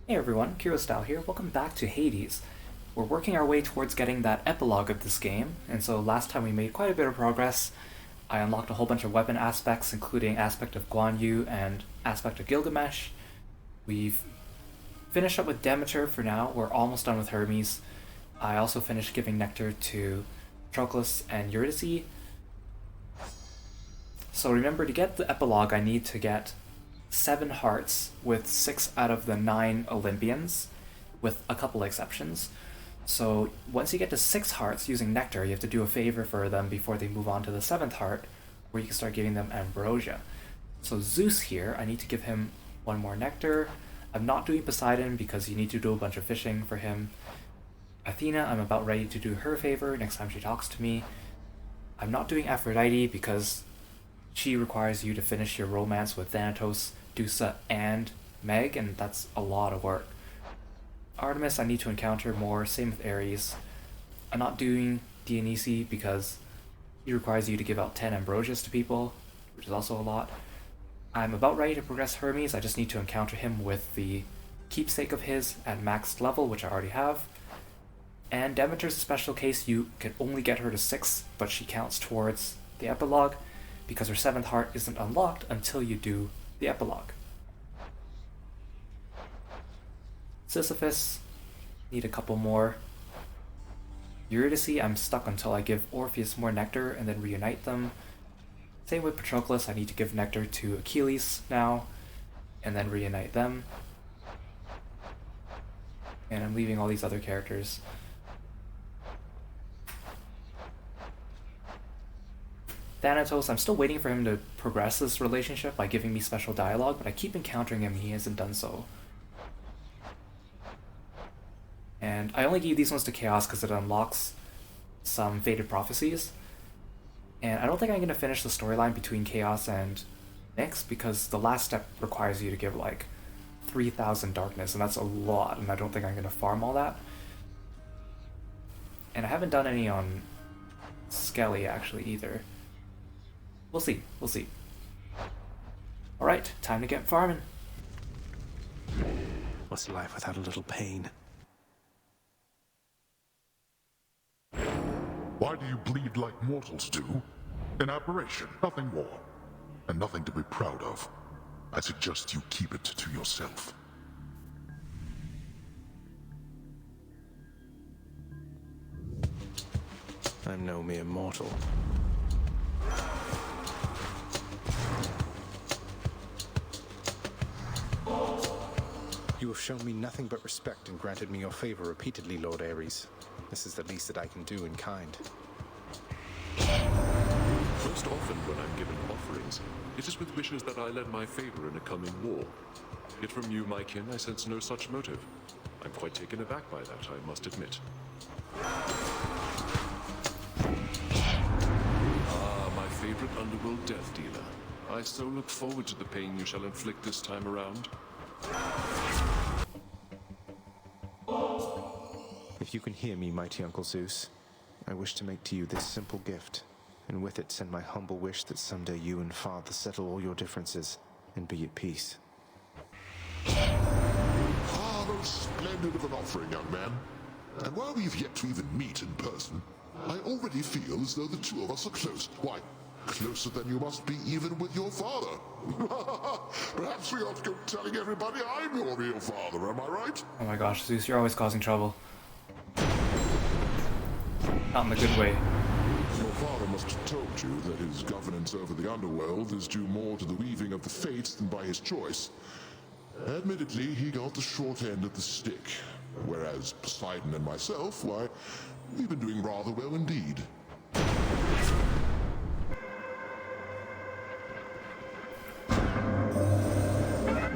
Hey everyone, Kirostyle here. Welcome back to Hades. We're working our way towards getting that epilogue of this game, and so last time we made quite a bit of progress. I unlocked a whole bunch of weapon aspects, including aspect of Guan Yu and aspect of Gilgamesh. We've finished up with Demeter for now. We're almost done with Hermes. I also finished giving nectar to Patroclus and Eurydice. So remember, to get the epilogue, I need to get 7 hearts with 6 out of the 9 Olympians, with a couple exceptions. So once you get to 6 hearts using nectar, you have to do a favor for them before they move on to the 7th heart, where you can start giving them ambrosia. So Zeus here, I need to give him 1 more nectar. I'm not doing Poseidon because you need to do a bunch of fishing for him. Athena, I'm about ready to do her favor next time she talks to me. I'm not doing Aphrodite because she requires you to finish your romance with Thanatos, Dusa, and Meg, and that's a lot of work. Artemis I need to encounter more, same with Ares. I'm not doing Dionysi because he requires you to give out 10 ambrosias to people, which is also a lot. I'm about ready to progress Hermes, I just need to encounter him with the keepsake of his at maxed level, which I already have. And Demeter's a special case, you can only get her to 6, but she counts towards the epilogue, because her 7th heart isn't unlocked until you do the epilogue. Sisyphus, need a couple more. Eurydice, I'm stuck until I give Orpheus more nectar and then reunite them. Same with Patroclus, I need to give nectar to Achilles now, and then reunite them. And I'm leaving all these other characters. Thanatos, I'm still waiting for him to progress this relationship by giving me special dialogue, but I keep encountering him and he hasn't done so. And I only gave these ones to Chaos because it unlocks some Fated Prophecies. And I don't think I'm going to finish the storyline between Chaos and Nyx because the last step requires you to give like 3,000 darkness, and that's a lot, and I don't think I'm going to farm all that. And I haven't done any on Skelly actually either. We'll see, we'll see. Alright, time to get farming. What's life without a little pain? Why do you bleed like mortals do? An aberration, nothing more. And nothing to be proud of. I suggest you keep it to yourself. I'm no mere mortal. You have shown me nothing but respect and granted me your favor repeatedly, Lord Ares. This is the least that I can do in kind. Most often when I'm given offerings, it is with wishes that I lend my favor in a coming war. Yet from you, my kin, I sense no such motive. I'm quite taken aback by that, I must admit. Ah, my favorite underworld death dealer. I so look forward to the pain you shall inflict this time around. If you can hear me, mighty Uncle Zeus, I wish to make to you this simple gift, and with it send my humble wish that someday you and Father settle all your differences and be at peace. Ah, most splendid of an offering, young man. And while we've yet to even meet in person, I already feel as though the two of us are close. Why, closer than you must be even with your father. Perhaps we ought to go telling everybody I'm your real father, am I right? Oh my gosh, Zeus, you're always causing trouble. Not in the good way. Your father must have told you that his governance over the underworld is due more to the weaving of the fates than by his choice. Admittedly, he got the short end of the stick, whereas Poseidon and myself, why, we've been doing rather well indeed.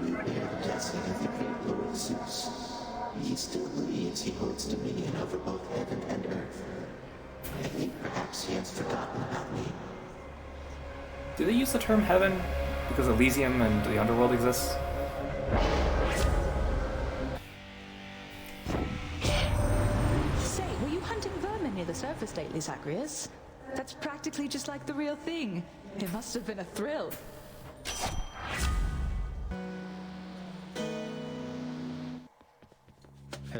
You bear the blessing of the great Lord Zeus. He still believes he holds dominion over both heaven and earth. I think perhaps he has forgotten about me. Do they use the term heaven because Elysium and the underworld exists? Say, were you hunting vermin near the surface lately, Zacharias? That's practically just like the real thing. It must have been a thrill.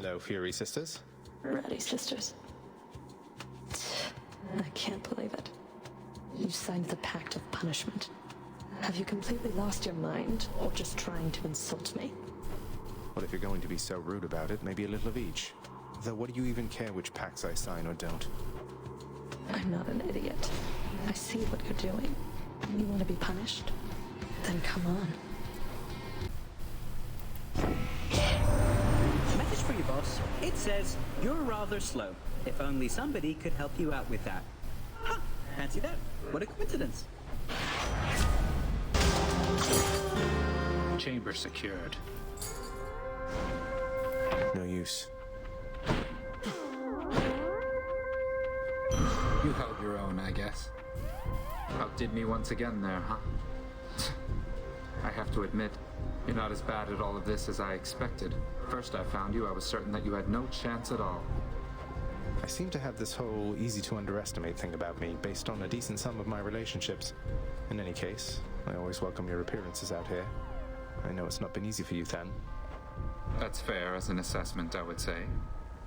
Hello, Fury Sisters. Rowdy sisters. I can't believe it. You signed the Pact of Punishment. Have you completely lost your mind, or just trying to insult me? Well, if you're going to be so rude about it, maybe a little of each. Though what do you even care which pacts I sign or don't? I'm not an idiot. I see what you're doing. You want to be punished? Then come on. Message for you, boss. It says, you're rather slow. If only somebody could help you out with that. Huh, fancy that. What a coincidence. Chamber secured. No use. You held your own, I guess. Outdid me once again there, huh? I have to admit, you're not as bad at all of this as I expected. First I found you, I was certain that you had no chance at all. I seem to have this whole easy to underestimate thing about me, based on a decent sum of my relationships. In any case, I always welcome your appearances out here. I know it's not been easy for you, Than. That's fair as an assessment, I would say.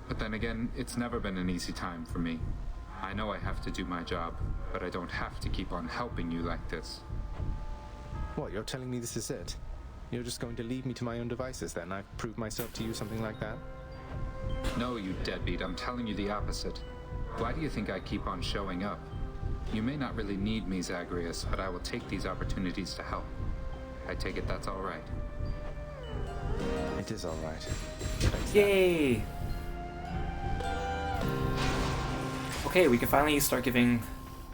But then again, it's never been an easy time for me. I know I have to do my job, but I don't have to keep on helping you like this. What, you're telling me this is it? You're just going to leave me to my own devices then? I've proved myself to you, something like that? No, you deadbeat, I'm telling you the opposite. Why do you think I keep on showing up? You may not really need me, Zagreus, but I will take these opportunities to help. I take it that's all right. It is all right. Yay! Okay, we can finally start giving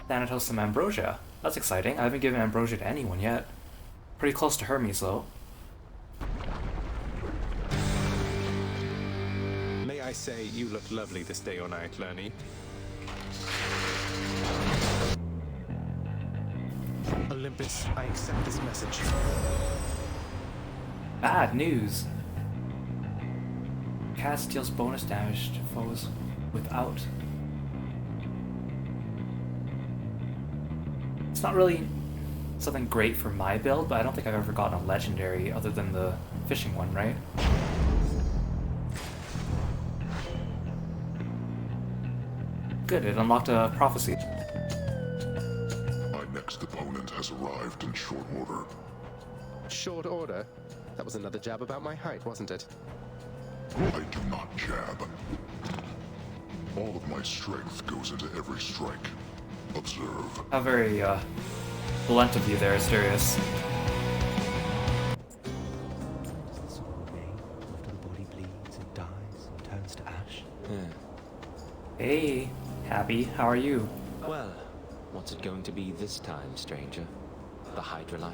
Thanatos some ambrosia. That's exciting. I haven't given ambrosia to anyone yet. Pretty close to Hermes, though. May I say, you look lovely this day or night, Lerny. Olympus, I accept this message. Bad news. Cast deals bonus damage to foes without. It's not really something great for my build, but I don't think I've ever gotten a legendary other than the fishing one, right? Good, it unlocked a prophecy. My next opponent has arrived in short order. Short order? That was another jab about my height, wasn't it? I do not jab. All of my strength goes into every strike. Observe. How very, blunt of you there, Asterius. The sort of way after the body bleeds, it dies and turns to ash. Hey, Happy, how are you? Well, what's it going to be this time, stranger? The Hydrolite?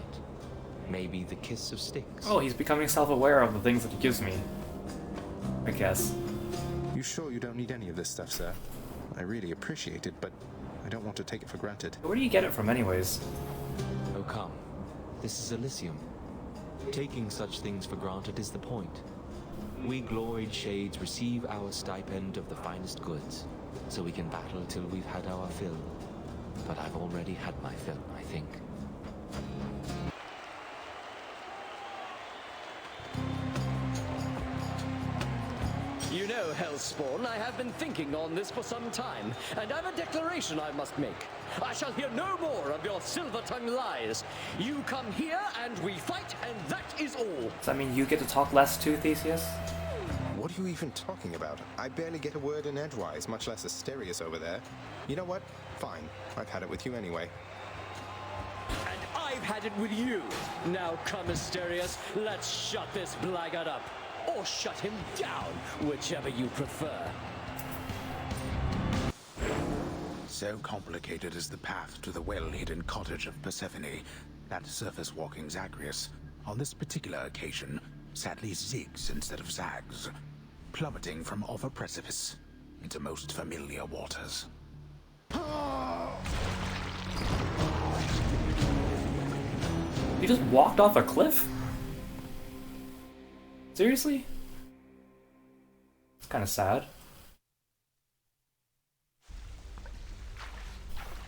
Maybe the kiss of Styx? Oh, he's becoming self-aware of the things that he gives me. I guess. You sure you don't need any of this stuff, sir? I really appreciate it, but I don't want to take it for granted. Where do you get it from anyways? Oh, come. This is Elysium. Taking such things for granted is the point. We gloried shades receive our stipend of the finest goods, so we can battle till we've had our fill. But I've already had my fill, I think. You know, Hellspawn, I have been thinking on this for some time, and I've a declaration I must make. I shall hear no more of your silver-tongued lies. You come here, and we fight, and that is all. Does that mean you get to talk less too, Theseus? What are you even talking about? I barely get a word in edgewise, much less Asterius over there. You know what? Fine. I've had it with you anyway. And I've had it with you. Now come, Asterius, let's shut this blackguard up. Or shut him down, whichever you prefer. So complicated is the path to the well-hidden cottage of Persephone that surface-walking Zagreus, on this particular occasion, sadly zigs instead of zags, plummeting from off a precipice into most familiar waters. You just walked off a cliff? Seriously? It's kind of sad.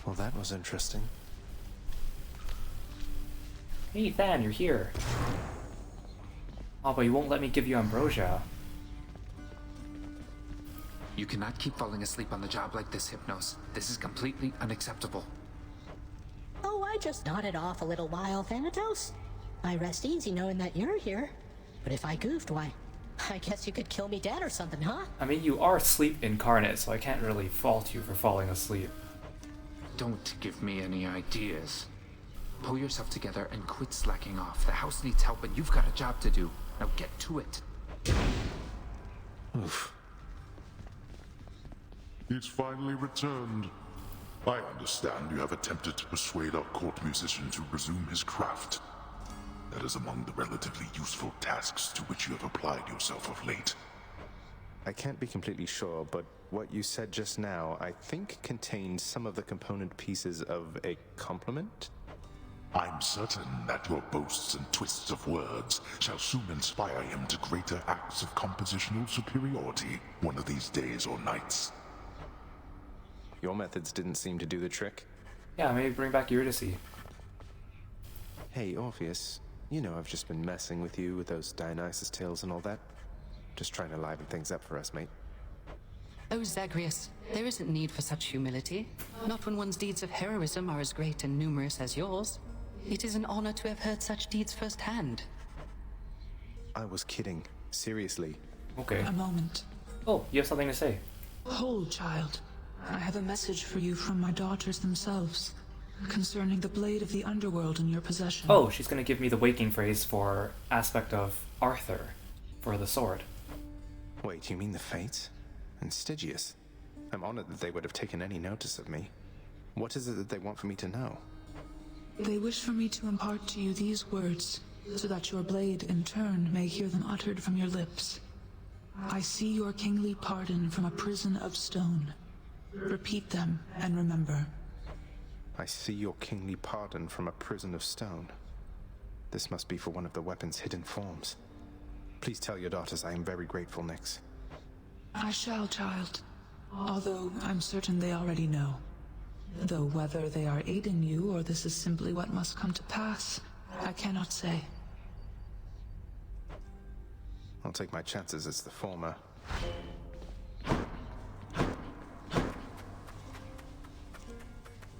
Well, that was interesting. Hey, Than, you're here. Oh, but you won't let me give you ambrosia. You cannot keep falling asleep on the job like this, Hypnos. This is completely unacceptable. Oh, I just nodded off a little while, Thanatos. I rest easy knowing that you're here. But if I goofed, why, I guess you could kill me dead or something, huh? I mean, you are sleep incarnate, so I can't really fault you for falling asleep. Don't give me any ideas. Pull yourself together and quit slacking off. The house needs help and you've got a job to do. Now get to it. Oof. He's finally returned. I understand you have attempted to persuade our court musician to resume his craft. That is among the relatively useful tasks to which you have applied yourself of late. I can't be completely sure, but what you said just now, I think contains some of the component pieces of a compliment? I'm certain that your boasts and twists of words shall soon inspire him to greater acts of compositional superiority one of these days or nights. Your methods didn't seem to do the trick. Yeah, maybe bring back Eurydice. Hey, Orpheus, you know I've just been messing with you with those Dionysus tales and all that. Just trying to liven things up for us, mate. Oh, Zagreus, there isn't need for such humility. Not when one's deeds of heroism are as great and numerous as yours. It is an honor to have heard such deeds firsthand. I was kidding. Seriously. Okay. A moment. Oh, you have something to say. Hold, child. I have a message for you from my daughters themselves, concerning the blade of the underworld in your possession. Oh, she's gonna give me the waking phrase for aspect of Arthur, for the sword. Wait, you mean the Fates? And Stygius? I'm honored that they would have taken any notice of me. What is it that they want for me to know? They wish for me to impart to you these words, so that your blade, in turn, may hear them uttered from your lips. I see your kingly pardon from a prison of stone. Repeat them, and remember. I see your kingly pardon from a prison of stone. This must be for one of the weapon's hidden forms. Please tell your daughters I am very grateful, Nyx. I shall, child. Although I'm certain they already know. Though whether they are aiding you or this is simply what must come to pass, I cannot say. I'll take my chances it's the former.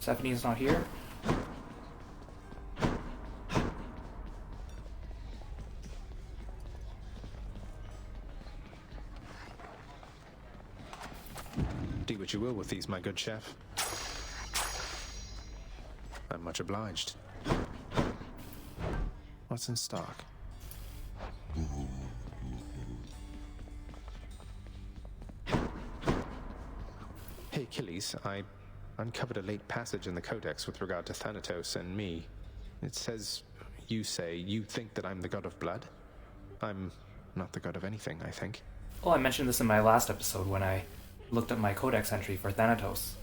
Stephanie's not here? Do what you will with these, my good chef. I'm much obliged. What's in stock? Hey, Achilles, I uncovered a late passage in the Codex with regard to Thanatos and me. It says, you say, you think that I'm the god of blood? I'm not the god of anything, I think. Oh, I mentioned this in my last episode when I looked up my Codex entry for Thanatos.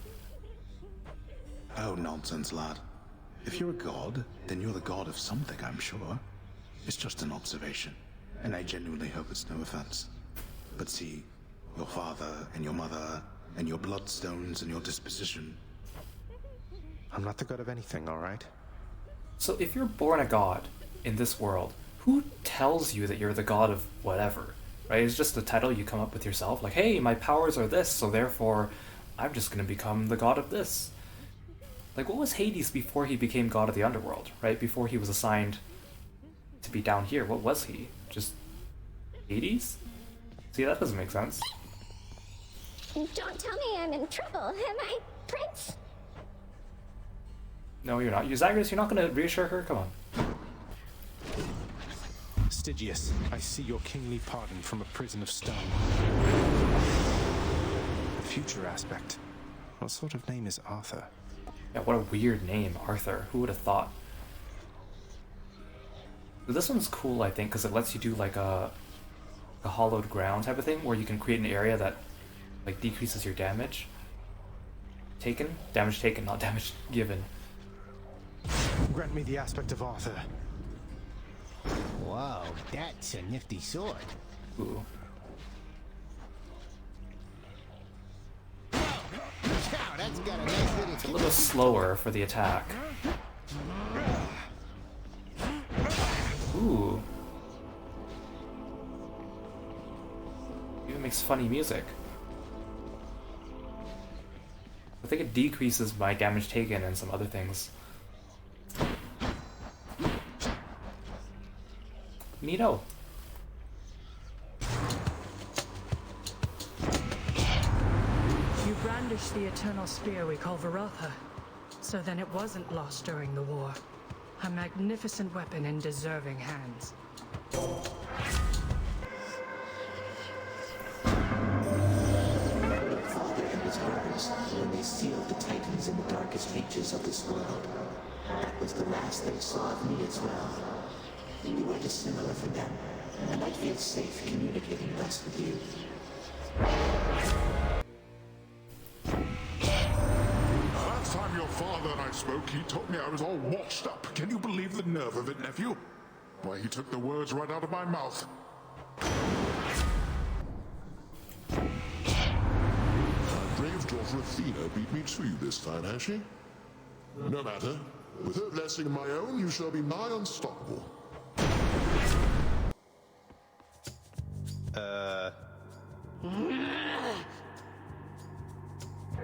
Oh, nonsense, lad. If you're a god, then you're the god of something, I'm sure. It's just an observation, and I genuinely hope it's no offense. But see, your father and your mother and your bloodstones and your disposition. I'm not the god of anything, all right? So if you're born a god in this world, who tells you that you're the god of whatever? Right? It's just a title you come up with yourself, like, hey, my powers are this, so therefore I'm just going to become the god of this. Like, what was Hades before he became god of the underworld, right? Before he was assigned to be down here, what was he? Just Hades? See, that doesn't make sense. Don't tell me I'm in trouble, am I, Prince? No, you're not. Zagreus, you're not going to reassure her? Come on. Stygius, I see your kingly pardon from a prison of stone. The future aspect. What sort of name is Arthur? Yeah, what a weird name, Arthur. Who would have thought? So this one's cool, I think, because it lets you do like a hollowed ground type of thing, where you can create an area that like decreases your damage taken. Damage taken, not damage given. Grant me the aspect of Arthur. Whoa, that's a nifty sword. Ooh. That's got a nice little It's a little slower for the attack. Ooh. Even makes funny music. I think it decreases my damage taken and some other things. Neato. You brandished the eternal spear we call Varotha. So then it wasn't lost during the war. A magnificent weapon in deserving hands. Father and his brothers, when they sealed the Titans in the darkest reaches of this world, that was the last they saw of me as well. You were dissimilar from them, and I feel safe communicating less with you. Last time your father and I spoke, he told me I was all washed up. Can you believe the nerve of it, nephew? Why, he took the words right out of my mouth. My brave daughter Athena beat me to you this time, has she? No matter. With her blessing and my own, you shall be nigh unstoppable.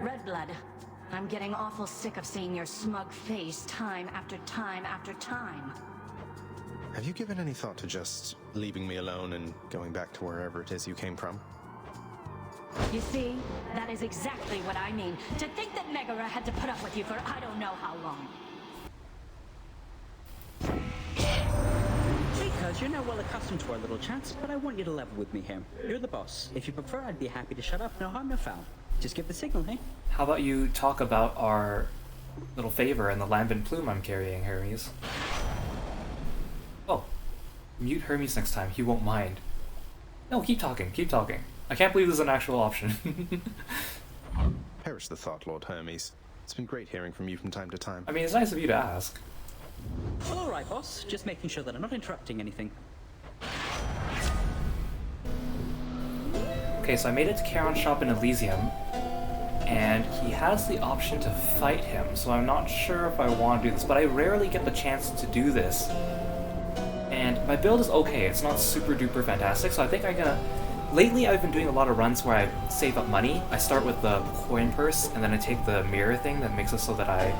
Redblood, I'm getting awful sick of seeing your smug face time after time after time. Have you given any thought to just leaving me alone and going back to wherever it is you came from? You see, that is exactly what I mean. To think that Megara had to put up with you for I don't know how long. Because you're now well accustomed to our little chats, but I want you to level with me here. You're the boss. If you prefer, I'd be happy to shut up. No harm, no foul. Just give the signal, hey? How about you talk about our little favor and the lambent plume I'm carrying, Hermes? Oh, mute Hermes next time. He won't mind. No, keep talking. Keep talking. I can't believe this is an actual option. Perish the thought, Lord Hermes. It's been great hearing from you from time to time. I mean, it's nice of you to ask. All right, boss. Just making sure that I'm not interrupting anything. Okay, so I made it to Charon's shop in Elysium, and he has the option to fight him, so I'm not sure if I want to do this, but I rarely get the chance to do this. And my build is okay, it's not super duper fantastic, so I think I'm gonna... Lately I've been doing a lot of runs where I save up money. I start with the coin purse, and then I take the mirror thing that makes it so that I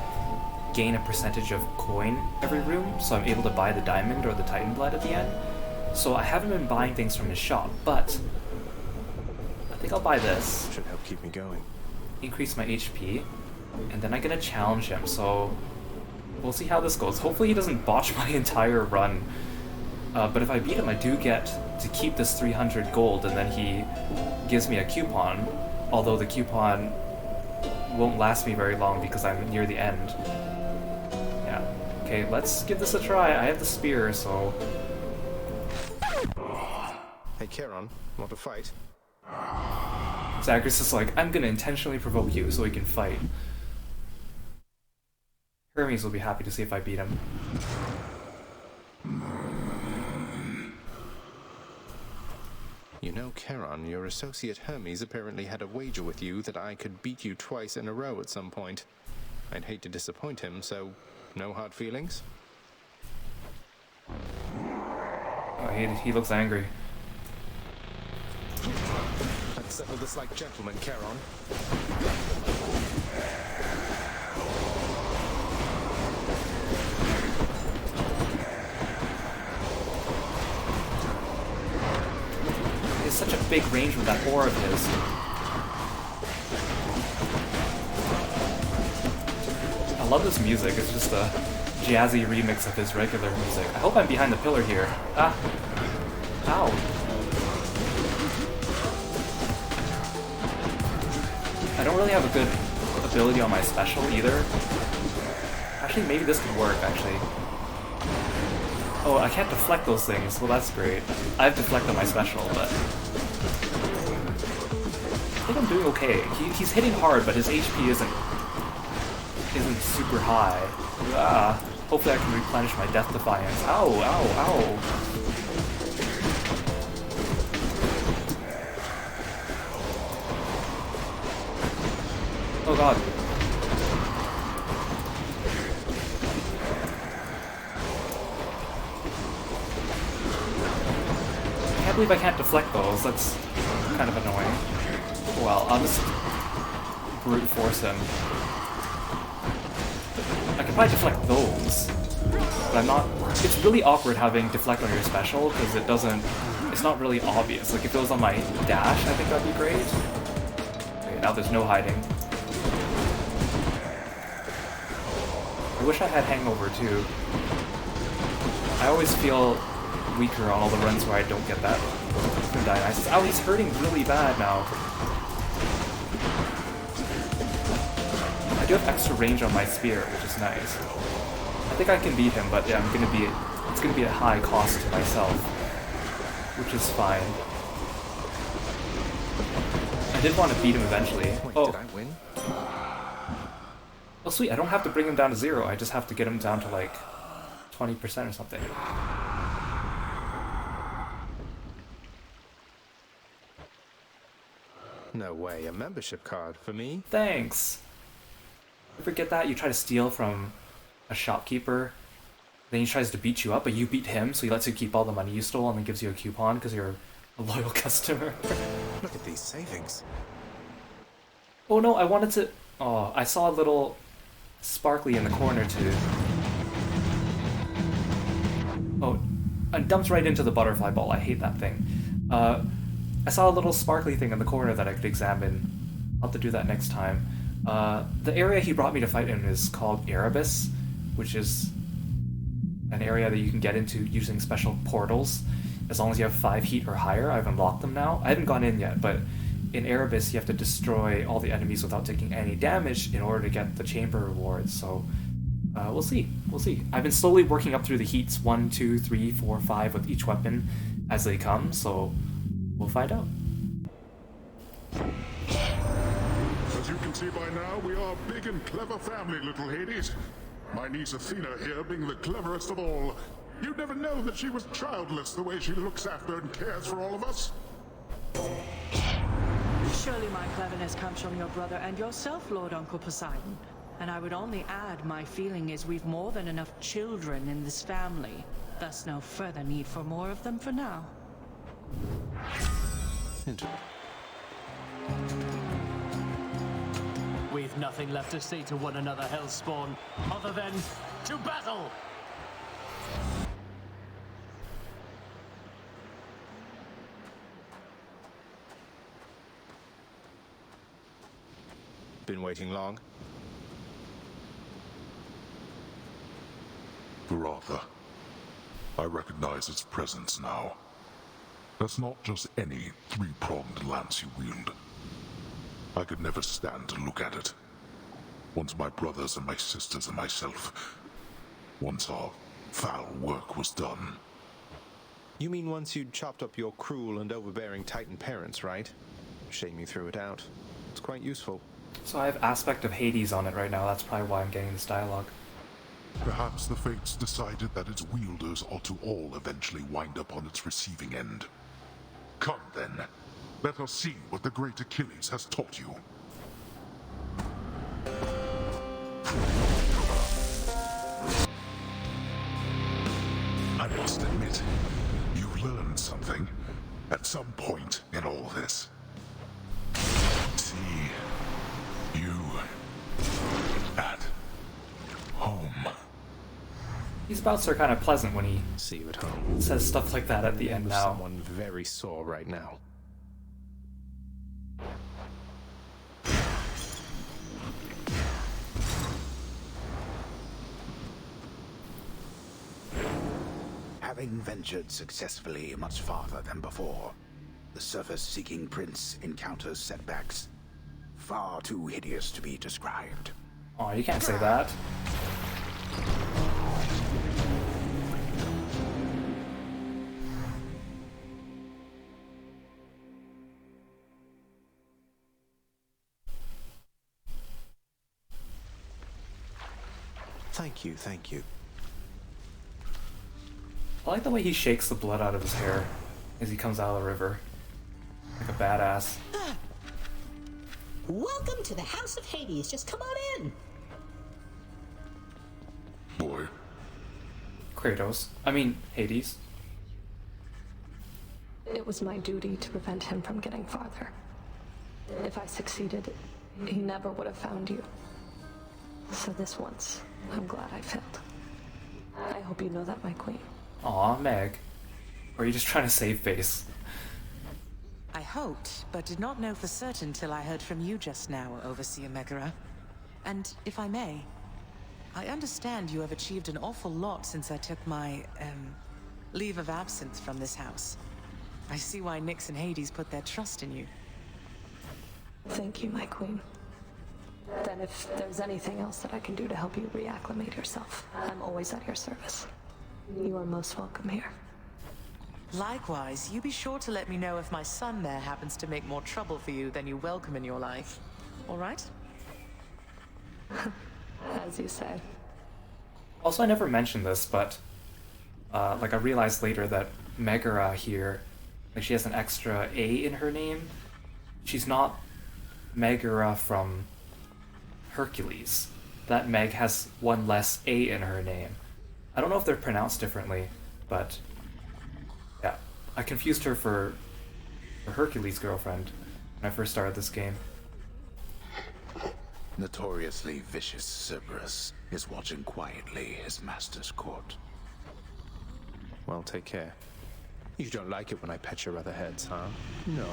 gain a percentage of coin every room, so I'm able to buy the diamond or the titan blood at the end. So I haven't been buying things from his shop, but I think I'll buy this. Should help keep me going. Increase my HP, and then I'm gonna challenge him, so we'll see how this goes. Hopefully he doesn't botch my entire run. But if I beat him, I do get to keep this 300 gold, and then he gives me a coupon, although the coupon won't last me very long because I'm near the end. Yeah. Okay, let's give this a try. I have the spear, so... Hey, Chiron, want to fight? Zagreus is like, I'm gonna intentionally provoke you so we can fight. Hermes will be happy to see if I beat him. You know, Charon, your associate Hermes apparently had a wager with you that I could beat you twice in a row at some point. I'd hate to disappoint him, so no hard feelings? Oh, he looks angry. Let's settle this like gentlemen, Charon. He has such a big range with that aura of his. I love this music. It's just a jazzy remix of his regular music. I hope I'm behind the pillar here. Ah. Ow. I don't really have a good ability on my special either. Actually, maybe this could work, actually. Oh, I can't deflect those things. Well, that's great. I have deflect on my special, but... I think I'm doing okay. He's hitting hard, but his HP isn't super high. Ah, hopefully I can replenish my Death Defiance. Ow, ow, ow. Oh god. I can't believe I can't deflect those. That's kind of annoying. Well, I'll just brute force him. I could probably deflect those, but I'm not... It's really awkward having deflect on your special, because it doesn't... It's not really obvious. Like, if it was on my dash, I think that'd be great. Okay, now there's no hiding. I wish I had Hangover, too. I always feel weaker on all the runs where I don't get that from Dionysus. Oh, he's hurting really bad now. I do have extra range on my spear, which is nice. I think I can beat him, but yeah, it's gonna be at high cost to myself, which is fine. I did want to beat him eventually. Wait, oh. Did I win? Oh sweet, I don't have to bring him down to 0, I just have to get him down to like 20% or something. No way, a membership card for me? Thanks! You ever get that? You try to steal from a shopkeeper, then he tries to beat you up, but you beat him, so he lets you keep all the money you stole and then gives you a coupon because you're a loyal customer. Look at these savings. Oh no, I wanted to... Oh, I saw a little sparkly in the corner too. Oh, it dumps right into the butterfly ball. I hate that thing. I saw a little sparkly thing in the corner that I could examine. I'll have to do that next time. The area he brought me to fight in is called Erebus, which is an area that you can get into using special portals. As long as you have 5 heat or higher, I've unlocked them now. I haven't gone in yet, but in Erebus you have to destroy all the enemies without taking any damage in order to get the chamber rewards, so we'll see. I've been slowly working up through the heats 1, 2, 3, 4, 5 with each weapon as they come, so we'll find out. As you can see by now, we are a big and clever family, little Hades. My niece Athena here being the cleverest of all. You'd never know that she was childless the way she looks after and cares for all of us. Surely my cleverness comes from your brother and yourself, Lord Uncle Poseidon. And I would only add, my feeling is we've more than enough children in this family. Thus no further need for more of them for now. We've nothing left to say to one another, Hellspawn, other than to battle! Been waiting long? Varatha, I recognize its presence now. That's not just any 3-pronged lance you wield. I could never stand to look at it. Once my brothers and my sisters and myself, once our foul work was done. You mean once you'd chopped up your cruel and overbearing Titan parents, right? Shame you threw it out. It's quite useful. So I have aspect of Hades on it right now, that's probably why I'm getting this dialogue. Perhaps the fates decided that its wielders ought to all eventually wind up on its receiving end. Come then, let us see what the great Achilles has taught you. I must admit, you learned something at some point in all this. See you at home. These bouts are kind of pleasant when he See you at home. says stuff like that at the end now. Someone very sore right now. Having ventured successfully much farther than before, the surface-seeking prince encounters setbacks far too hideous to be described. Oh, you can't say that. Thank you, thank you. I like the way he shakes the blood out of his hair as he comes out of the river. Like a badass. Welcome to the House of Hades. Just come on in. Boy. Kratos. I mean, Hades. It was my duty to prevent him from getting farther. If I succeeded, he never would have found you. So this once, I'm glad I failed. I hope you know that, my queen. Aw, Meg. Or are you just trying to save face? I hoped, but did not know for certain till I heard from you just now, Overseer Megara. And if I may, I understand you have achieved an awful lot since I took my, leave of absence from this house. I see why Nyx and Hades put their trust in you. Thank you, my queen. Then if there's anything else that I can do to help you reacclimate yourself, I'm always at your service. You are most welcome here. Likewise, you be sure to let me know if my son there happens to make more trouble for you than you welcome in your life. All right? As you say. Also, I never mentioned this, but like I realized later that Megara here, like she has an extra A in her name. She's not Megara from Hercules. That Meg has one less A in her name. I don't know if they're pronounced differently, but yeah, I confused her for Hercules' girlfriend when I first started this game. Notoriously vicious Cerberus is watching quietly his master's court. Well, take care. You don't like it when I pet your other heads, huh? No.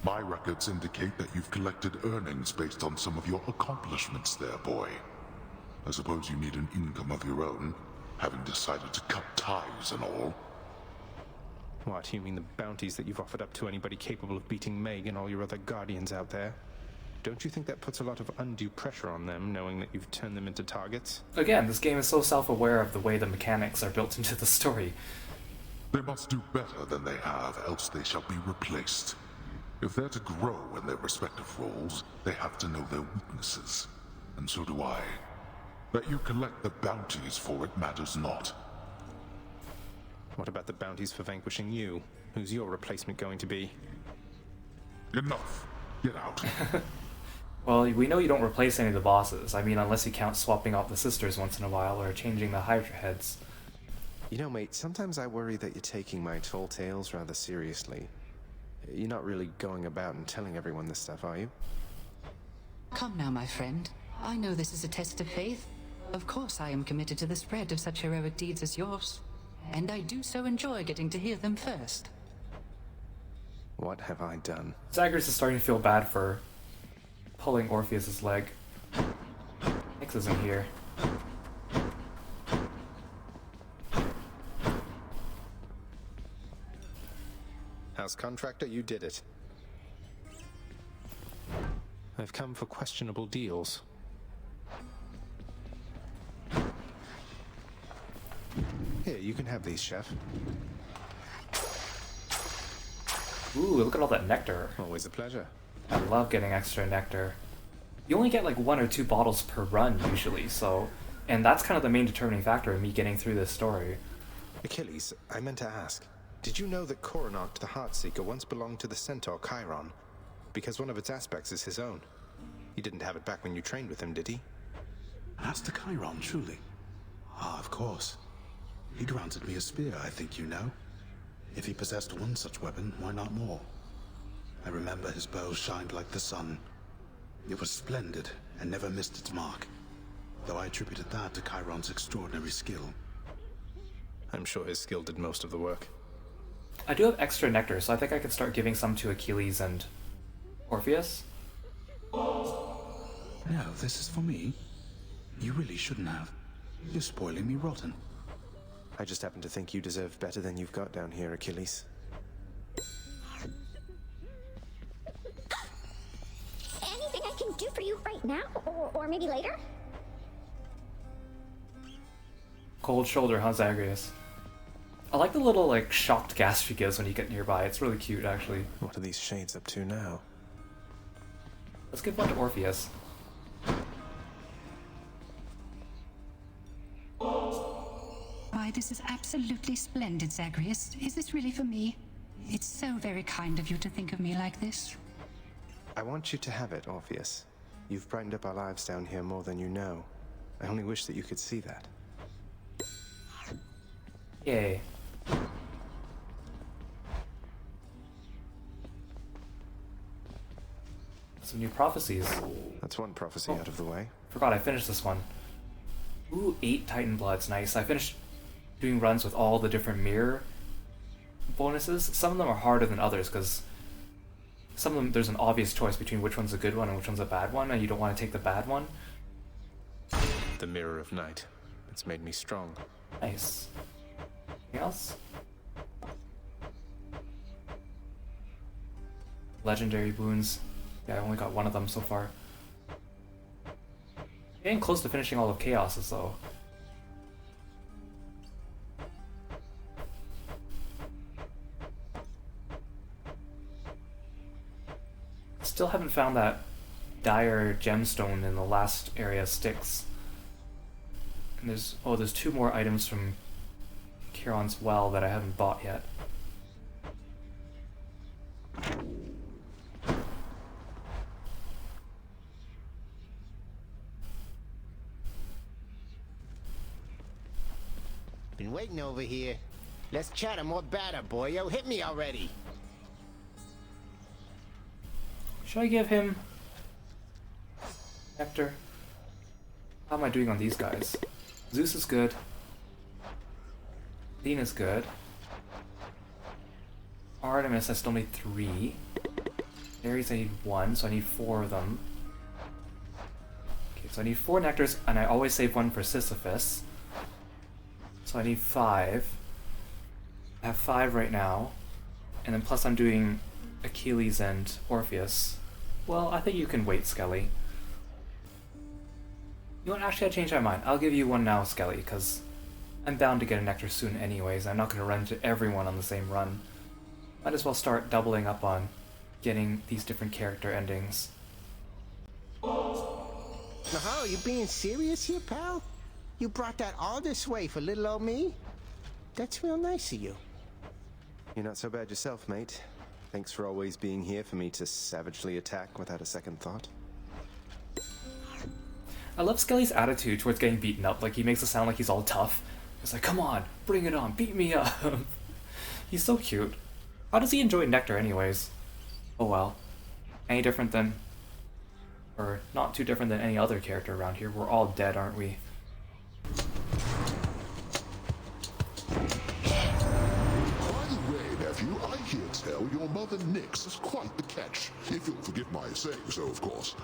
My records indicate that you've collected earnings based on some of your accomplishments there, boy. I suppose you need an income of your own, having decided to cut ties and all. What, you mean the bounties that you've offered up to anybody capable of beating Meg and all your other guardians out there? Don't you think that puts a lot of undue pressure on them, knowing that you've turned them into targets? Again, this game is so self-aware of the way the mechanics are built into the story. They must do better than they have, else they shall be replaced. If they're to grow in their respective roles, they have to know their weaknesses. And so do I. That you collect the bounties for it matters not. What about the bounties for vanquishing you? Who's your replacement going to be? Enough. Get out. Well, we know you don't replace any of the bosses. I mean, unless you count swapping out the sisters once in a while or changing the Hydra heads. You know, mate, sometimes I worry that you're taking my tall tales rather seriously. You're not really going about and telling everyone this stuff, are you? Come now, my friend. I know this is a test of faith. Of course I am committed to the spread of such heroic deeds as yours. And I do so enjoy getting to hear them first. What have I done? Zagreus is starting to feel bad for pulling Orpheus's leg. Nyx isn't here. House contractor, you did it. I've come for questionable deals. Here, you can have these, Chef. Ooh, look at all that nectar. Always a pleasure. I love getting extra nectar. You only get like 1 or 2 bottles per run usually, so... And that's kind of the main determining factor in me getting through this story. Achilles, I meant to ask. Did you know that Coronach the Heartseeker once belonged to the centaur Chiron? Because one of its aspects is his own. He didn't have it back when you trained with him, did he? Master Chiron, truly? Ah, of course. He granted me a spear, I think you know. If he possessed one such weapon, why not more? I remember his bow shined like the sun. It was splendid and never missed its mark, though I attributed that to Chiron's extraordinary skill. I'm sure his skill did most of the work. I do have extra nectar, so I think I can start giving some to Achilles and Orpheus. No, this is for me. You really shouldn't have. You're spoiling me rotten. I just happen to think you deserve better than you've got down here, Achilles. Anything I can do for you right now? Or maybe later? Cold shoulder, huh, Zagreus? I like the little, like, shocked gasp he gives when you get nearby. It's really cute, actually. What are these shades up to now? Let's give one to Orpheus. Why, this is absolutely splendid, Zagreus. Is this really for me? It's so very kind of you to think of me like this. I want you to have it, Orpheus. You've brightened up our lives down here more than you know. I only wish that you could see that. Yay. Some new prophecies. That's one prophecy out of the way. Forgot I finished this one. Ooh, 8 Titan Bloods, nice. I finished doing runs with all the different mirror bonuses. Some of them are harder than others because some of them there's an obvious choice between which one's a good one and which one's a bad one, and you don't want to take the bad one. The Mirror of Night. It's made me strong. Nice. Anything else? Legendary boons. Yeah, I only got one of them so far. Getting close to finishing all of Chaos's though. Still haven't found that dire gemstone in the last area of Styx. And there's 2 more items from Chiron's well that I haven't bought yet. Been waiting over here. Let's chat more batter, boy. Yo, hit me already. Should I give him Nectar? How am I doing on these guys? Zeus is good. Athena's good. Artemis, I still need 3. Ares, I need 1, so I need 4 of them. Okay, so I need 4 nectars, and I always save 1 for Sisyphus. So I need 5. I have 5 right now. And then plus I'm doing Achilles and Orpheus. Well, I think you can wait, Skelly. You know what, actually I changed my mind. I'll give you 1 now, Skelly, because I'm bound to get a nectar soon anyways. I'm not going to run into everyone on the same run. Might as well start doubling up on getting these different character endings. Now, you being serious here, pal? You brought that all this way for little old me? That's real nice of you. You're not so bad yourself, mate. Thanks for always being here for me to savagely attack without a second thought. I love Skelly's attitude towards getting beaten up. Like, he makes it sound like he's all tough. He's like, come on, bring it on, beat me up. He's so cute. How does he enjoy Nectar anyways? Oh well. Any different than... or not too different than any other character around here. We're all dead, aren't we? By the way, nephew, I hear tell your mother Nyx is quite the catch. If you'll forgive my saying so, of course.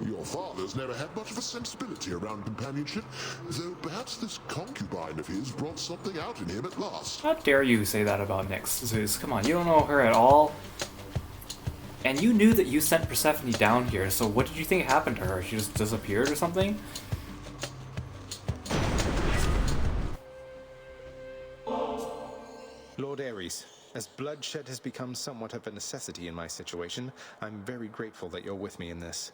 Your father's never had much of a sensibility around companionship, though perhaps this concubine of his brought something out in him at last. How dare you say that about Nyx, Zeus? Come on, you don't know her at all. And you knew that you sent Persephone down here, so what did you think happened to her? She just disappeared or something? Lord Ares, as bloodshed has become somewhat of a necessity in my situation, I'm very grateful that you're with me in this.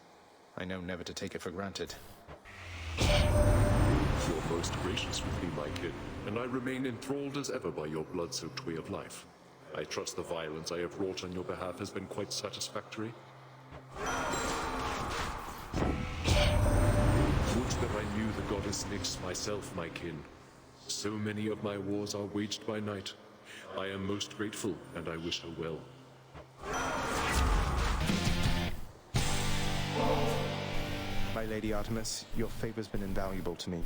I know never to take it for granted. You're most gracious with me, my kid, and I remain enthralled as ever by your blood-soaked way of life. I trust the violence I have wrought on your behalf has been quite satisfactory. Would that I knew the goddess Nyx myself, my kin. So many of my wars are waged by night. I am most grateful, and I wish her well. My Lady Artemis, your favor's been invaluable to me.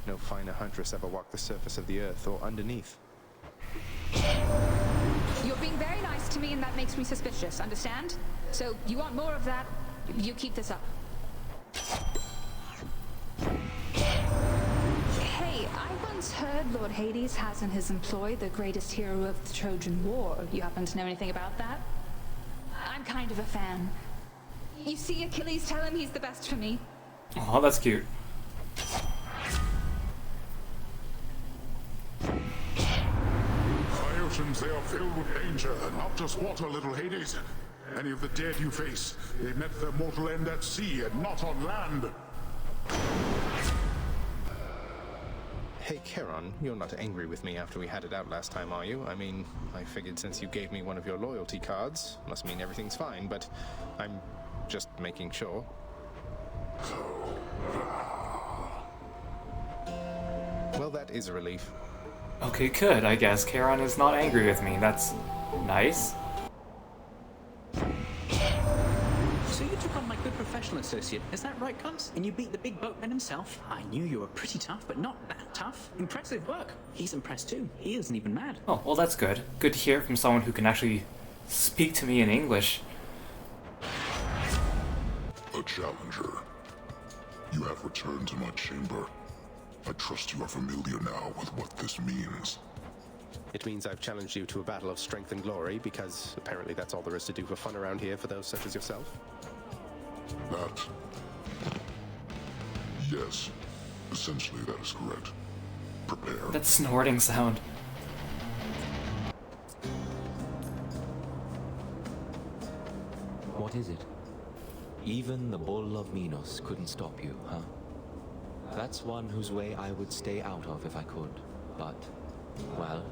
No finer huntress ever walked the surface of the earth or underneath. You're being very nice to me and that makes me suspicious, understand? So, you want more of that, you keep this up. Hey, I once heard Lord Hades has in his employ the greatest hero of the Trojan War. You happen to know anything about that? I'm kind of a fan. You see Achilles tell him he's the best for me. Oh, that's cute. Our oceans, they are filled with danger, not just water, little Hades. Any of the dead you face, they met their mortal end at sea and not on land. Hey, Chiron, you're not angry with me after we had it out last time, are you? I mean, I figured since you gave me one of your loyalty cards, must mean everything's fine, but I'm just making sure. Well, that is a relief. Okay, good, I guess. Charon is not angry with me. That's nice. So you took on my good professional associate, is that right, Cubs? And you beat the big boatman himself? I knew you were pretty tough, but not that tough. Impressive work. He's impressed too. He isn't even mad. Oh, well that's good. Good to hear from someone who can actually speak to me in English. A challenger. You have returned to my chamber. I trust you are familiar now with what this means. It means I've challenged you to a battle of strength and glory, because apparently that's all there is to do for fun around here for those such as yourself. That... Yes. Essentially, that is correct. Prepare. That snorting sound. What is it? Even the Bull of Minos couldn't stop you, huh? That's one whose way I would stay out of if I could. But, well,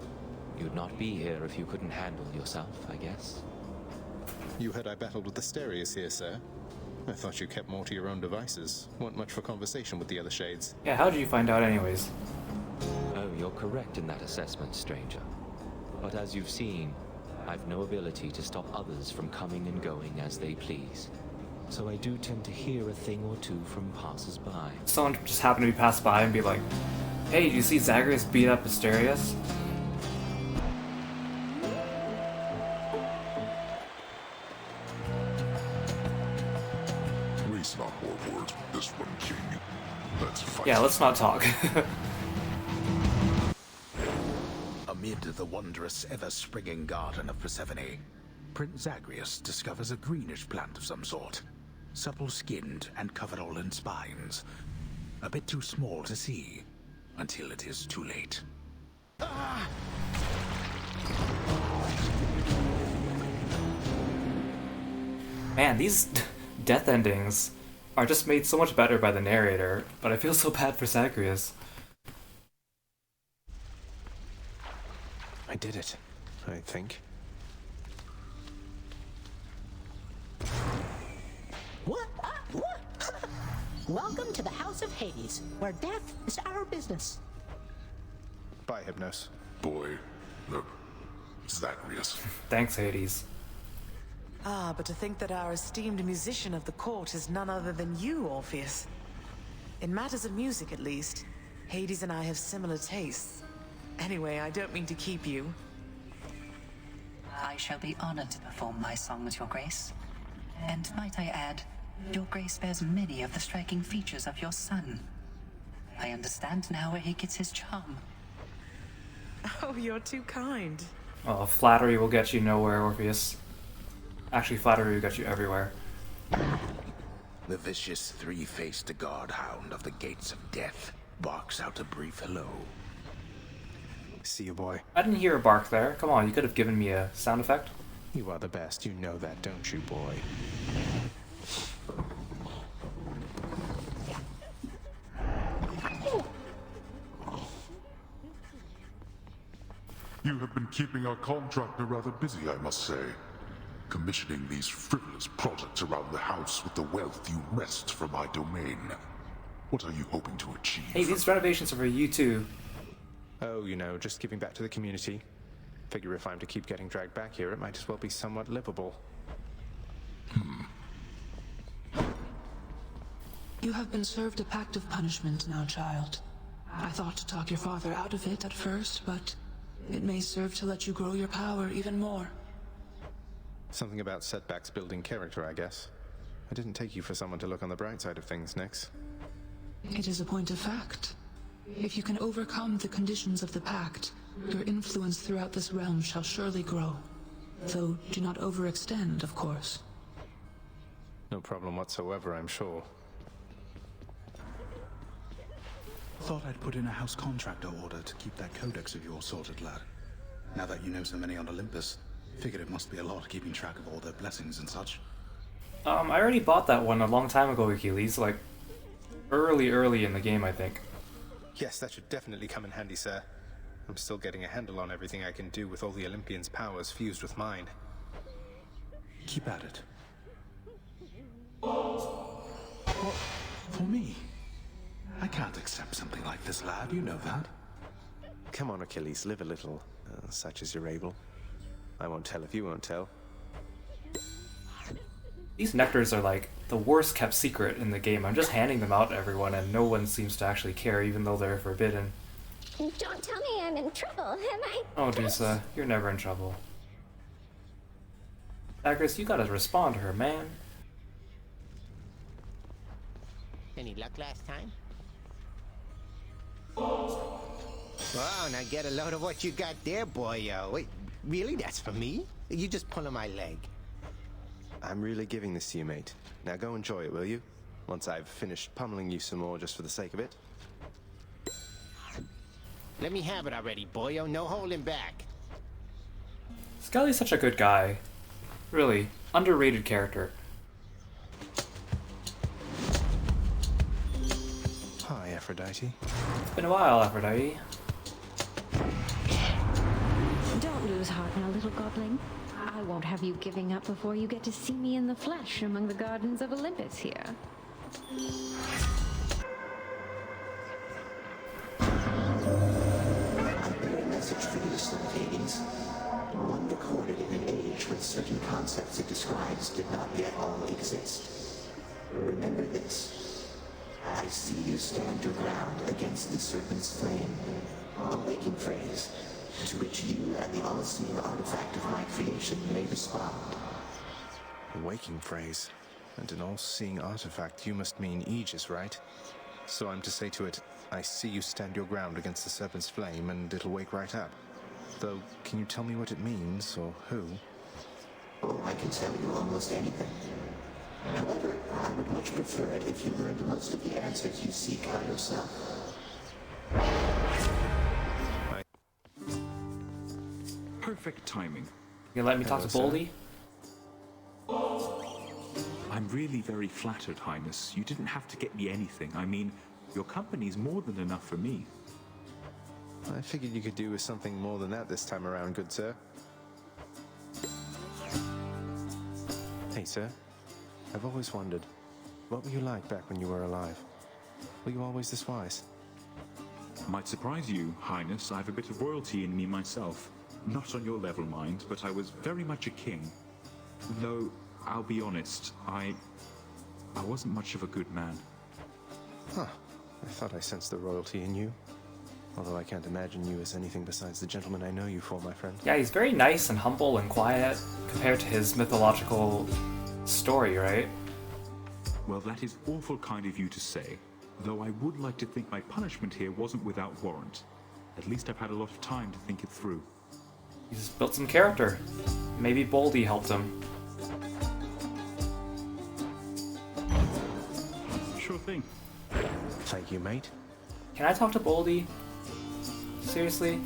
you'd not be here if you couldn't handle yourself, I guess. You heard I battled with Asterius here, sir. I thought you kept more to your own devices. Weren't much for conversation with the other shades. Yeah, how did you find out anyways? Oh, you're correct in that assessment, stranger. But as you've seen, I've no ability to stop others from coming and going as they please. So I do tend to hear a thing or two from passers-by. Someone just happened to be passed by and be like, hey, did you see Zagreus beat up Asterius? Waste not more words with this one, King. Let's fight. Yeah, let's not talk. Amid the wondrous, ever-springing garden of Persephone, Prince Zagreus discovers a greenish plant of some sort. Supple-skinned and covered all in spines. A bit too small to see, until it is too late. Ah! Man, these death endings are just made so much better by the narrator, but I feel so bad for Zagreus. I did it, I think. What? What? Welcome to the House of Hades, where death is our business. Bye, Hypnos. Boy, no, Zagreus. Thanks, Hades. Ah, but to think that our esteemed musician of the court is none other than you, Orpheus. In matters of music, at least, Hades and I have similar tastes. Anyway, I don't mean to keep you. I shall be honored to perform my songs, Your Grace. And might I add, Your Grace bears many of the striking features of your son. I understand now where he gets his charm. Oh, you're too kind. Oh, flattery will get you nowhere, Orpheus. Actually, flattery will get you everywhere. The vicious three-faced guard-hound of the gates of death barks out a brief hello. See you, boy. I didn't hear a bark there. Come on, you could have given me a sound effect. You are the best, you know that, don't you, boy? You have been keeping our contractor rather busy, I must say. Commissioning these frivolous projects around the house with the wealth you wrest from my domain. What are you hoping to achieve? Hey, these renovations are for you too. Oh, you know, just giving back to the community. Figure if I'm to keep getting dragged back here, it might as well be somewhat livable. You have been served a pact of punishment now, child. I thought to talk your father out of it at first, but it may serve to let you grow your power even more. Something about setbacks building character, I guess. I didn't take you for someone to look on the bright side of things, Nyx. It is a point of fact. If you can overcome the conditions of the pact, your influence throughout this realm shall surely grow. Though, do not overextend, of course. No problem whatsoever, I'm sure. Thought I'd put in a house contractor order to keep that codex of yours sorted, lad. Now that you know so many on Olympus, figured it must be a lot keeping track of all their blessings and such. I already bought that one a long time ago, Achilles, like early in the game, I think. Yes, that should definitely come in handy, sir. I'm still getting a handle on everything I can do with all the Olympians' powers fused with mine. Keep at it. What? For me? I can't accept something like this, lad, you know that. Come on, Achilles, live a little, such as you're able. I won't tell if you won't tell. These nectars are like the worst kept secret in the game. I'm just handing them out to everyone and no one seems to actually care even though they're forbidden. Don't tell me I'm in trouble, am I? Oh, Dusa, you're never in trouble. Zagreus, you gotta respond to her, man. Any luck last time? Wow, now get a load of what you got there, boyo. Wait, really? That's for me? You just pulling my leg. I'm really giving this to you, mate. Now go enjoy it, will you? Once I've finished pummeling you some more just for the sake of it. Let me have it already, boyo. No holding back. Skelly's such a good guy. Really, underrated character. Hi, Aphrodite. It's been a while, Aphrodite. Don't lose heart now, little godling. I won't have you giving up before you get to see me in the flesh among the gardens of Olympus here. I bear a message for you, son of Hades. One recorded in an age when certain concepts it describes did not yet all exist. Remember this. I see you stand your ground against the serpent's flame. A waking phrase, to which you and the all-seeing artifact of my creation may respond. A waking phrase. And an all-seeing artifact, you must mean Aegis, right? So I'm to say to it, I see you stand your ground against the serpent's flame, and it'll wake right up. Though, can you tell me what it means, or who? Oh, I can tell you almost anything. However, I would much prefer it if you learned most of the answers you seek by yourself. Perfect timing. You let me talk to Boldy? I'm really very flattered, Highness. You didn't have to get me anything. I mean, your company's more than enough for me. I figured you could do with something more than that this time around, good sir. Hey, sir. I've always wondered, what were you like back when you were alive? Were you always this wise? Might surprise you, Highness. I have a bit of royalty in me myself. Not on your level, mind, but I was very much a king. Though, I'll be honest, I wasn't much of a good man. Huh. I thought I sensed the royalty in you. Although I can't imagine you as anything besides the gentleman I know you for, my friend. Yeah, he's very nice and humble and quiet compared to his mythological story, right? Well, that is awful kind of you to say, though I would like to think my punishment here wasn't without warrant. At least I've had a lot of time to think it through. He's built some character. Maybe Boldy helped him. Sure thing. Thank you, mate. Can I talk to Boldy? Seriously?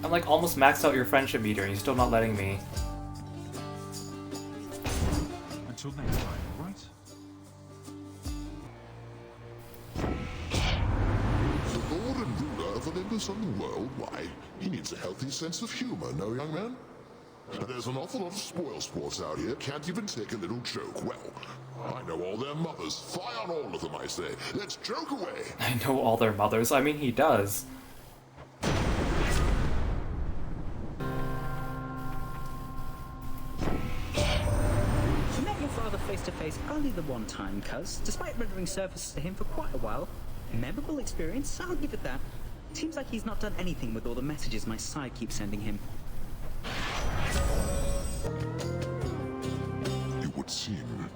I'm like almost maxed out your friendship meter and you're still not letting me. Until next time, right? The Lord and ruler of Olympus and the world, why, he needs a healthy sense of humor, no, young man? There's an awful lot of spoil sports out here, can't even take a little joke. Well, I know all their mothers. Fly on all of them, I say. Let's joke away. I know all their mothers. I mean, he does. You met your father face to face only the one time, cuz, despite rendering service to him for quite a while. Memorable experience, I'll give it that. Seems like he's not done anything with all the messages my side keeps sending him. It would seem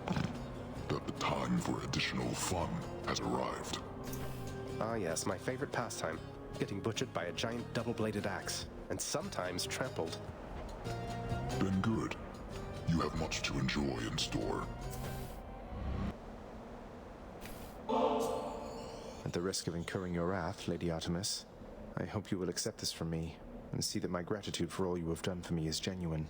that the time for additional fun has arrived. Ah yes, my favorite pastime. Getting butchered by a giant double-bladed axe. And sometimes trampled. Then good. You have much to enjoy in store. At the risk of incurring your wrath, Lady Artemis, I hope you will accept this from me, and see that my gratitude for all you have done for me is genuine.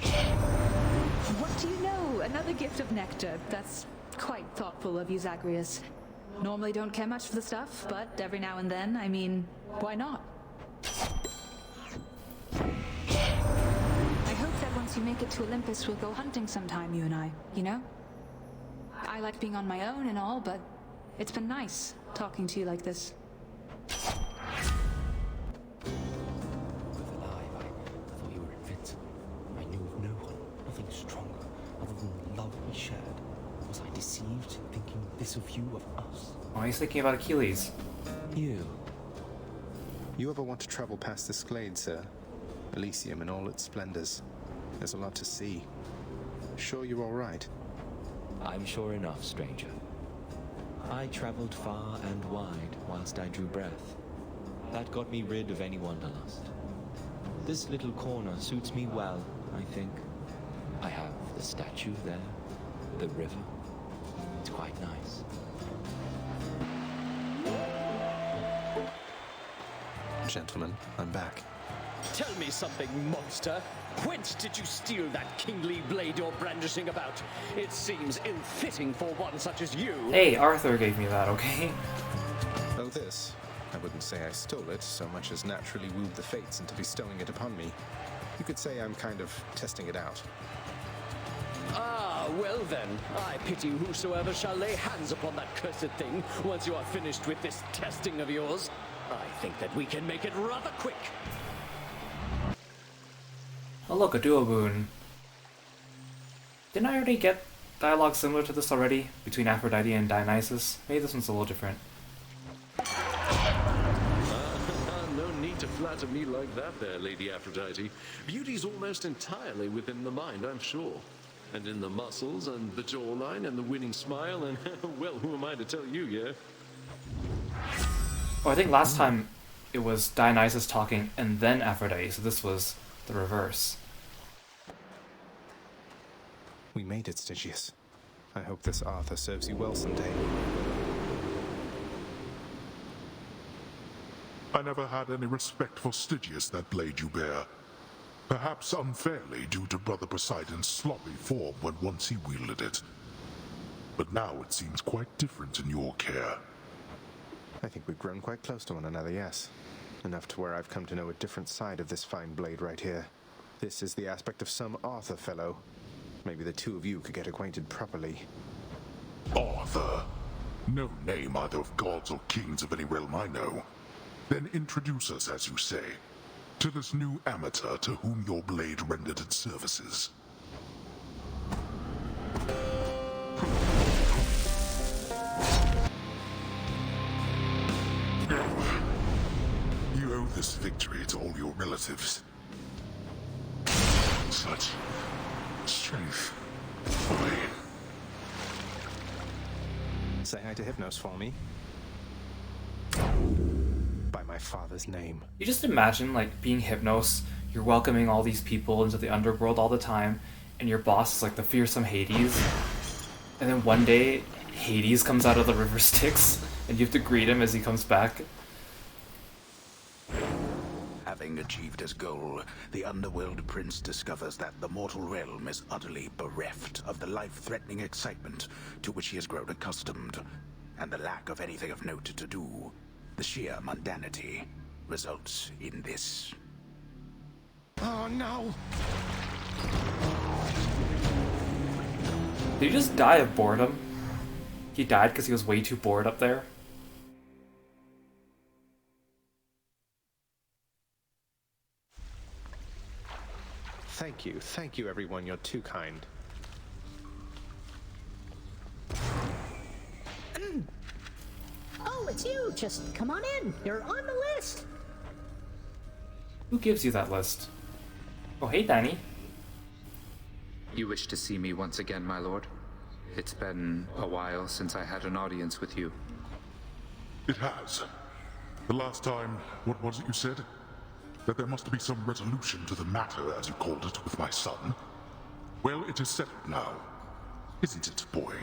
What do you know? Another gift of nectar. That's quite thoughtful of you, Zagreus. Normally don't care much for the stuff, but every now and then, I mean, why not? I hope that once you make it to Olympus, we'll go hunting sometime, you and I, you know? I like being on my own and all, but it's been nice talking to you like this. deceived, thinking this of you, of us? Oh, he's thinking about Achilles. You. You ever want to travel past this glade, sir? Elysium in all its splendors. There's a lot to see. Sure you're all right? I'm sure enough, stranger. I traveled far and wide whilst I drew breath. That got me rid of any wanderlust. This little corner suits me well, I think. I have the statue there, the river. It's quite nice. Gentlemen, I'm back. Tell me something, monster. Whence did you steal that kingly blade you're brandishing about? It seems ill-fitting for one such as you. Hey, Arthur gave me that, okay? Oh, this? I wouldn't say I stole it, so much as naturally wooed the fates into bestowing it upon me. You could say I'm kind of testing it out. Ah, well then, I pity whosoever shall lay hands upon that cursed thing once you are finished with this testing of yours. I think that we can make it rather quick. Oh look, a duo boon. Didn't I already get dialogue similar to this already? Between Aphrodite and Dionysus? Maybe this one's a little different. No need to flatter me like that there, Lady Aphrodite. Beauty's almost entirely within the mind, I'm sure. And in the muscles, and the jawline, and the winning smile, and, well, who am I to tell you, yeah? Oh, I think last time it was Dionysus talking and then Aphrodite, so this was the reverse. We made it, Stygius. I hope this Arthur serves you well someday. I never had any respect for Stygius, that blade you bear. Perhaps unfairly due to Brother Poseidon's sloppy form when once he wielded it. But now it seems quite different in your care. I think we've grown quite close to one another, yes. Enough to where I've come to know a different side of this fine blade right here. This is the aspect of some Arthur fellow. Maybe the two of you could get acquainted properly. Arthur? No name either of gods or kings of any realm I know. Then introduce us, as you say, to this new amateur to whom your blade rendered its services. You owe this victory to all your relatives. Such strength. Boy. Say hi to Hypnos for me. By my father's name. You just imagine, like, being Hypnos, you're welcoming all these people into the underworld all the time, and your boss is like the fearsome Hades, and then one day, Hades comes out of the river Styx, and you have to greet him as he comes back. Having achieved his goal, the Underworld Prince discovers that the mortal realm is utterly bereft of the life-threatening excitement to which he has grown accustomed, and the lack of anything of note to do. The sheer mundanity results in this. Oh no! Did he just die of boredom? He died because he was way too bored up there? Thank you everyone, you're too kind. Oh, it's you! Just come on in! You're on the list! Who gives you that list? Oh, hey, Danny. You wish to see me once again, my lord? It's been a while since I had an audience with you. It has. The last time, what was it you said? That there must be some resolution to the matter, as you called it, with my son. Well, it is settled now. Isn't it, boy?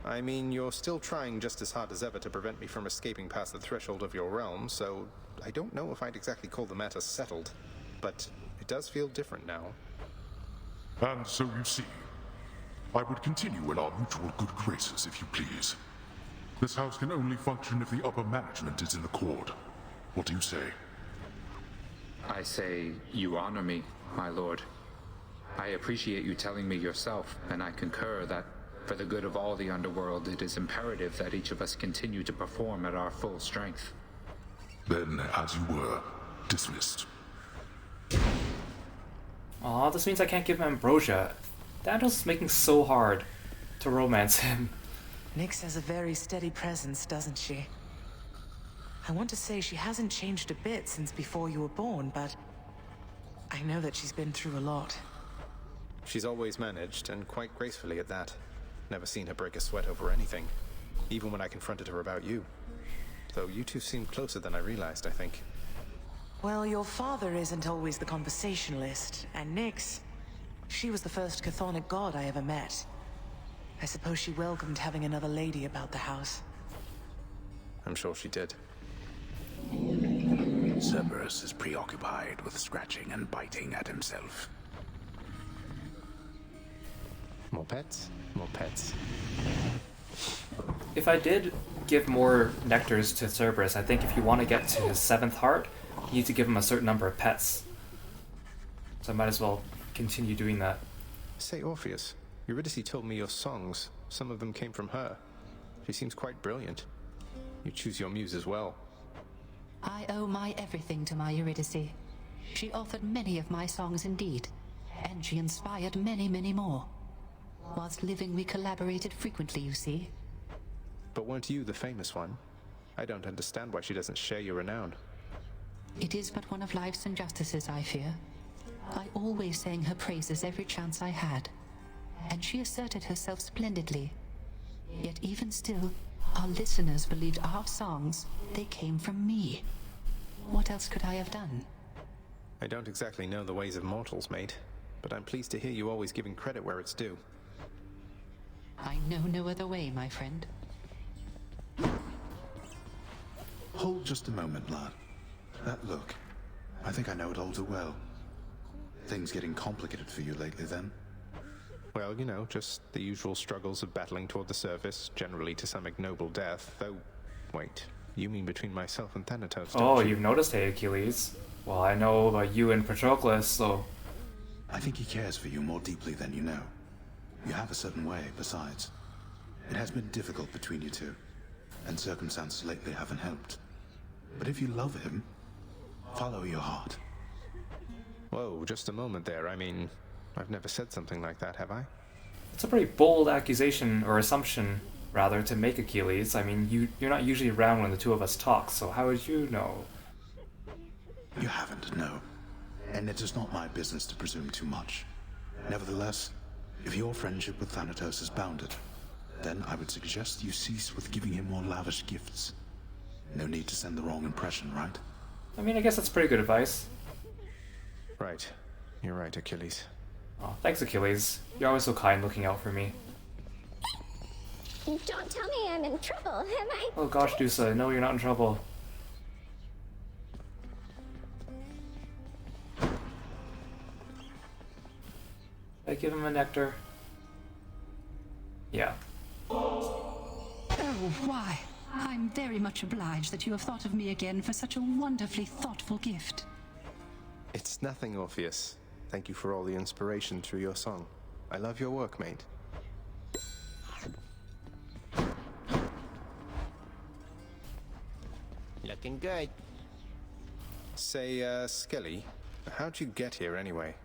I mean, you're still trying just as hard as ever to prevent me from escaping past the threshold of your realm, so I don't know if I'd exactly call the matter settled, but it does feel different now. And so you see, I would continue in our mutual good graces, if you please. This house can only function if the upper management is in accord. What do you say? I say you honor me, my lord. I appreciate you telling me yourself, and I concur that for the good of all the underworld, it is imperative that each of us continue to perform at our full strength. Then, as you were, dismissed. Aw, this means I can't give him ambrosia. Thanatos is making so hard to romance him. Nyx has a very steady presence, doesn't she? I want to say she hasn't changed a bit since before you were born, but I know that she's been through a lot. She's always managed, and quite gracefully at that. Never seen her break a sweat over anything, even when I confronted her about you. Though you two seem closer than I realized, I think. Well, your father isn't always the conversationalist, and Nyx, she was the first chthonic god I ever met. I suppose she welcomed having another lady about the house. I'm sure she did. Cerberus is preoccupied with scratching and biting at himself. More pets? More pets. If I did give more nectars to Cerberus, I think if you want to get to his 7th heart, you need to give him a certain number of pets. So I might as well continue doing that. Say, Orpheus, Eurydice told me your songs, some of them came from her. She seems quite brilliant. You choose your muse as well. I owe my everything to my Eurydice. She authored many of my songs indeed, and she inspired many, many more. Whilst living, we collaborated frequently, you see. But weren't you the famous one? I don't understand why she doesn't share your renown. It is but one of life's injustices, I fear. I always sang her praises every chance I had, and she asserted herself splendidly. Yet even still, our listeners believed our songs, they came from me. What else could I have done? I don't exactly know the ways of mortals, mate, but I'm pleased to hear you always giving credit where it's due. I know no other way, my friend. Hold just a moment, lad. That look, I think I know it all too well. Things getting complicated for you lately, then? Well, you know, just the usual struggles of battling toward the surface, generally to some ignoble death, though... Wait, you mean between myself and Thanatos, don't Oh, you? you've noticed, hey, Achilles. Well, I know about you and Patroclus, so... I think he cares for you more deeply than you know. You have a certain way, besides. It has been difficult between you two, and circumstances lately haven't helped. But if you love him, follow your heart. Whoa, just a moment there. I mean, I've never said something like that, have I? It's a pretty bold accusation, or assumption, rather, to make, Achilles. I mean, you're not usually around when the two of us talk, so how would you know? You haven't, no. And it is not my business to presume too much. Nevertheless, if your friendship with Thanatos is bounded, then I would suggest you cease with giving him more lavish gifts. No need to send the wrong impression, right? I mean, I guess that's pretty good advice. Right. You're right, Achilles. Oh, thanks, Achilles. You're always so kind looking out for me. Don't tell me I'm in trouble, am I? Oh gosh, Dusa, no, you're not in trouble. I give him a nectar. Yeah. Oh, why? I'm very much obliged that you have thought of me again for such a wonderfully thoughtful gift. It's nothing, Orpheus. Thank you for all the inspiration through your song. I love your work, mate. Looking good. Say, Skelly, how'd you get here anyway?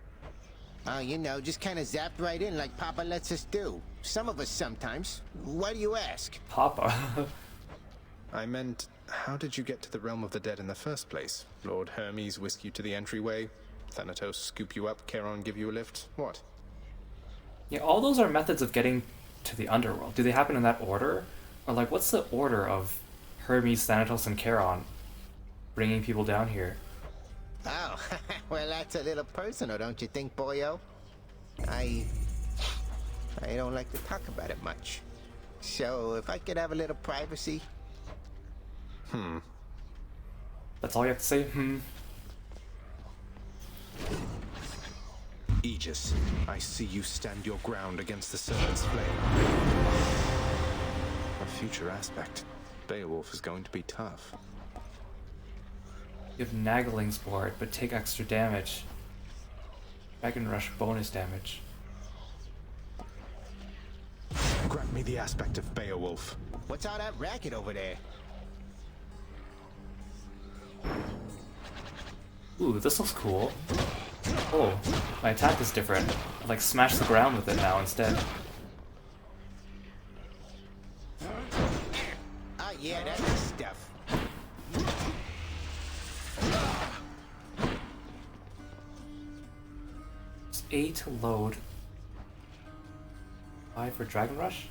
Oh, you know, just kind of zapped right in like Papa lets us do. Some of us sometimes. Why do you ask? Papa? I meant, how did you get to the realm of the dead in the first place? Lord Hermes whisk you to the entryway? Thanatos scoop you up, Charon give you a lift? What? Yeah, all those are methods of getting to the underworld. Do they happen in that order? Or like, what's the order of Hermes, Thanatos, and Charon bringing people down here? Oh, well, that's a little personal, don't you think, boyo? I don't like to talk about it much. So, if I could have a little privacy... That's all you have to say? Aegis, I see you stand your ground against the serpent's flame. A future aspect. Beowulf is going to be tough. You have Nagling's board, but take extra damage. Dragon Rush bonus damage. Grant me the aspect of Beowulf. What's all that racket over there? Ooh, this looks cool. Oh, my attack is different. I like smash the ground with it now instead. Yeah, that's the stuff. It's A to load. I for Dragon Rush?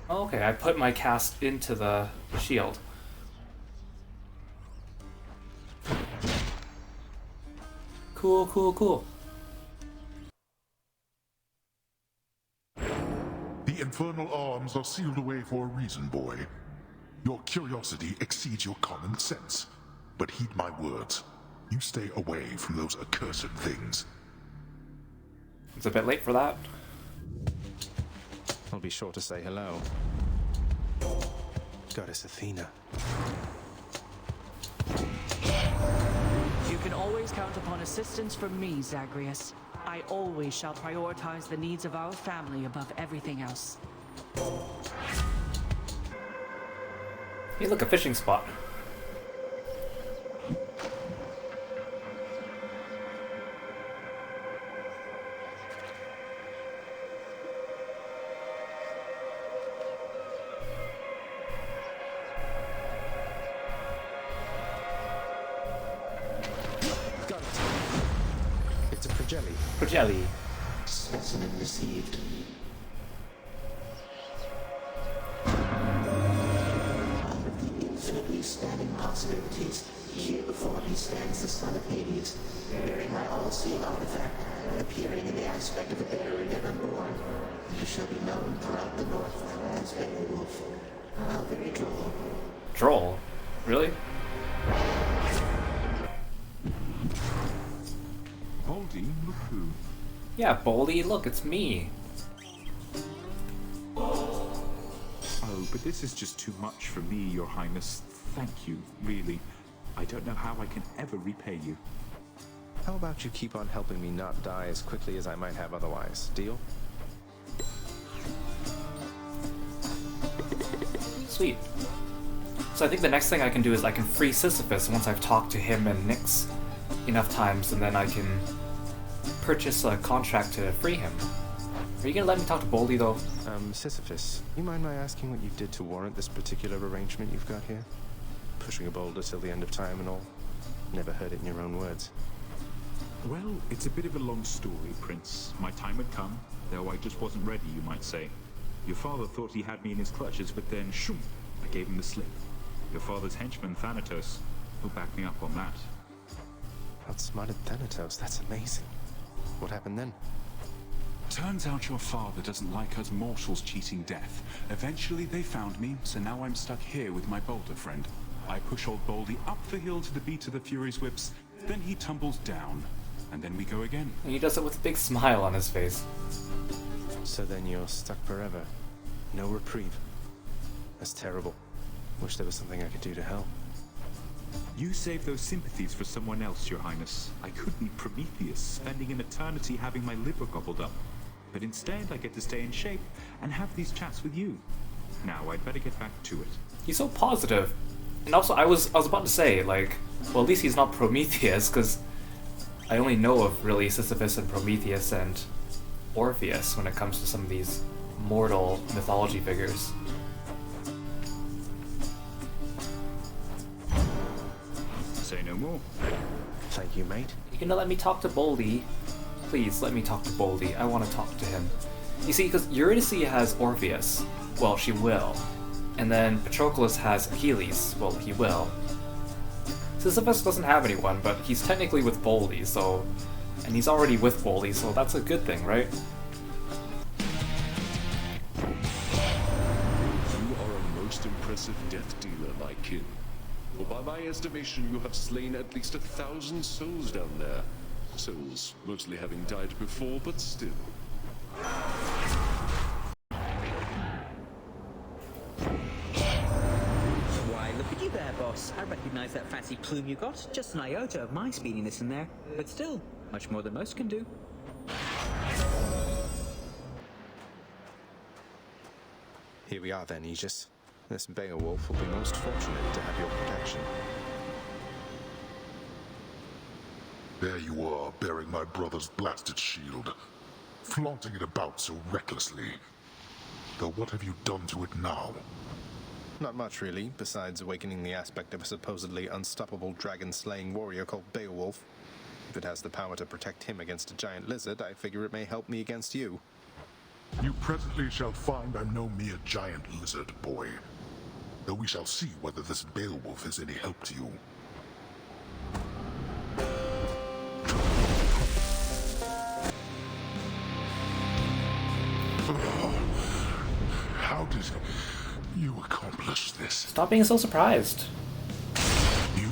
Oh, okay, I put my cast into the shield. Cool, cool, cool. The infernal arms are sealed away for a reason, boy. Your curiosity exceeds your common sense. But heed my words. You stay away from those accursed things. It's a bit late for that. I'll be sure to say hello. Goddess Athena. You can always count upon assistance from me, Zagreus. I always shall prioritize the needs of our family above everything else. Hey, look, a fishing spot. It's a Progelli. Progelli. Specimen received. Out of the infinitely spanning possibilities, here before me stands the son of Hades, bearing my all-seeing artifact, appearing in the aspect of a bearer never born. You shall be known throughout the north as Beowulf. How very droll. Droll? Really? Baldy, look who. Yeah, Baldy, look, it's me. Oh, but this is just too much for me, Your Highness. Thank you, really. I don't know how I can ever repay you. How about you keep on helping me not die as quickly as I might have otherwise? Deal? Sweet. So I think the next thing I can do is I can free Sisyphus once I've talked to him and Nyx enough times, and then I can purchase a contract to free him. Are you gonna let me talk to Baldy though? Sisyphus, you mind my asking what you did to warrant this particular arrangement you've got here? Pushing a boulder till the end of time and all. Never heard it in your own words. Well, it's a bit of a long story, Prince. My time had come, though I just wasn't ready, you might say. Your father thought he had me in his clutches, but then, shoom, I gave him the slip. Your father's henchman, Thanatos, will back me up on that. Outsmarted Thanatos, that's amazing. What happened then? Turns out your father doesn't like us mortals cheating death. Eventually they found me, so now I'm stuck here with my boulder friend. I push old Baldy up the hill to the beat of the Fury's whips, then he tumbles down, and then we go again. And he does it with a big smile on his face. So then you're stuck forever. No reprieve. That's terrible. Wish there was something I could do to help. You save those sympathies for someone else, Your Highness. I could be Prometheus, spending an eternity having my liver gobbled up. But instead, I get to stay in shape and have these chats with you. Now, I'd better get back to it. He's so positive. And also, I was about to say, like, well, at least he's not Prometheus, because I only know of really Sisyphus and Prometheus and Orpheus when it comes to some of these mortal mythology figures. Say no more. Thank you, mate. You gonna let me talk to Baldy? Please, let me talk to Baldy. I want to talk to him. You see, because Eurydice has Orpheus. Well, she will. And then Patroclus has Achilles. Well, he will. Sisyphus doesn't have anyone, but he's technically with Baldy, so... And he's already with Baldy, so that's a good thing, right? You are a most impressive death dealer, my kin. For by my estimation, you have slain at least 1,000 souls down there. Souls mostly having died before, but still. Why, look at you there, boss. I recognize that fancy plume you got. Just an iota of my speediness in there. But still, much more than most can do. Here we are then, Aegis. This Beowulf will be most fortunate to have your protection. There you are, bearing my brother's blasted shield, flaunting it about so recklessly. Though what have you done to it now? Not much, really, besides awakening the aspect of a supposedly unstoppable dragon-slaying warrior called Beowulf. If it has the power to protect him against a giant lizard, I figure it may help me against you. You presently shall find I'm no mere giant lizard, boy. Though we shall see whether this Beowulf is any help to you. How did you accomplish this? Stop being so surprised. You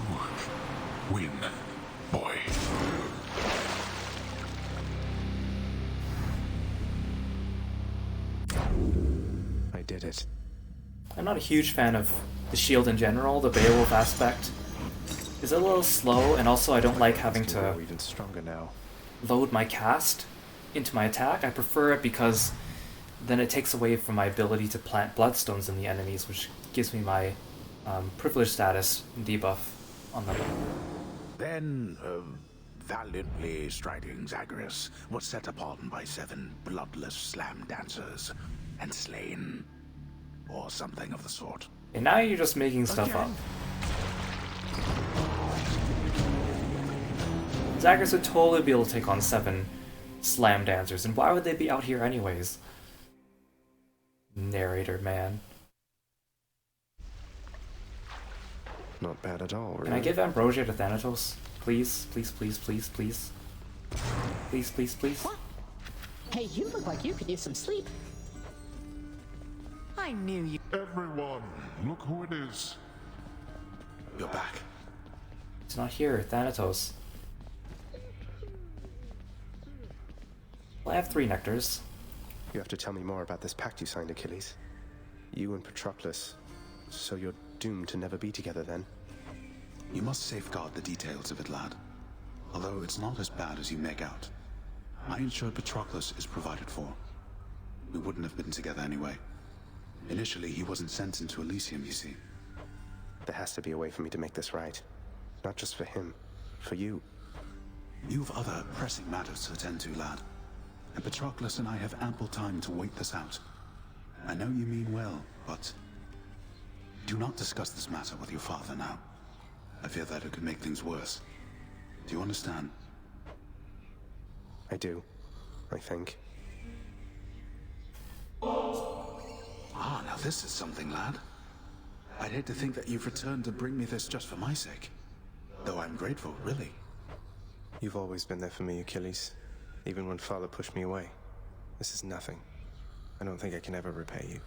win, boy. I did it. I'm not a huge fan of the shield in general. The Beowulf aspect is a little slow, and also I don't like having to even stronger now. Load my cast into my attack. I prefer it because then it takes away from my ability to plant bloodstones in the enemies, which gives me my privilege status debuff on them. Then, valiantly striding Zagreus was set upon by 7 bloodless slam dancers and slain, or something of the sort. And now you're just making stuff up. Zagreus would totally be able to take on 7 slam dancers, and why would they be out here anyways? Narrator man. Not bad at all, really. Can I give Ambrosia to Thanatos? Please, please, please, please, please. Please, please, please. What? Hey, you look like you could use some sleep. I knew you. Everyone, look who it is. You're back. It's not here, Thanatos. Well, I have 3 nectars. You have to tell me more about this pact you signed, Achilles. You and Patroclus. So you're doomed to never be together then? You must safeguard the details of it, lad. Although it's not as bad as you make out. I ensured Patroclus is provided for. We wouldn't have been together anyway. Initially, he wasn't sent into Elysium, you see. There has to be a way for me to make this right. Not just for him, for you. You've other pressing matters to attend to, lad. And Patroclus and I have ample time to wait this out. I know you mean well, but do not discuss this matter with your father now. I fear that it could make things worse. Do you understand? I do, I think. Ah, now this is something, lad. I'd hate to think that you've returned to bring me this just for my sake. Though I'm grateful, really. You've always been there for me, Achilles. Even when Father pushed me away. This is nothing. I don't think I can ever repay you.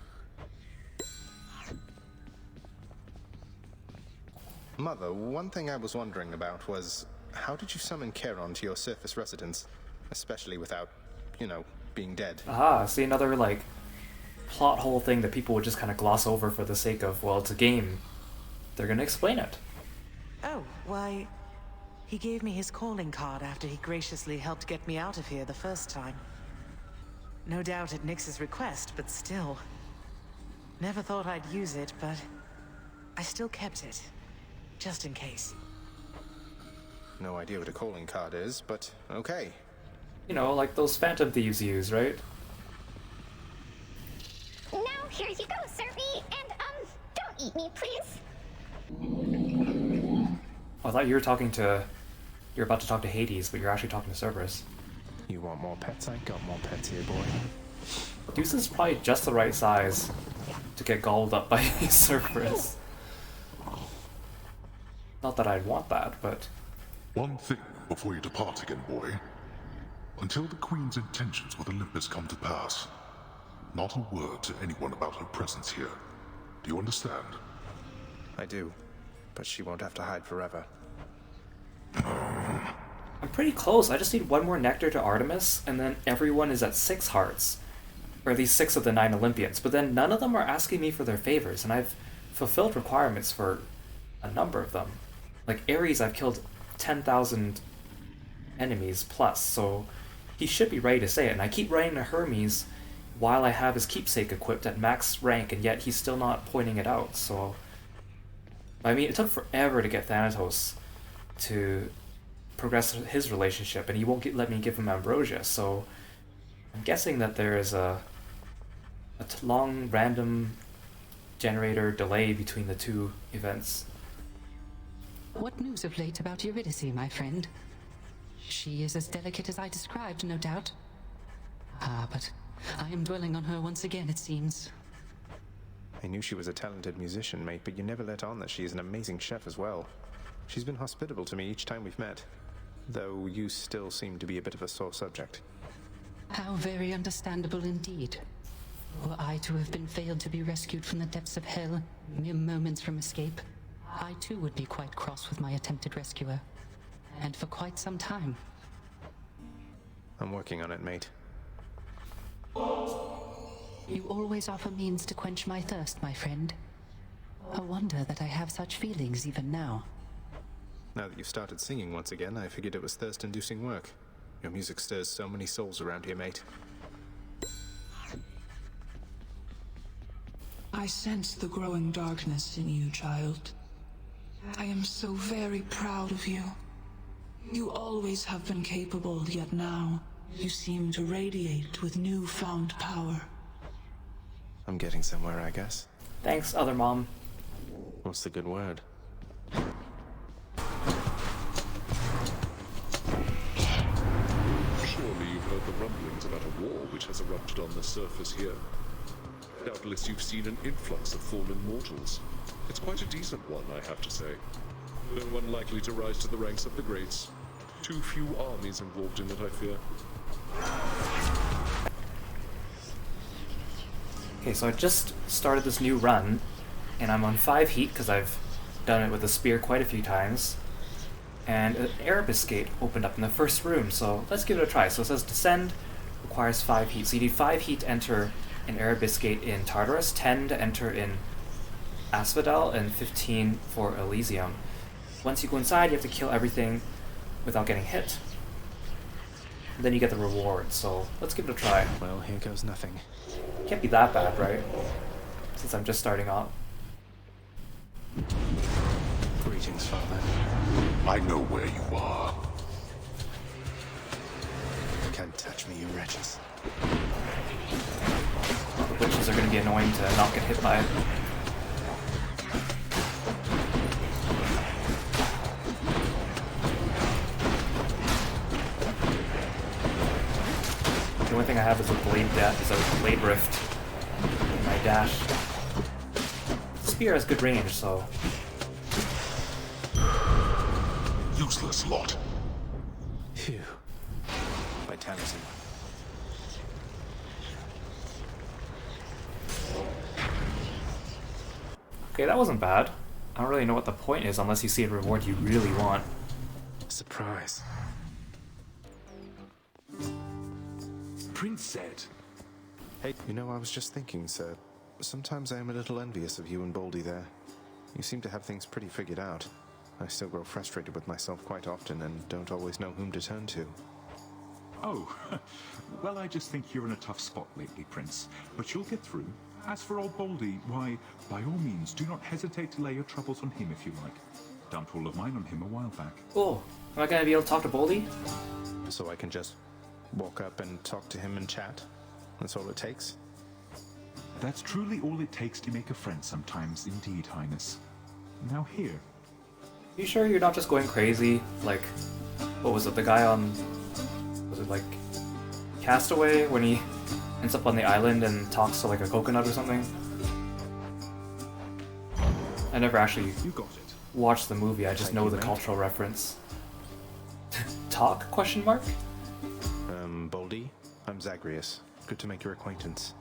Mother, one thing I was wondering about was, how did you summon Chiron to your surface residence? Especially without, you know, being dead. Aha, see another, like, plot hole thing that people would just kind of gloss over for the sake of, well, it's a game. They're gonna explain it. Oh, why, he gave me his calling card after he graciously helped get me out of here the first time. No doubt at Nyx's request, but still. Never thought I'd use it, but I still kept it. Just in case. No idea what a calling card is, but okay. You know, like those Phantom Thieves use, right? Now, here you go, Servy, and, don't eat me, please. I thought you were you're about to talk to Hades, but you're actually talking to Cerberus. You want more pets? I got more pets here, boy. Deuce is probably just the right size to get gobbled up by Cerberus. Not that I'd want that, but... One thing before you depart again, boy. Until the Queen's intentions with Olympus come to pass, not a word to anyone about her presence here. Do you understand? I do, but she won't have to hide forever. I'm pretty close. I just need 1 more nectar to Artemis, and then everyone is at 6 hearts. Or at least 6 of the 9 Olympians. But then none of them are asking me for their favors, and I've fulfilled requirements for a number of them. Like Ares, I've killed 10,000 enemies plus, so he should be ready to say it. And I keep running to Hermes while I have his keepsake equipped at max rank, and yet he's still not pointing it out, so... I mean, it took forever to get Thanatos to progress his relationship, and he won't let me give him Ambrosia, so I'm guessing that there is a long random generator delay between the two events. What news of late about Eurydice, my friend? She is as delicate as I described, no doubt. But I am dwelling on her once again, it seems. I knew she was a talented musician, mate, but you never let on that she is an amazing chef as well. She's been hospitable to me each time we've met, though you still seem to be a bit of a sore subject. How very understandable indeed. Were I to have been failed to be rescued from the depths of hell, mere moments from escape, I too would be quite cross with my attempted rescuer. And for quite some time. I'm working on it, mate. You always offer means to quench my thirst, my friend. A wonder that I have such feelings even now. Now that you've started singing once again, I figured it was thirst-inducing work. Your music stirs so many souls around here, mate. I sense the growing darkness in you, child. I am so very proud of you. You always have been capable, yet now you seem to radiate with newfound power. I'm getting somewhere, I guess. Thanks, other mom. What's the good word? Surely you've heard the rumblings about a war which has erupted on the surface here. Doubtless you've seen an influx of fallen mortals. It's quite a decent one, I have to say. No one likely to rise to the ranks of the greats. Too few armies involved in it, I fear. Okay, so I just started this new run, and I'm on 5 heat because I've done it with a spear quite a few times. And an Erebus gate opened up in the first room, so let's give it a try. So it says descend requires 5 heat. So you need 5 heat to enter an Erebus gate in Tartarus, 10 to enter in Asphodel, and 15 for Elysium. Once you go inside, you have to kill everything without getting hit. And then you get the reward, so let's give it a try. Well, here goes nothing. Can't be that bad, right? Since I'm just starting out. Greetings, Father. I know where you are. Can't touch me, you wretches. The witches are going to be annoying to not get hit by. The only thing I have is a blade rift in my dash. Spear has good range, so Useless lot. Phew. Vitality. okay, that wasn't bad. I don't really know what the point is unless you see a reward you really want. Surprise. Prince said. Hey, you know, I was just thinking, sir. Sometimes I am a little envious of you and Baldy there. You seem to have things pretty figured out. I still grow frustrated with myself quite often and don't always know whom to turn to. Oh, well, I just think you're in a tough spot lately, Prince. But you'll get through. As for old Baldy, why, by all means, do not hesitate to lay your troubles on him if you like. Dumped all of mine on him a while back. Oh, am I going to be able to talk to Baldy? So I can just walk up and talk to him and chat? That's all it takes? That's truly all it takes to make a friend sometimes, indeed, Highness. Now here. You sure you're not just going crazy? Like, what was it, the guy on... was it like Castaway, when he ends up on the island and talks to like a coconut or something? I never actually watched the movie, I just know the cultural reference. Talk? Question mark? Baldy, I'm Zagreus. Good to make your acquaintance.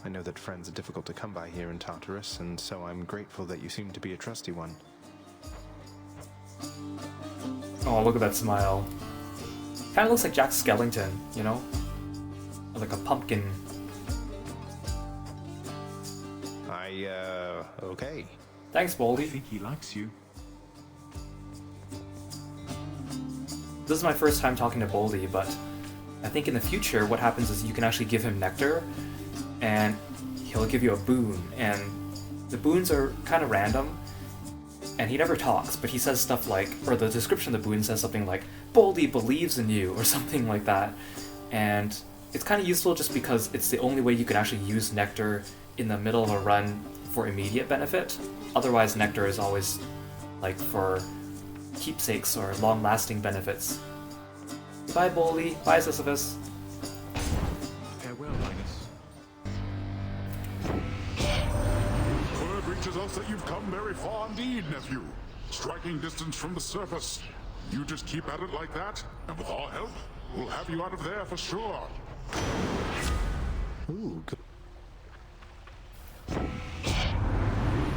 I know that friends are difficult to come by here in Tartarus, and so I'm grateful that you seem to be a trusty one. Oh, look at that smile. Kinda looks like Jack Skellington, you know? Like a pumpkin. Okay. Thanks, Baldy. I think he likes you. This is my first time talking to Baldy, but I think in the future what happens is you can actually give him nectar, and he'll give you a boon, and the boons are kind of random, and he never talks, but he says stuff like, or the description of the boon says something like, Baldy believes in you, or something like that, and it's kind of useful just because it's the only way you can actually use nectar in the middle of a run for immediate benefit. Otherwise, nectar is always like for keepsakes or long-lasting benefits. Bye, Bolly. Bye, Sisyphus. Farewell, Highness. Word reaches us that you've come very far indeed, nephew. Striking distance from the surface. You just keep at it like that, and with our help, we'll have you out of there for sure. Ooh, good.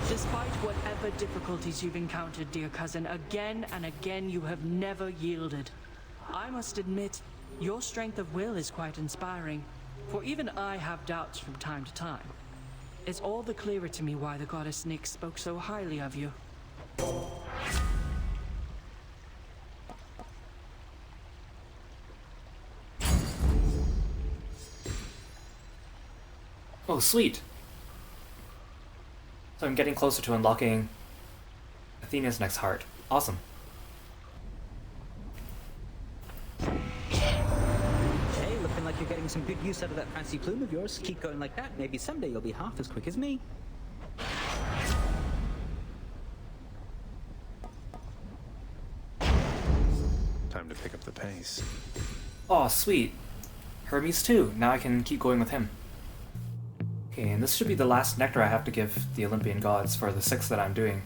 Despite whatever difficulties you've encountered, dear cousin, again and again you have never yielded. I must admit, your strength of will is quite inspiring, for even I have doubts from time to time. It's all the clearer to me why the goddess Nyx spoke so highly of you. Oh, sweet. So I'm getting closer to unlocking Athena's next heart. Awesome. Hey, looking like you're getting some good use out of that fancy plume of yours. Keep going like that. Maybe someday you'll be half as quick as me. Time to pick up the pace. Oh, sweet. Hermes too. Now I can keep going with him. Okay, and this should be the last nectar I have to give the Olympian gods for the 6 that I'm doing.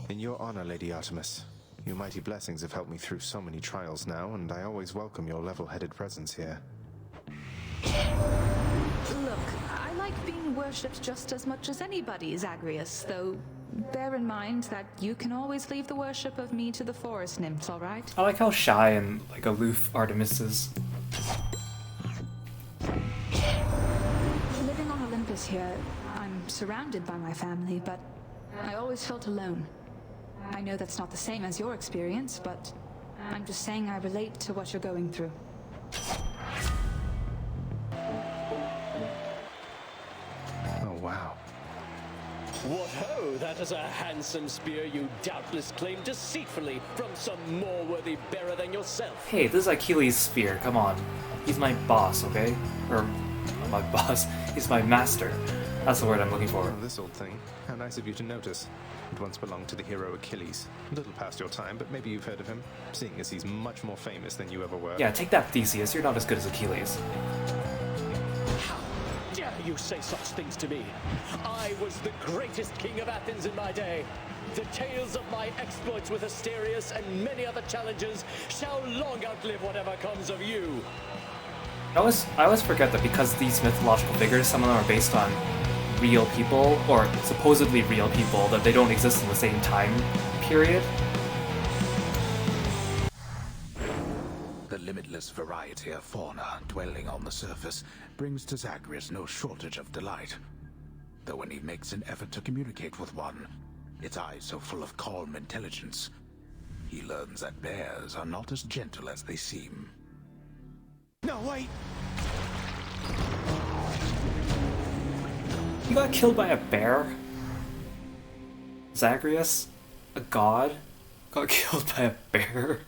In your honor, Lady Artemis. Your mighty blessings have helped me through so many trials now, and I always welcome your level-headed presence here. Look, I like being worshipped just as much as anybody, Zagreus, though bear in mind that you can always leave the worship of me to the forest nymphs, alright? I like how shy and like aloof Artemis is. Living on Olympus here, I'm surrounded by my family, but I always felt alone. I know that's not the same as your experience, but I'm just saying I relate to what you're going through. Oh, wow. What ho! That is a handsome spear you doubtless claimed deceitfully from some more worthy bearer than yourself. Hey, this is Achilles' spear, come on. He's my boss, okay? Or, not my boss, he's my master. That's the word I'm looking for. Oh, this old thing. How nice of you to notice. It once belonged to the hero Achilles. A little past your time, but maybe you've heard of him, seeing as he's much more famous than you ever were. Yeah, take that, Theseus. You're not as good as Achilles. How dare you say such things to me? I was the greatest king of Athens in my day. The tales of my exploits with Asterius and many other challenges shall long outlive whatever comes of you. I always forget that because these mythological figures, some of them are based on real people, or supposedly real people, that they don't exist in the same time period. The limitless variety of fauna dwelling on the surface brings to Zagreus no shortage of delight. Though when he makes an effort to communicate with one, its eyes so full of calm intelligence, he learns that bears are not as gentle as they seem. No, wait! You got killed by a bear? Zagreus? A god? Got killed by a bear?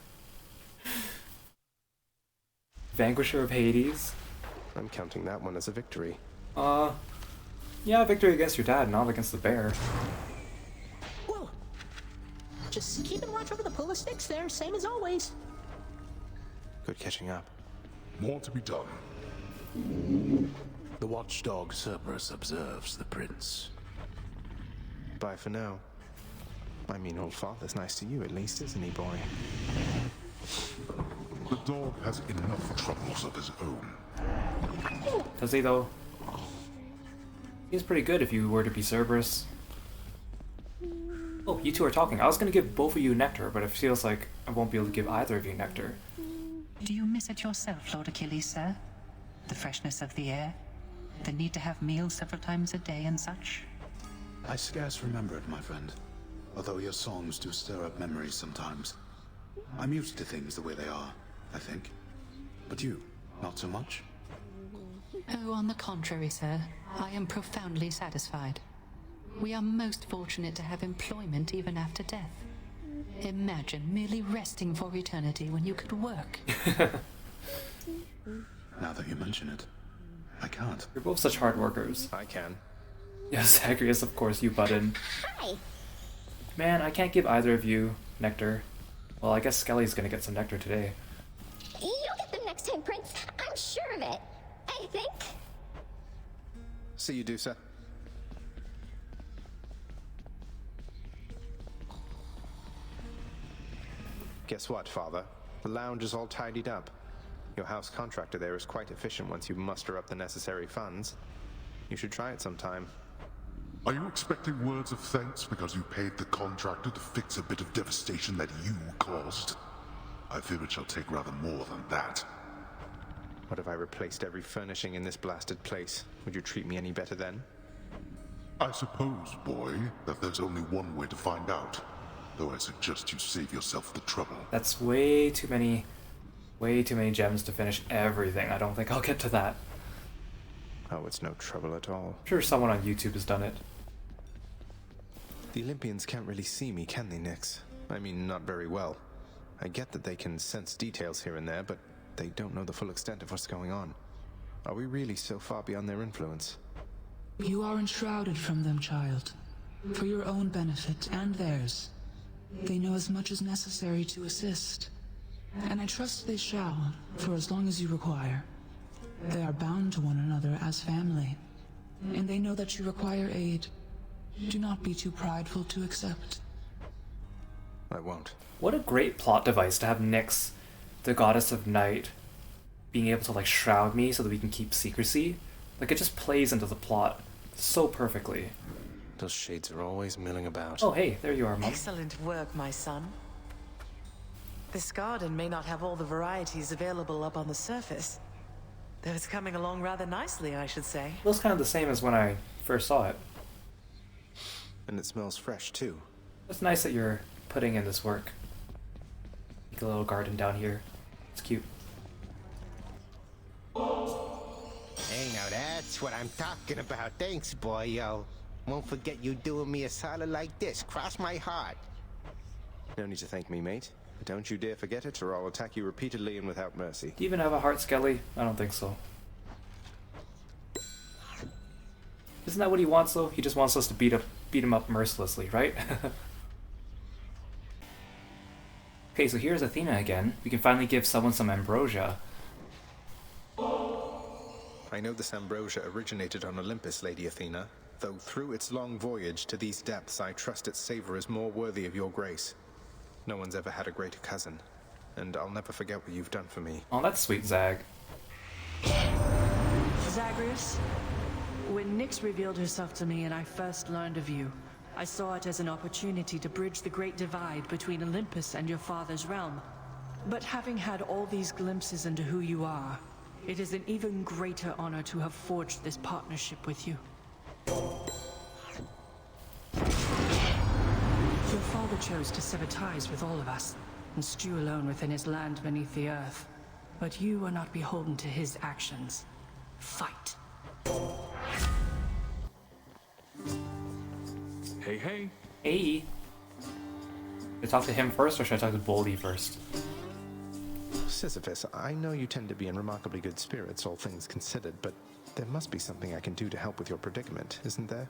Vanquisher of Hades? I'm counting that one as a victory. Yeah, victory against your dad, not against the bear. Whoa! Just keeping watch over the pull of sticks there, same as always. Good catching up. More to be done. The watchdog Cerberus observes the prince. Bye for now. I mean, old father's nice to you at least, isn't he, boy? The dog has enough troubles of his own. Does he, though? He's pretty good if you were to be Cerberus. Oh, you two are talking. I was gonna give both of you nectar, but it feels like I won't be able to give either of you nectar. Do you miss it yourself, Lord Achilles, sir? The freshness of the air? The need to have meals several times a day and such? I scarce remember it, my friend. Although your songs do stir up memories sometimes. I'm used to things the way they are, I think. But you, not so much? Oh, on the contrary, sir. I am profoundly satisfied. We are most fortunate to have employment even after death. Imagine merely resting for eternity when you could work. Now that you mention it, I can't. You're both such hard workers. I can. Yes, Zagreus, of course, you butt in. Hi. Man, I can't give either of you nectar. Well, I guess Skelly's gonna get some nectar today. You'll get them next time, Prince. I'm sure of it. I think. See you, Dusa. Guess what, Father? The lounge is all tidied up. Your house contractor there is quite efficient once you muster up the necessary funds. You should try it sometime. Are you expecting words of thanks because you paid the contractor to fix a bit of devastation that you caused? I fear it shall take rather more than that. What if I replaced every furnishing in this blasted place? Would you treat me any better then? I suppose, boy, that there's only one way to find out. Though I suggest you save yourself the trouble. That's way too many gems to finish everything. I don't think I'll get to that. Oh, it's no trouble at all. I'm sure someone on YouTube has done it. The Olympians can't really see me, can they, Nyx? I mean, not very well. I get that they can sense details here and there, but they don't know the full extent of what's going on. Are we really so far beyond their influence? You are enshrouded from them, child. For your own benefit and theirs. They know as much as necessary to assist. And I trust they shall, for as long as you require. They are bound to one another as family. And they know that you require aid. Do not be too prideful to accept. I won't. What a great plot device to have Nyx, the goddess of night, being able to like shroud me so that we can keep secrecy. Like it just plays into the plot so perfectly. Those shades are always milling about. Oh hey, there you are, Mom. Excellent work, my son. This garden may not have all the varieties available up on the surface, though it's coming along rather nicely, I should say. It looks kind of the same as when I first saw it. And it smells fresh too. It's nice that you're putting in this work. Make a little garden down here. It's cute. Hey, now that's what I'm talking about. Thanks, boyo. Won't forget you doing me a solid like this. Cross my heart. No need to thank me, mate. Don't you dare forget it, or I'll attack you repeatedly and without mercy. Do you even have a heart, Skelly? I don't think so. Isn't that what he wants, though? He just wants us to beat him up mercilessly, right? Okay, so here's Athena again. We can finally give someone some ambrosia. I know this ambrosia originated on Olympus, Lady Athena, though through its long voyage to these depths I trust its savor is more worthy of your grace. No one's ever had a greater cousin, and I'll never forget what you've done for me. Oh, that's sweet, Zag. Zagreus, when Nyx revealed herself to me and I first learned of you, I saw it as an opportunity to bridge the great divide between Olympus and your father's realm. But having had all these glimpses into who you are, it is an even greater honor to have forged this partnership with you. Your father chose to sever ties with all of us, and stew alone within his land beneath the earth. But you are not beholden to his actions. Fight. Hey, hey. Hey. Should I talk to him first, or should I talk to Boldy first? Sisyphus, I know you tend to be in remarkably good spirits, all things considered, but there must be something I can do to help with your predicament, isn't there?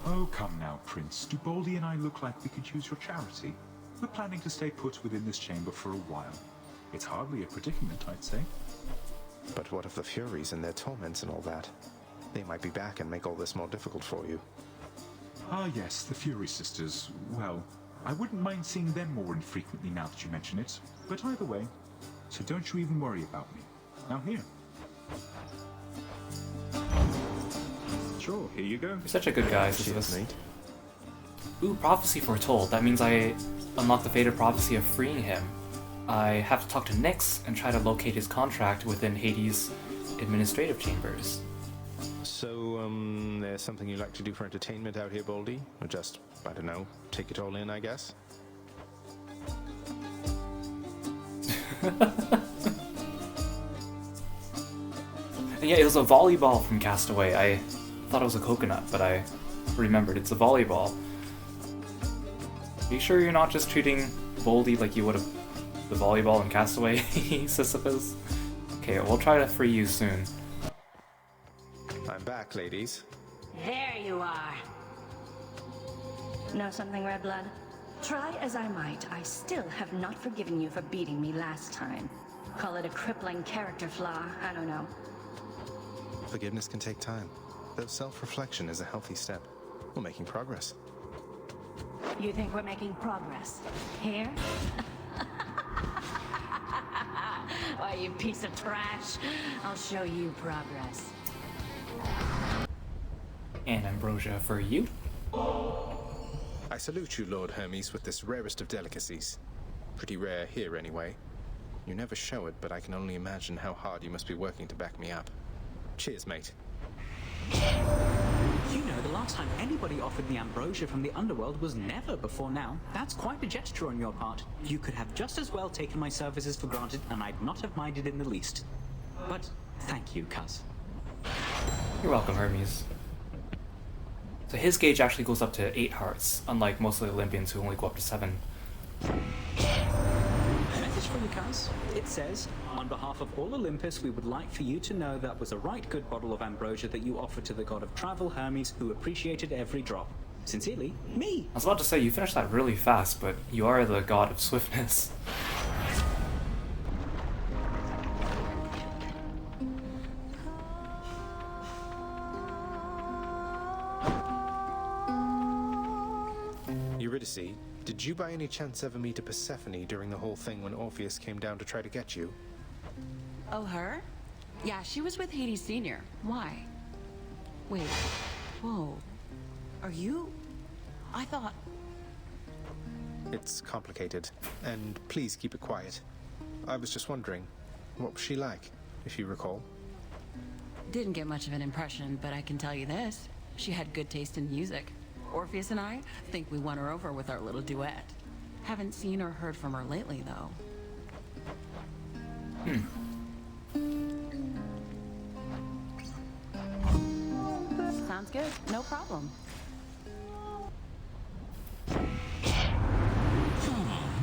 Oh, come now, Prince. Do Baldy and I look like we could use your charity? We're planning to stay put within this chamber for a while. It's hardly a predicament, I'd say. But what of the Furies and their torments and all that? They might be back and make all this more difficult for you. Ah, yes, the Fury Sisters. Well, I wouldn't mind seeing them more infrequently now that you mention it. But either way, so don't you even worry about me. Now here. Sure, here you go. You're such a good guy, Sisyphus. Ooh, prophecy foretold. That means I unlock the fated prophecy of freeing him. I have to talk to Nyx and try to locate his contract within Hades' administrative chambers. So, there's something you like to do for entertainment out here, Baldy? Or just, I don't know, take it all in, I guess? And yeah, it was a volleyball from Castaway. I thought it was a coconut, but I remembered it's a volleyball. Are you sure you're not just treating Boldy like you would have the volleyball in Castaway, Sisyphus? Okay, we'll try to free you soon. I'm back, ladies. There you are. Know something, Red Blood? Try as I might, I still have not forgiven you for beating me last time. Call it a crippling character flaw, I don't know. Forgiveness can take time, though self-reflection is a healthy step. We're making progress. You think we're making progress? Here? Why, you piece of trash. I'll show you progress. And ambrosia for you. I salute you, Lord Hermes, with this rarest of delicacies. Pretty rare here, anyway. You never show it, but I can only imagine how hard you must be working to back me up. Cheers, mate. You know, the last time anybody offered me ambrosia from the underworld was never before now. That's quite a gesture on your part. You could have just as well taken my services for granted, and I'd not have minded in the least. But thank you, cuz. You're welcome, Hermes. So his gauge actually goes up to 8 hearts, unlike most of the Olympians who only go up to 7. Message for you, cuz. It says, on behalf of all Olympus, we would like for you to know that was a right good bottle of ambrosia that you offered to the god of travel, Hermes, who appreciated every drop. Sincerely, me. I was about to say, you finished that really fast, but you are the god of swiftness. Eurydice, did you by any chance ever meet a Persephone during the whole thing when Orpheus came down to try to get you? Oh, her? Yeah, she was with Hades Sr. Why? Wait. Whoa. Are you? I thought... It's complicated, and please keep it quiet. I was just wondering, what was she like, if you recall? Didn't get much of an impression, but I can tell you this. She had good taste in music. Orpheus and I think we won her over with our little duet. Haven't seen or heard from her lately, though. Sounds good. No problem.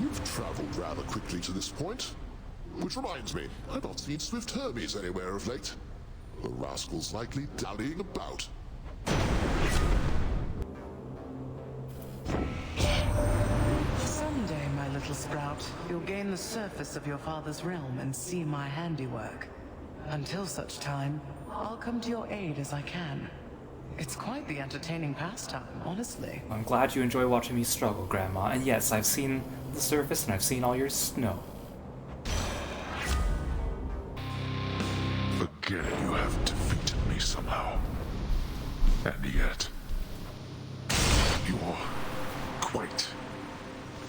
You've traveled rather quickly to this point. Which reminds me, I've not seen Swift Hermes anywhere of late. The rascal's likely dallying about. Someday, my little sprout, you'll gain the surface of your father's realm and see my handiwork. Until such time, I'll come to your aid as I can. It's quite the entertaining pastime, honestly. I'm glad you enjoy watching me struggle, Grandma, and yes, I've seen the surface and I've seen all your snow. Again, you have defeated me somehow. And yet, you're quite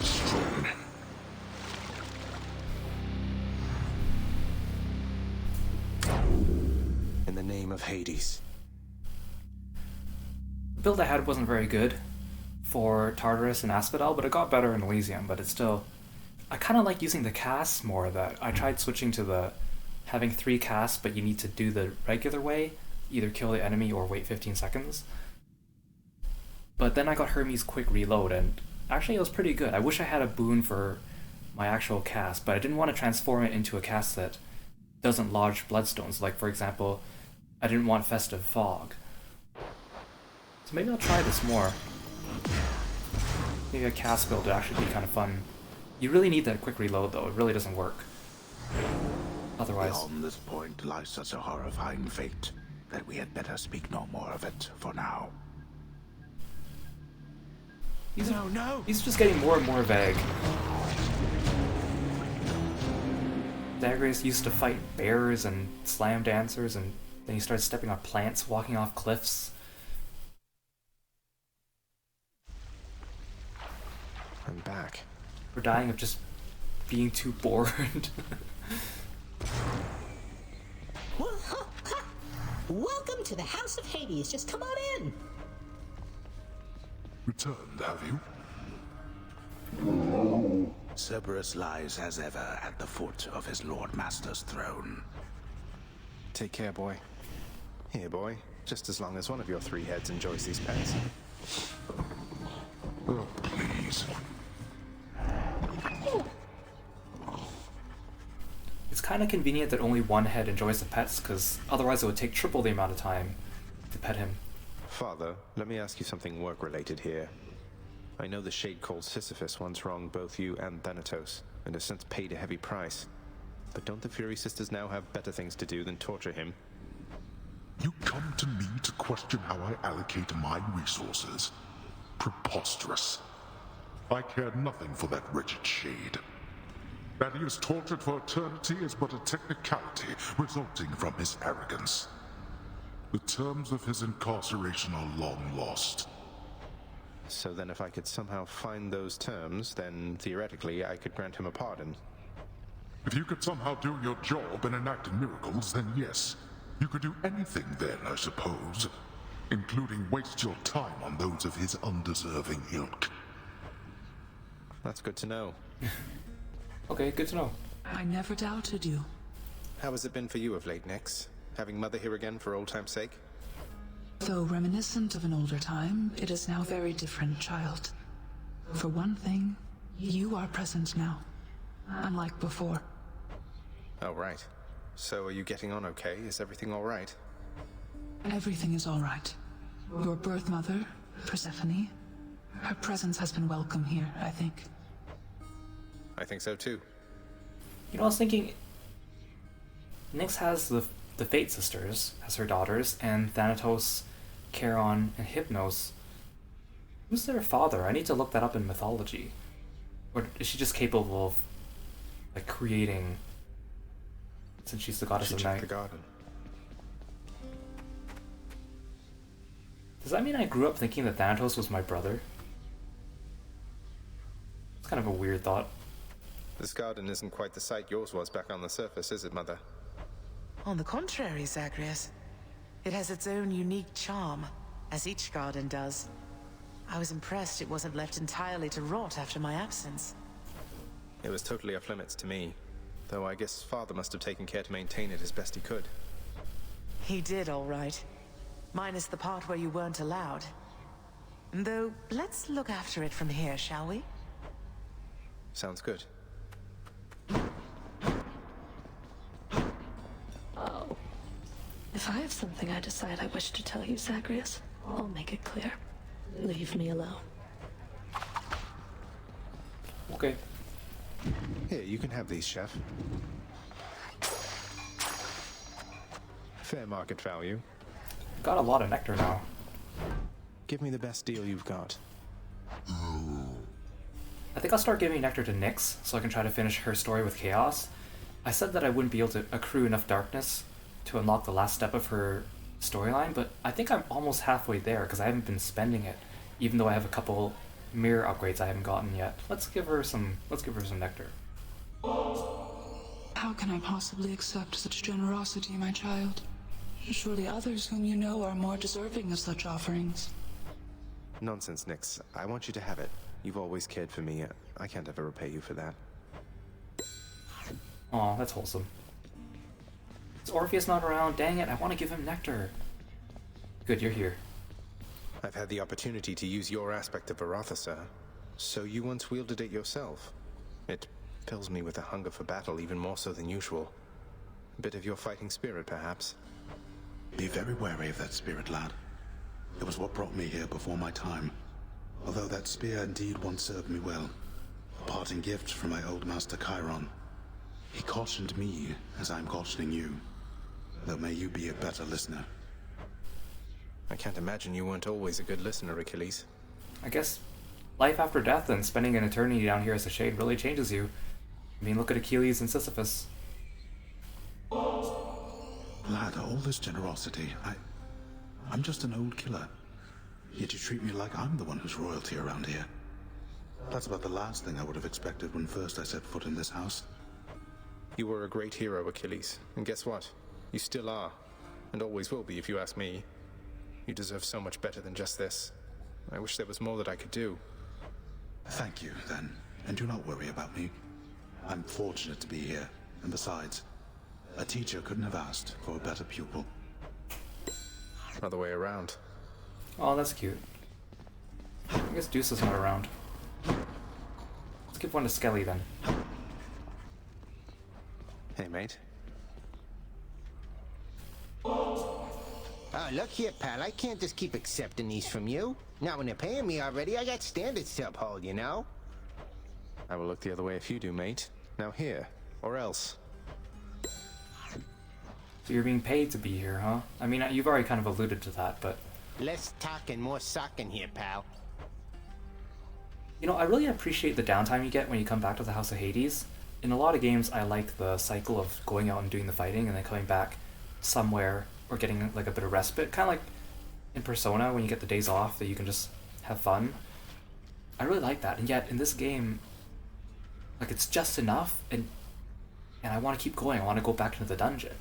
strong. In the name of Hades. The build I had wasn't very good for Tartarus and Asphodel, but it got better in Elysium, but it's still... I kind of like using the casts more. That I tried switching to the having 3 casts, but you need to do the regular way, either kill the enemy or wait 15 seconds. But then I got Hermes Quick Reload, and actually it was pretty good. I wish I had a boon for my actual cast, but I didn't want to transform it into a cast that doesn't lodge bloodstones. Like, for example, I didn't want Festive Fog. So maybe I'll try this more. Maybe a cast build would actually be kind of fun. You really need that quick reload, though. It really doesn't work otherwise. Beyond this point lies such a horrifying fate that we had better speak no more of it for now. He's just getting more and more vague. Zagreus used to fight bears and slam dancers, and then he started stepping on plants, walking off cliffs. I'm back. We're dying of just being too bored. Welcome to the House of Hades. Just come on in. Returned, have you? Cerberus lies as ever at the foot of his Lord Master's throne. Take care, boy. Here, boy. Just as long as one of your 3 heads enjoys these pets. Oh, please. It's kind of convenient that only one head enjoys the pets, because otherwise it would take triple the amount of time to pet him. Father, let me ask you something work-related here. I know the shade called Sisyphus once wronged both you and Thanatos, and has since paid a heavy price. But don't the Fury Sisters now have better things to do than torture him? You come to me to question how I allocate my resources? Preposterous. I care nothing for that wretched shade. That he is tortured for eternity is but a technicality resulting from his arrogance. The terms of his incarceration are long lost. So then if I could somehow find those terms, then theoretically I could grant him a pardon. If you could somehow do your job and enact miracles, then yes. You could do anything then, I suppose. Including waste your time on those of his undeserving ilk. That's good to know. Okay, good to know. I never doubted you. How has it been for you of late, Nyx? Having Mother here again for old time's sake? Though reminiscent of an older time, it is now very different, child. For one thing, you are present now, unlike before. Oh, right. So are you getting on okay? Is everything all right? Everything is all right. Your birth mother, Persephone, her presence has been welcome here, I think. I think so too. You know, I was thinking, Nyx has the Fate Sisters as her daughters, and Thanatos, Charon, and Hypnos. Who's their father? I need to look that up in mythology. Or is she just capable of, like, creating, since she's the goddess of night? The garden. Does that mean I grew up thinking that Thanatos was my brother? It's kind of a weird thought. This garden isn't quite the sight yours was back on the surface, is it, Mother? On the contrary, Zagreus. It has its own unique charm, as each garden does. I was impressed it wasn't left entirely to rot after my absence. It was totally off limits to me, though I guess Father must have taken care to maintain it as best he could. He did, all right. Minus the part where you weren't allowed. Though, let's look after it from here, shall we? Sounds good. Oh. If I have something I decide I wish to tell you, Zagreus, I'll make it clear. Leave me alone. Okay. Here, you can have these, Chef. Fair market value. Got a lot of nectar now. Give me the best deal you've got. I think I'll start giving nectar to Nyx, so I can try to finish her story with Chaos. I said that I wouldn't be able to accrue enough darkness to unlock the last step of her storyline, but I think I'm almost halfway there, because I haven't been spending it, even though I have a couple mirror upgrades I haven't gotten yet. Let's give her some nectar. How can I possibly accept such generosity, my child? Surely others whom you know are more deserving of such offerings. Nonsense, Nyx. I want you to have it. You've always cared for me. I can't ever repay you for that. Aw, that's wholesome. Is Orpheus not around? Dang it, I want to give him nectar. Good, you're here. I've had the opportunity to use your aspect of Varathasa, so you once wielded it yourself. It fills me with a hunger for battle even more so than usual. A bit of your fighting spirit, perhaps. Be very wary of that spirit, lad. It was what brought me here before my time. Although that spear indeed once served me well. A parting gift from my old master Chiron. He cautioned me as I'm cautioning you. Though may you be a better listener. I can't imagine you weren't always a good listener, Achilles. I guess life after death and spending an eternity down here as a shade really changes you. I mean, look at Achilles and Sisyphus. Lad, all this generosity, I'm just an old killer. Yet you treat me like I'm the one who's royalty around here. That's about the last thing I would have expected when first I set foot in this house. You were a great hero, Achilles. And guess what? You still are. And always will be, if you ask me. You deserve so much better than just this. I wish there was more that I could do. Thank you, then. And do not worry about me. I'm fortunate to be here. And besides, a teacher couldn't have asked for a better pupil. Other way around. Oh, that's cute. I guess Deuce is not around. Let's give one to Skelly then. Hey, mate. Oh, look here, pal. I can't just keep accepting these from you. Now, when they're paying me already, I got standards to uphold, you know? I will look the other way if you do, mate. Now here, or else. So you're being paid to be here, huh? I mean, you've already kind of alluded to that, but... Less talking, more socking here, pal. You know, I really appreciate the downtime you get when you come back to the House of Hades. In a lot of games, I like the cycle of going out and doing the fighting and then coming back somewhere or getting like a bit of respite. Kind of like in Persona when you get the days off that you can just have fun. I really like that, and yet in this game, like it's just enough, and I want to keep going. I want to go back into the dungeon.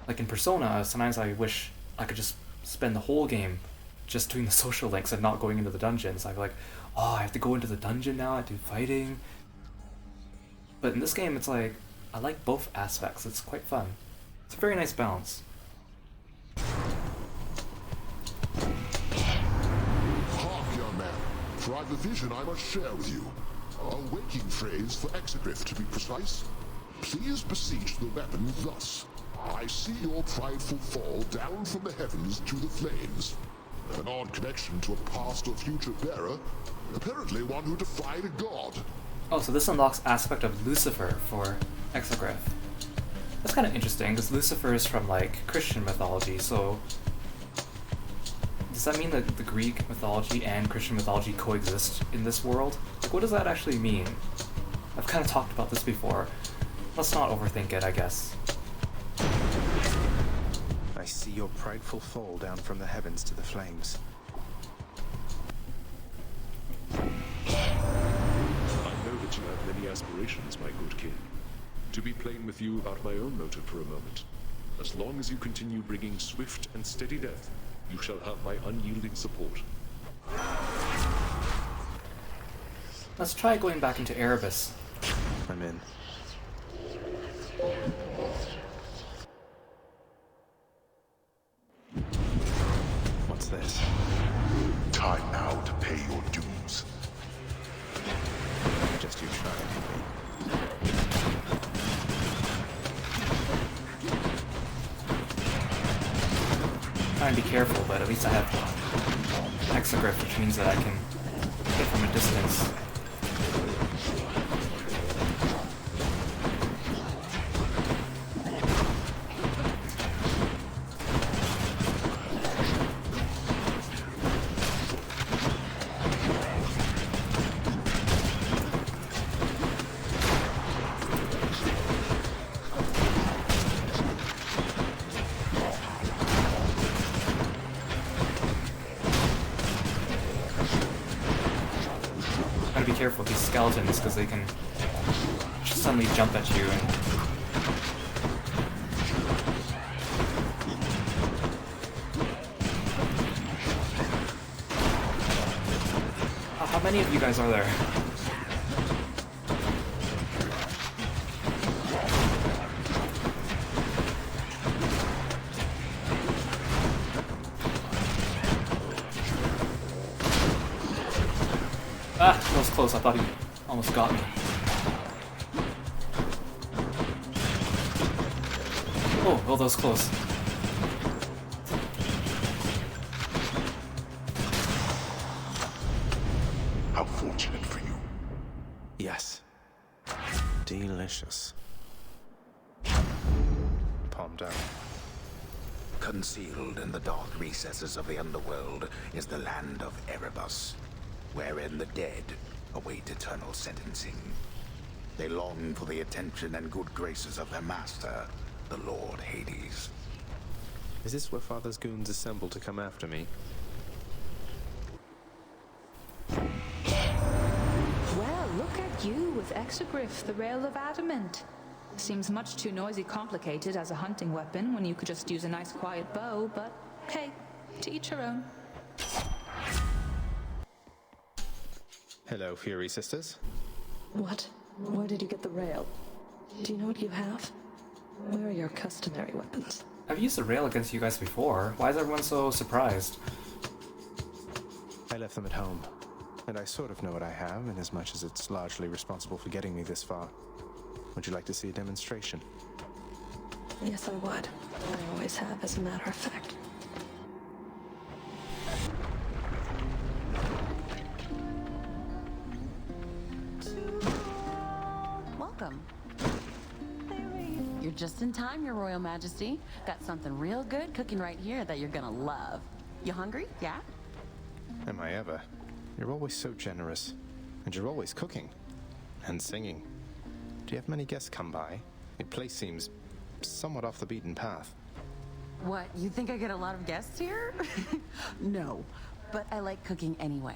Like in Persona, sometimes I wish I could just spend the whole game just doing the social links and not going into the dungeons. I'm like, oh, I have to go into the dungeon now, I have to do fighting. But in this game, it's like, I like both aspects. It's quite fun. It's a very nice balance. Hark, young man, for I've a vision I must share with you. A waking phrase for exegriff, to be precise. Please beseech the weapon thus. I see your prideful fall down from the heavens to the flames. An odd connection to a past or future bearer. Apparently one who defied a god. Oh, so this unlocks aspect of Lucifer for exegriff. That's kind of interesting, because Lucifer is from, like, Christian mythology, so... Does that mean that the Greek mythology and Christian mythology coexist in this world? Like, what does that actually mean? I've kind of talked about this before. Let's not overthink it, I guess. I see your prideful fall down from the heavens to the flames. I know that you have many aspirations, my good king. To be plain with you about my own motive for a moment. As long as you continue bringing swift and steady death, you shall have my unyielding support. Let's try going back into Erebus. I'm in. What's this? Time now to pay your dues. Just you try it. Try and be careful, but at least I have exegriff, which means that I can hit from a distance. Be careful with these skeletons because they can just suddenly jump at you and how many of you guys are there? Ah, that was close. I thought he almost got me. Oh, well, that was close. How fortunate for you. Yes. Delicious. Palm down. Concealed in the dark recesses of the underworld is the land of Erebus, wherein the dead await eternal sentencing. They long for the attention and good graces of their master, the Lord Hades. Is this where Father's goons assemble to come after me? Well, look at you with exegriff, the rail of adamant. Seems much too noisy complicated as a hunting weapon when you could just use a nice quiet bow, but hey, to each her own. Hello, Fury Sisters. What? Where did you get the rail? Do you know what you have? Where are your customary weapons? I've used the rail against you guys before. Why is everyone so surprised? I left them at home, and I sort of know what I have, in as much as it's largely responsible for getting me this far. Would you like to see a demonstration? Yes, I would. I always have, as a matter of fact. just in time, Your Royal Majesty. Got something real good cooking right here that you're gonna love. You hungry? Yeah? Am I ever? You're always so generous. And you're always cooking. And singing. Do you have many guests come by? Your place seems somewhat off the beaten path. What, you think I get a lot of guests here? No, but I like cooking anyway.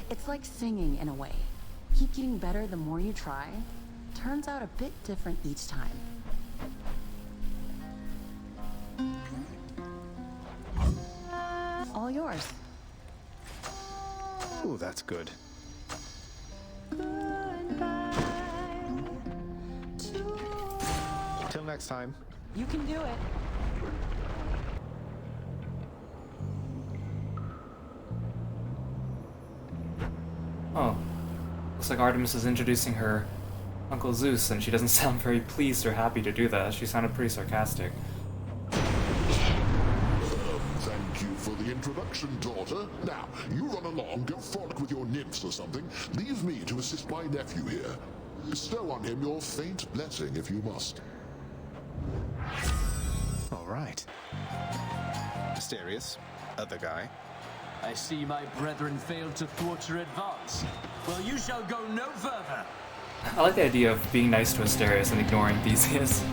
It's like singing in a way. Keep getting better the more you try. Turns out a bit different each time. All yours. Ooh, that's good. Till next time. You can do it. Oh. Looks like Artemis is introducing her Uncle Zeus, and she doesn't sound very pleased or happy to do that. She sounded pretty sarcastic. Thank you for the introduction, daughter. Now, you run along, go frolic with your nymphs or something. Leave me to assist my nephew here. Bestow on him your faint blessing if you must. All right. Mysterious. Other guy. I see my brethren failed to thwart your advance. Well, you shall go no further. I like the idea of being nice to Asterius and ignoring Theseus.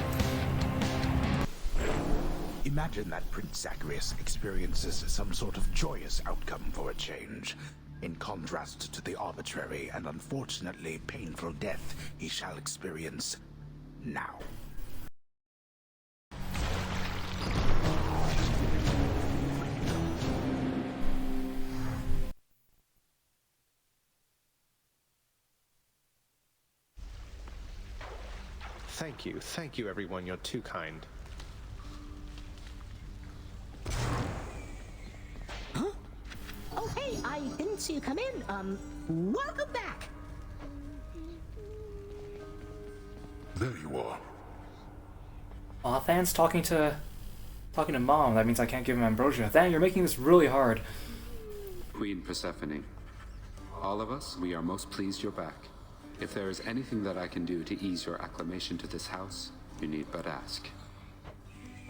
Imagine that Prince Zagreus experiences some sort of joyous outcome for a change, in contrast to the arbitrary and unfortunately painful death he shall experience now. Thank you everyone, you're too kind. Huh? Oh hey, I didn't see you come in. Welcome back! There you are. Aw, Than's talking to Mom. That means I can't give him ambrosia. Than, you're making this really hard. Queen Persephone, all of us, we are most pleased you're back. If there is anything that I can do to ease your acclimation to this house, you need but ask.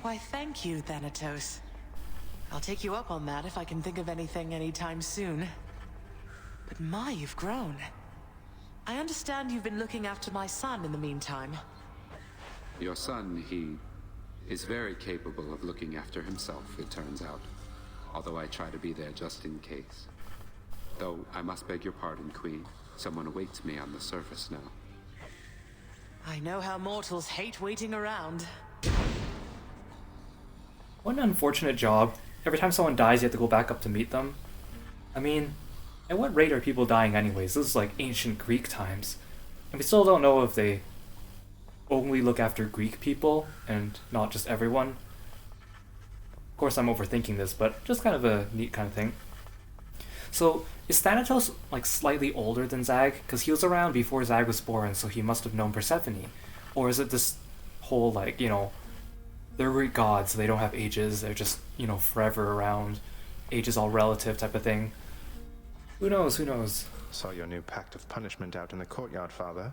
Why, thank you, Thanatos. I'll take you up on that if I can think of anything anytime soon. But my, you've grown. I understand you've been looking after my son in the meantime. Your son, he is very capable of looking after himself, it turns out. Although I try to be there just in case. Though I must beg your pardon, Queen. Someone awaits me on the surface now. I know how mortals hate waiting around. What an unfortunate job. Every time someone dies, you have to go back up to meet them. I mean, at what rate are people dying anyways? This is like ancient Greek times. And we still don't know if they only look after Greek people and not just everyone. Of course, I'm overthinking this, but just kind of a neat kind of thing. So, is Thanatos like slightly older than Zag? Because he was around before Zag was born, so he must have known Persephone. Or is it this whole, like, you know, they're Greek gods, they don't have ages, they're just, you know, forever around, age is all relative type of thing? Who knows, who knows? Saw your new pact of punishment out in the courtyard, Father.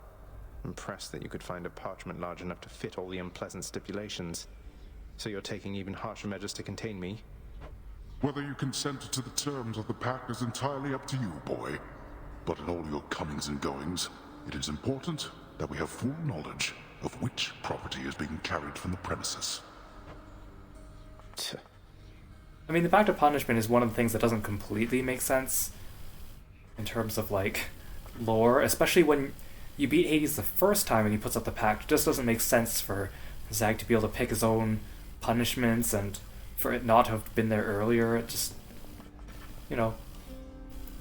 Impressed that you could find a parchment large enough to fit all the unpleasant stipulations. So you're taking even harsher measures to contain me? Whether you consent to the terms of the pact is entirely up to you, boy. But in all your comings and goings, it is important that we have full knowledge of which property is being carried from the premises. I mean, the Pact of Punishment is one of the things that doesn't completely make sense in terms of, like, lore, especially when you beat Hades the first time and he puts up the Pact. It just doesn't make sense for Zag to be able to pick his own punishments and for it not to have been there earlier. It just, you know.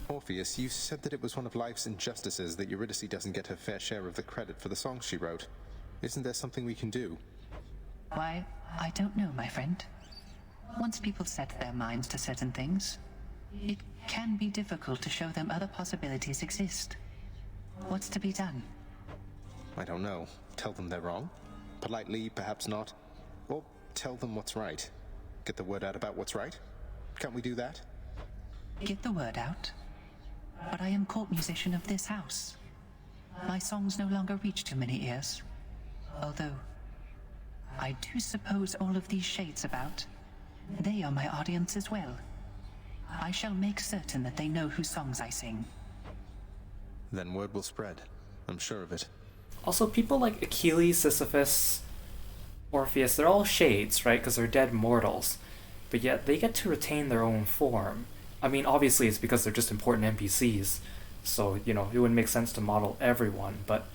Orpheus, you said that it was one of life's injustices that Eurydice doesn't get her fair share of the credit for the songs she wrote. Isn't there something we can do? Why, I don't know, my friend. Once people set their minds to certain things, it can be difficult to show them other possibilities exist. What's to be done? I don't know. Tell them they're wrong? Politely, perhaps not. Or tell them what's right. Get the word out about what's right? Can't we do that? Get the word out? But I am court musician of this house. My songs no longer reach too many ears. Although, I do suppose all of these shades about, they are my audience as well. I shall make certain that they know whose songs I sing. Then word will spread. I'm sure of it. Also, people like Achilles, Sisyphus, Orpheus, they're all shades, right? Because they're dead mortals. But yet they get to retain their own form. I mean, obviously it's because they're just important NPCs. So, you know, it wouldn't make sense to model everyone. But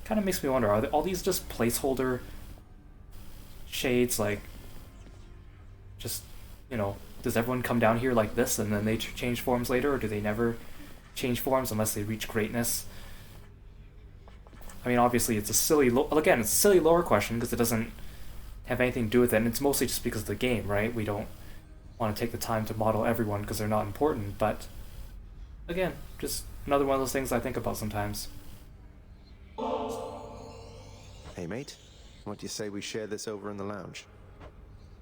kind of makes me wonder, are all these just placeholder shades? Like, just, you know, does everyone come down here like this and then they change forms later? Or do they never change forms unless they reach greatness? I mean, obviously, it's a silly, again, it's a silly lore question because it doesn't have anything to do with it, and it's mostly just because of the game, right? We don't want to take the time to model everyone because they're not important, but again, just another one of those things I think about sometimes. Hey, mate, what do you say we share this over in the lounge?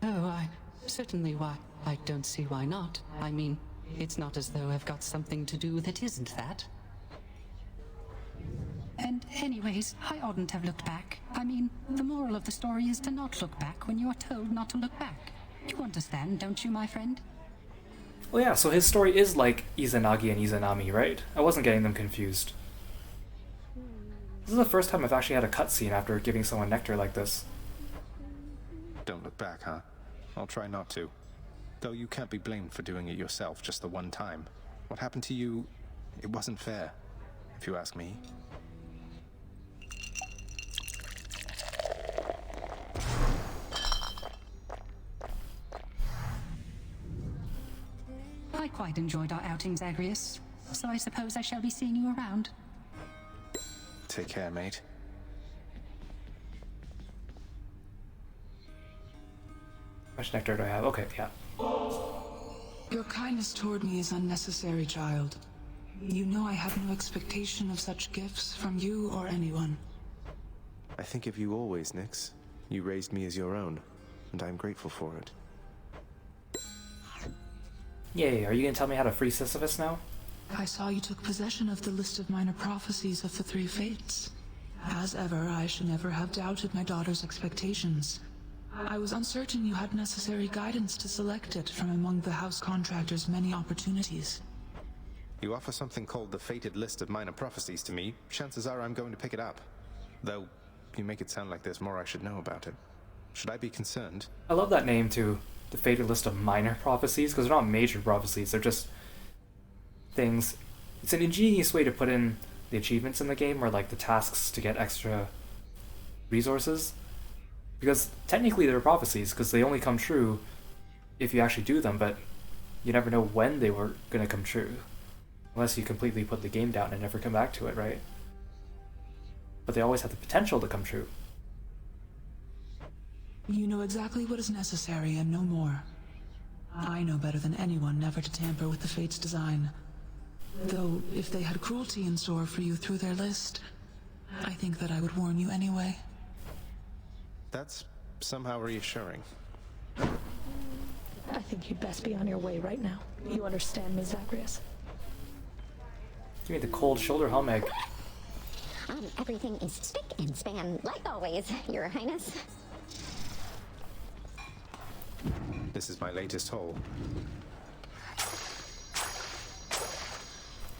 Oh, certainly, why? I don't see why not. I mean, it's not as though I've got something to do that isn't that. And anyways, I oughtn't have looked back. I mean, the moral of the story is to not look back when you are told not to look back. You understand, don't you, my friend? Well, yeah, so his story is like Izanagi and Izanami, right? I wasn't getting them confused. This is the first time I've actually had a cutscene after giving someone nectar like this. Don't look back, huh? I'll try not to. Though you can't be blamed for doing it yourself just the one time. What happened to you, it wasn't fair, if you ask me. I quite enjoyed our outing, Zagreus, so I suppose I shall be seeing you around. Take care, mate. How much nectar do I have? Okay, yeah. Your kindness toward me is unnecessary, child. You know I have no expectation of such gifts from you or anyone. I think of you always, Nyx. You raised me as your own, and I'm grateful for it. Yay, are you gonna tell me how to free Sisyphus now? I saw you took possession of the list of minor prophecies of the three fates. As ever, I should never have doubted my daughter's expectations. I was uncertain you had necessary guidance to select it from among the house contractor's many opportunities. You offer something called the Fated List of Minor Prophecies to me, chances are I'm going to pick it up. Though, you make it sound like there's more I should know about it. Should I be concerned? I love that name too, the Fated List of Minor Prophecies, because they're not major prophecies, they're just things. It's an ingenious way to put in the achievements in the game, or like the tasks to get extra resources. Because technically they're prophecies, because they only come true if you actually do them, but you never know when they were going to come true. Unless you completely put the game down and never come back to it, right? But they always have the potential to come true. You know exactly what is necessary and no more. I know better than anyone never to tamper with the Fates' design. Though, if they had cruelty in store for you through their list, I think that I would warn you anyway. That's somehow reassuring. I think you'd best be on your way right now. You understand me, Zagreus? Give me the cold shoulder hummock. Everything is spick and span, like always, Your Highness. This is my latest haul.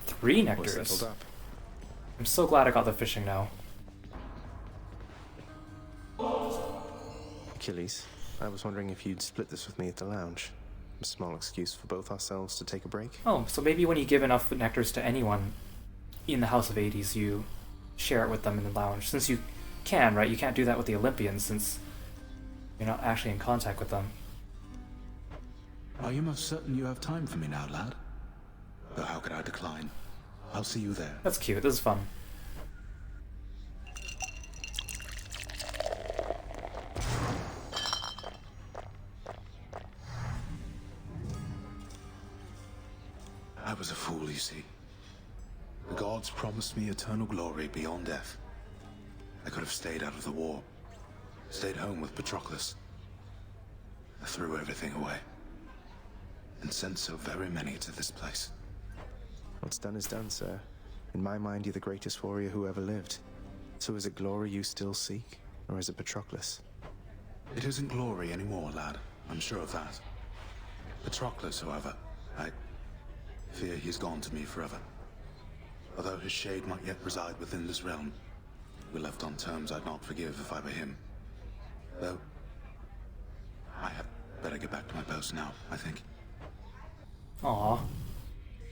3 nectars. Settled up. I'm so glad I got the fishing now. Achilles, I was wondering if you'd split this with me at the lounge. A small excuse for both ourselves to take a break. Oh, so maybe when you give enough nectars to anyone in the House of Hades, you share it with them in the lounge. Since you can, right? You can't do that with the Olympians since you're not actually in contact with them. Are you most certain you have time for me now, lad? Though how could I decline? I'll see you there. That's cute. This is fun. I was a fool, you see. The gods promised me eternal glory beyond death. I could have stayed out of the war. Stayed home with Patroclus. I threw everything away. And sent so very many to this place. What's done is done, sir. In my mind, you're the greatest warrior who ever lived. So is it glory you still seek? Or is it Patroclus? It isn't glory anymore, lad. I'm sure of that. Patroclus, however, I fear he's gone to me forever. Although his shade might yet reside within this realm, we're left on terms I'd not forgive if I were him. Though, I had better get back to my post now, I think. Aww.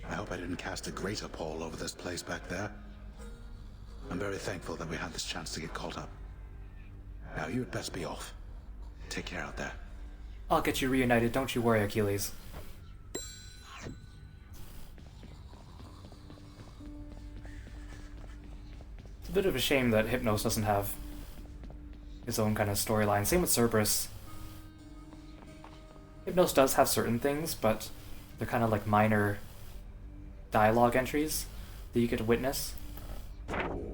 I hope I didn't cast a greater pall over this place back there. I'm very thankful that we had this chance to get caught up. Now you had best be off. Take care out there. I'll get you reunited, don't you worry, Achilles. It's a bit of a shame that Hypnos doesn't have his own kind of storyline. Same with Cerberus. Hypnos does have certain things, but they're kind of like minor dialogue entries that you get to witness.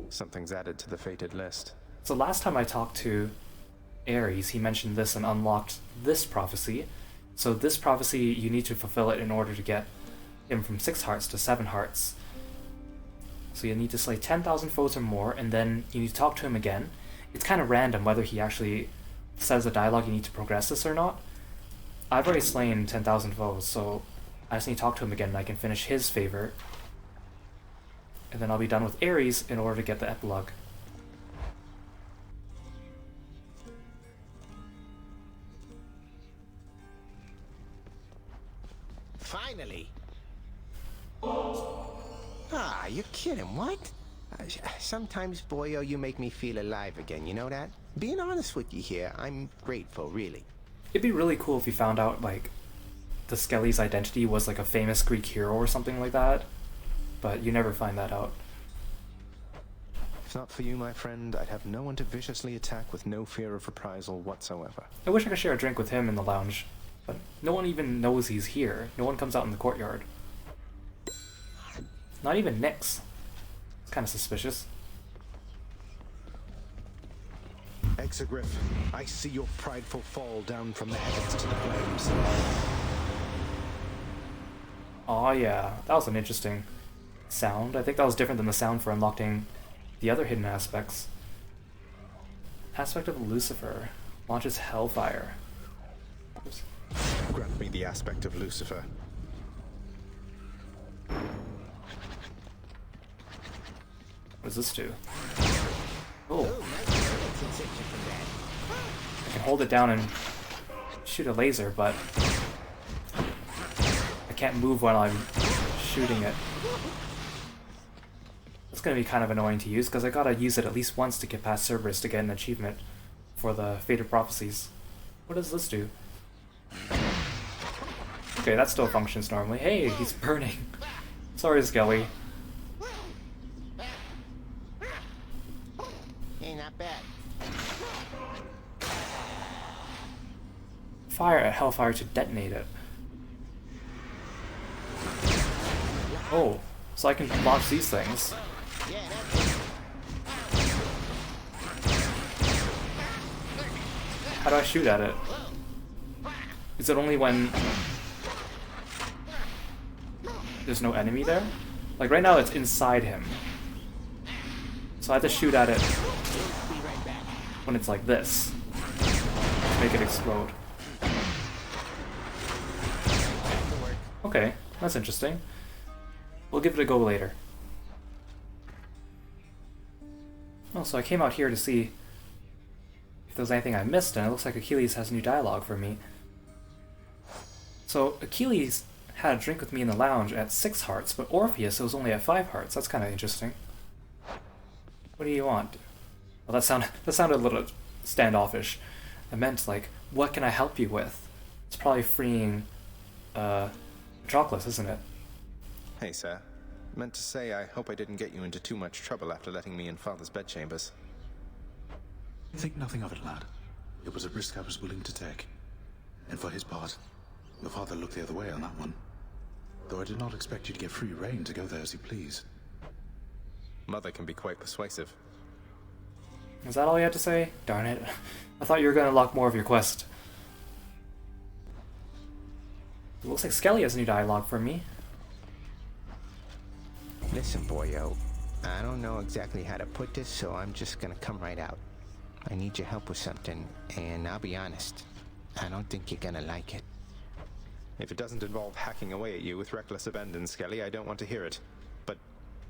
Something's added to the fated list. So last time I talked to Ares, he mentioned this and unlocked this prophecy. So this prophecy, you need to fulfill it in order to get him from 6 hearts to 7 hearts. So you need to slay 10,000 foes or more, and then you need to talk to him again. It's kind of random whether he actually says a dialogue you need to progress this or not. I've already slain 10,000 foes, so I just need to talk to him again and I can finish his favor. And then I'll be done with Ares in order to get the epilogue. Finally! Ah, you're kidding, what? Sometimes, boyo, you make me feel alive again, you know that? Being honest with you here, I'm grateful, really. It'd be really cool if you found out, like, the Skelly's identity was like a famous Greek hero or something like that, but you never find that out. If not for you, my friend, I'd have no one to viciously attack with no fear of reprisal whatsoever. I wish I could share a drink with him in the lounge, but no one even knows he's here. No one comes out in the courtyard. Not even Nyx. It's kind of suspicious. Exegriff, I see your prideful fall down from the heavens to the flames. Aw, yeah, that was an interesting sound. I think that was different than the sound for unlocking the other hidden aspects. Aspect of Lucifer launches Hellfire. Oops. Grant me the aspect of Lucifer. What does this do? Oh. I can hold it down and shoot a laser, but I can't move while I'm shooting it. It's gonna be kind of annoying to use, because I gotta use it at least once to get past Cerberus to get an achievement for the Fated Prophecies. What does this do? Okay, that still functions normally. Hey, he's burning. Sorry, Skelly. Hey, not bad. Fire at Hellfire to detonate it. Oh, so I can launch these things. How do I shoot at it? Is it only when there's no enemy there? Like right now it's inside him. So I have to shoot at it when it's like this. To make it explode. Okay, that's interesting. We'll give it a go later. Oh, so I came out here to see if there's anything I missed, and it looks like Achilles has new dialogue for me. So Achilles had a drink with me in the lounge at 6 hearts, but Orpheus was only at 5 hearts. That's kind of interesting. What do you want? Well, that sounded a little standoffish. I meant, like, what can I help you with? It's probably freeing Patroclus, isn't it? Hey, sir. Meant to say I hope I didn't get you into too much trouble after letting me in Father's bedchambers. Think nothing of it, lad. It was a risk I was willing to take. And for his part, your father looked the other way on that one. Though I did not expect you to get free rein to go there as you please. Mother can be quite persuasive. Is that all you had to say? Darn it. I thought you were going to unlock more of your quest. It looks like Skelly has new dialogue for me. Listen, boyo, I don't know exactly how to put this, so I'm just gonna come right out. I need your help with something, and I'll be honest, I don't think you're gonna like it. If it doesn't involve hacking away at you with reckless abandon, Skelly, I don't want to hear it. But,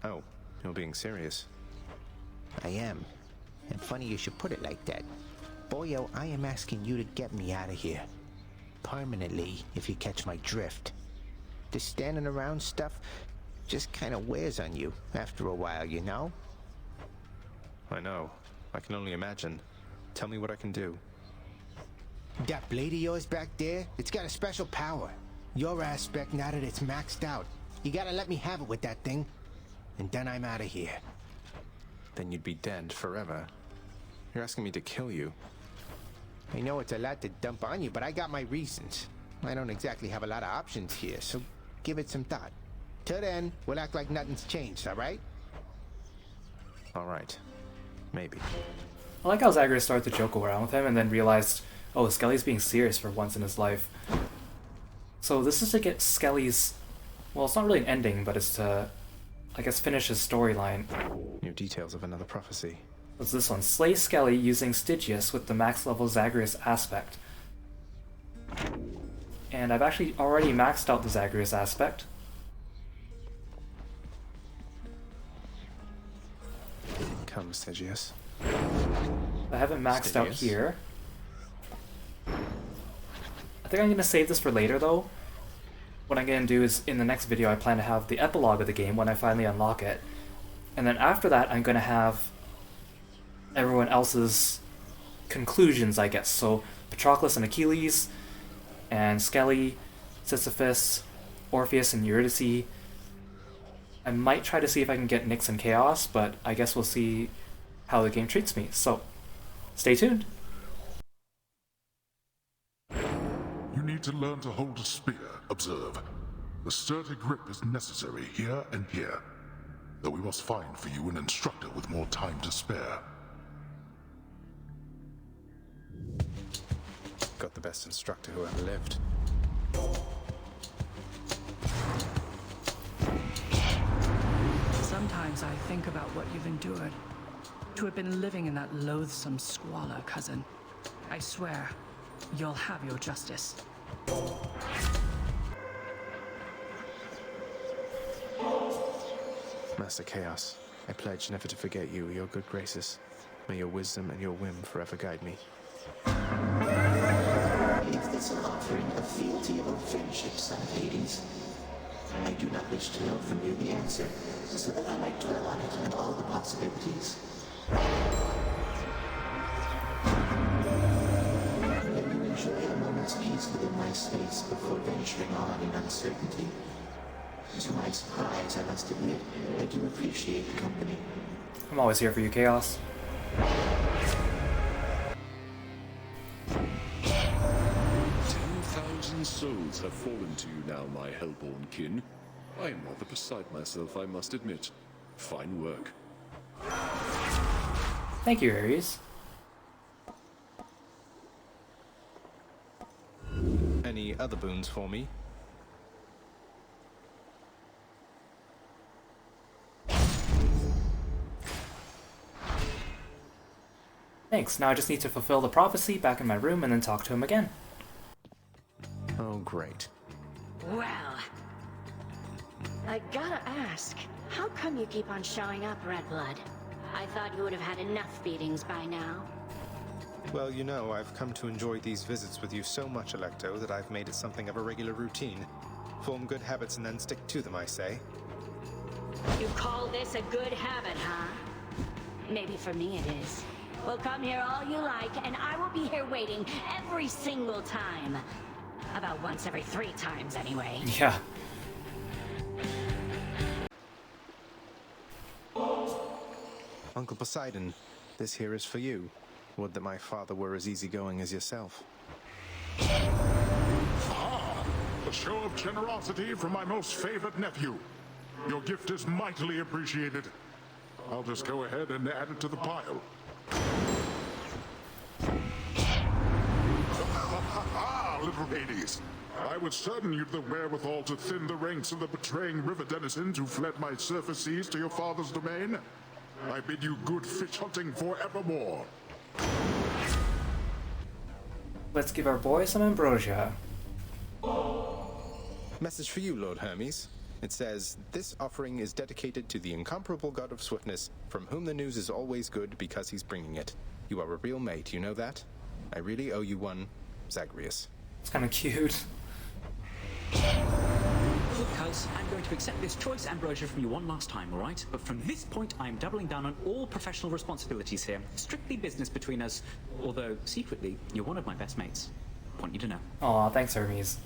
oh, you're being serious. I am. And funny you should put it like that. Boyo, I am asking you to get me out of here. Permanently, if you catch my drift. This standing around stuff just kind of wears on you after a while, you know? I know. I can only imagine. Tell me what I can do. That blade of yours back there, it's got a special power. Your aspect, now that it's maxed out. You gotta let me have it with that thing. And then I'm out of here. Then you'd be dead forever. You're asking me to kill you. I know it's a lot to dump on you, but I got my reasons. I don't exactly have a lot of options here, so give it some thought. Till then, we'll act like nothing's changed, alright? Alright. Maybe. I like how Zagreus started to joke around with him and then realized, oh, Skelly's being serious for once in his life. So this is to get Skelly's... Well, it's not really an ending, but it's to, I guess, finish his storyline. New details of another prophecy. What's this one? Slay Skelly using Stygius with the max level Zagreus aspect. And I've actually already maxed out the Zagreus aspect. Come, Stygius. I haven't maxed out here. I think I'm going to save this for later though. What I'm going to do is, in the next video, I plan to have the epilogue of the game when I finally unlock it. And then after that, I'm going to have everyone else's conclusions, I guess. So, Patroclus and Achilles, and Skelly, Sisyphus, Orpheus and Eurydice. I might try to see if I can get Nyx and Chaos, but I guess we'll see how the game treats me. So, stay tuned. You need to learn to hold a spear. Observe. A sturdy grip is necessary here and here. Though we must find for you an instructor with more time to spare. Got the best instructor who ever lived. Sometimes I think about what you've endured. To have been living in that loathsome squalor, cousin. I swear, you'll have your justice. Master Chaos, I pledge never to forget you or your good graces. May your wisdom and your whim forever guide me. Is this an offering of fealty or friendship, son of Hades? I do not wish to know from you the answer, so that I might dwell on it and all the possibilities. Let me enjoy a moment's peace within my space before venturing on in uncertainty. To my surprise, I must admit, I do appreciate the company. I'm always here for you, Chaos. 10,000 souls have fallen to you now, my hellborn kin. I am rather beside myself, I must admit. Fine work. Thank you, Ares. Any other boons for me? Thanks, now I just need to fulfill the prophecy back in my room and then talk to him again. Oh, great. Well, I gotta ask, how come you keep on showing up, Redblood? I thought you would have had enough beatings by now. Well, you know, I've come to enjoy these visits with you so much, Electo, that I've made it something of a regular routine. Form good habits and then stick to them, I say. You call this a good habit, huh? Maybe for me it is. Well, come here all you like, and I will be here waiting every single time. About once every 3 times, anyway. Yeah. Uncle Poseidon, this here is for you. Would that my father were as easygoing as yourself. Ah, a show of generosity from my most favored nephew. Your gift is mightily appreciated. I'll just go ahead and add it to the pile. Little Hades. I was certain you'd the wherewithal to thin the ranks of the betraying river denizens who fled my surface seas to your father's domain. I bid you good fish hunting forevermore. Let's give our boy some ambrosia. Message for you, Lord Hermes. It says, this offering is dedicated to the incomparable god of swiftness, from whom the news is always good because he's bringing it. You are a real mate, you know that? I really owe you one, Zagreus. It's kind of cute. Look, cuz, I'm going to accept this choice ambrosia from you one last time, alright? But from this point, I'm doubling down on all professional responsibilities here. Strictly business between us, although, secretly, you're one of my best mates. Want you to know. Aw, thanks, Hermes.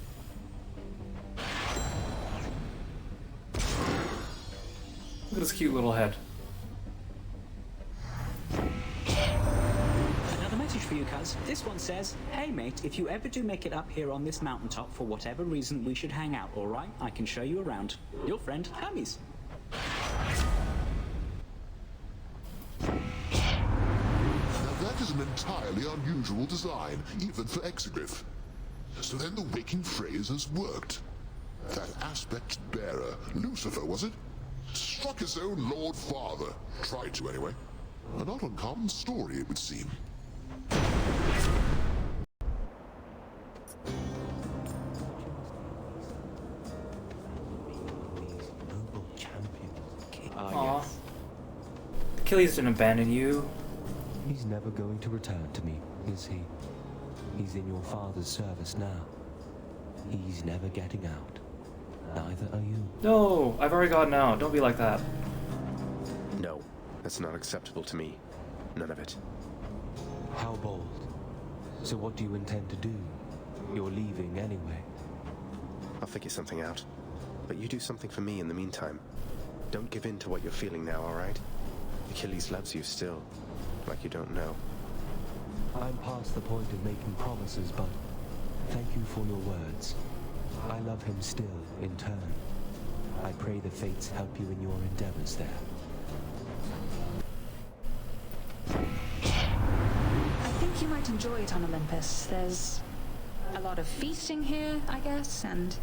Look at his cute little head. Another message for you, cuz. This one says, hey mate, if you ever do make it up here on this mountaintop for whatever reason, we should hang out, alright? I can show you around. Your friend, Hermes. Now that is an entirely unusual design, even for Exegryph. So then the waking phrase has worked. That aspect bearer, Lucifer, was it? Struck his own Lord Father. Tried to, anyway. A not uncommon story, it would seem. Aw. Achilles didn't abandon you. He's never going to return to me, is he? He's in your father's service now. He's never getting out. Neither are you. No, I've already gotten out. Don't be like that. No, that's not acceptable to me. None of it. How bold. So what do you intend to do? You're leaving anyway. I'll figure something out. But you do something for me in the meantime. Don't give in to what you're feeling now, alright? Achilles loves you still. Like you don't know. I'm past the point of making promises, but thank you for your words. I love him still, in turn. I pray the fates help you in your endeavors there. I think you might enjoy it on Olympus. There's a lot of feasting here, I guess, and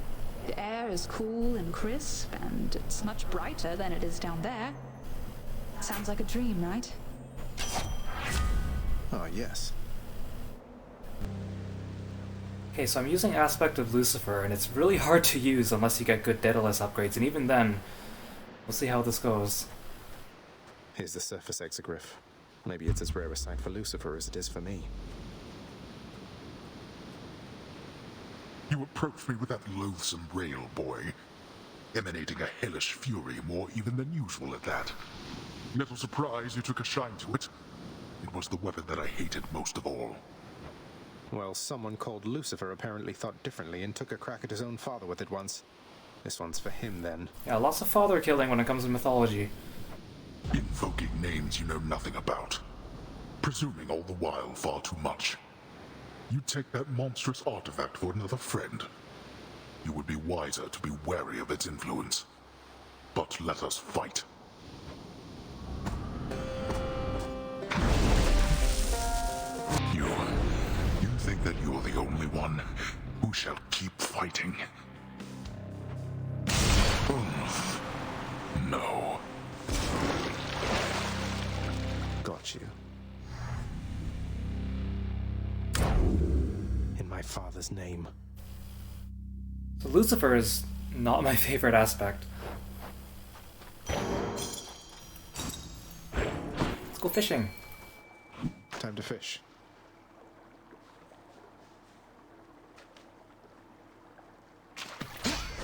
the air is cool and crisp, and it's much brighter than it is down there. Sounds like a dream, right? Ah, yes. Okay, so I'm using Aspect of Lucifer, and it's really hard to use unless you get good Daedalus upgrades, and even then, we'll see how this goes. Here's the surface Exegryph. Maybe it's as rare a sight for Lucifer as it is for me. You approach me with that loathsome rail, boy, emanating a hellish fury more even than usual at that. Little surprise you took a shine to it. It was the weapon that I hated most of all. Well, someone called Lucifer apparently thought differently and took a crack at his own father with it once. This one's for him, then. Yeah, lots of father killing when it comes to mythology. Invoking names you know nothing about. Presuming all the while far too much. You take that monstrous artifact for another friend. You would be wiser to be wary of its influence. But let us fight. You think that you're the only one who shall keep fighting? No. Got you. In my father's name. So Lucifer is not my favorite aspect. Let's go fishing. Time to fish.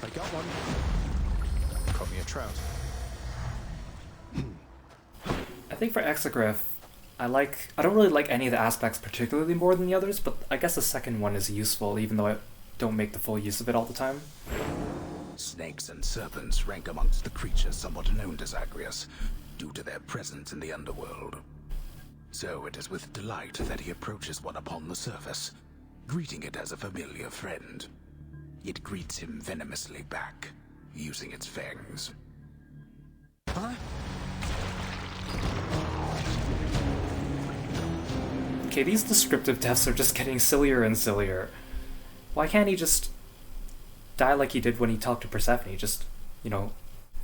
I got one. Caught me a trout. I think for Exegryph, I don't really like any of the aspects particularly more than the others, but I guess the second one is useful, even though I don't make the full use of it all the time. Snakes and serpents rank amongst the creatures somewhat known to Zagreus, due to their presence in the underworld. So it is with delight that he approaches one upon the surface, greeting it as a familiar friend. It greets him venomously back, using its fangs. Huh? Okay, these descriptive deaths are just getting sillier and sillier. Why can't he just die like he did when he talked to Persephone? Just, you know,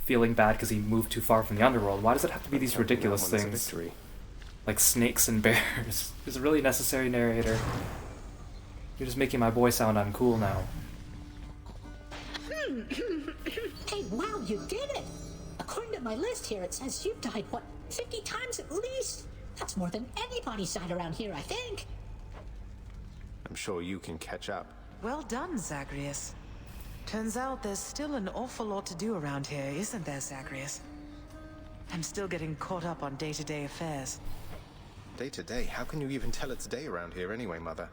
feeling bad because he moved too far from the underworld. Why does it have to be these ridiculous things? Like snakes and bears. Is it really necessary, narrator? You're just making my boy sound uncool now. Hey, wow, you did it! According to my list here, it says you've died, what, 50 times at least? That's more than anybody's died around here, I think. I'm sure you can catch up. Well done, Zagreus. Turns out there's still an awful lot to do around here, isn't there, Zagreus? I'm still getting caught up on day-to-day affairs. Day to day? How can you even tell it's day around here anyway, Mother?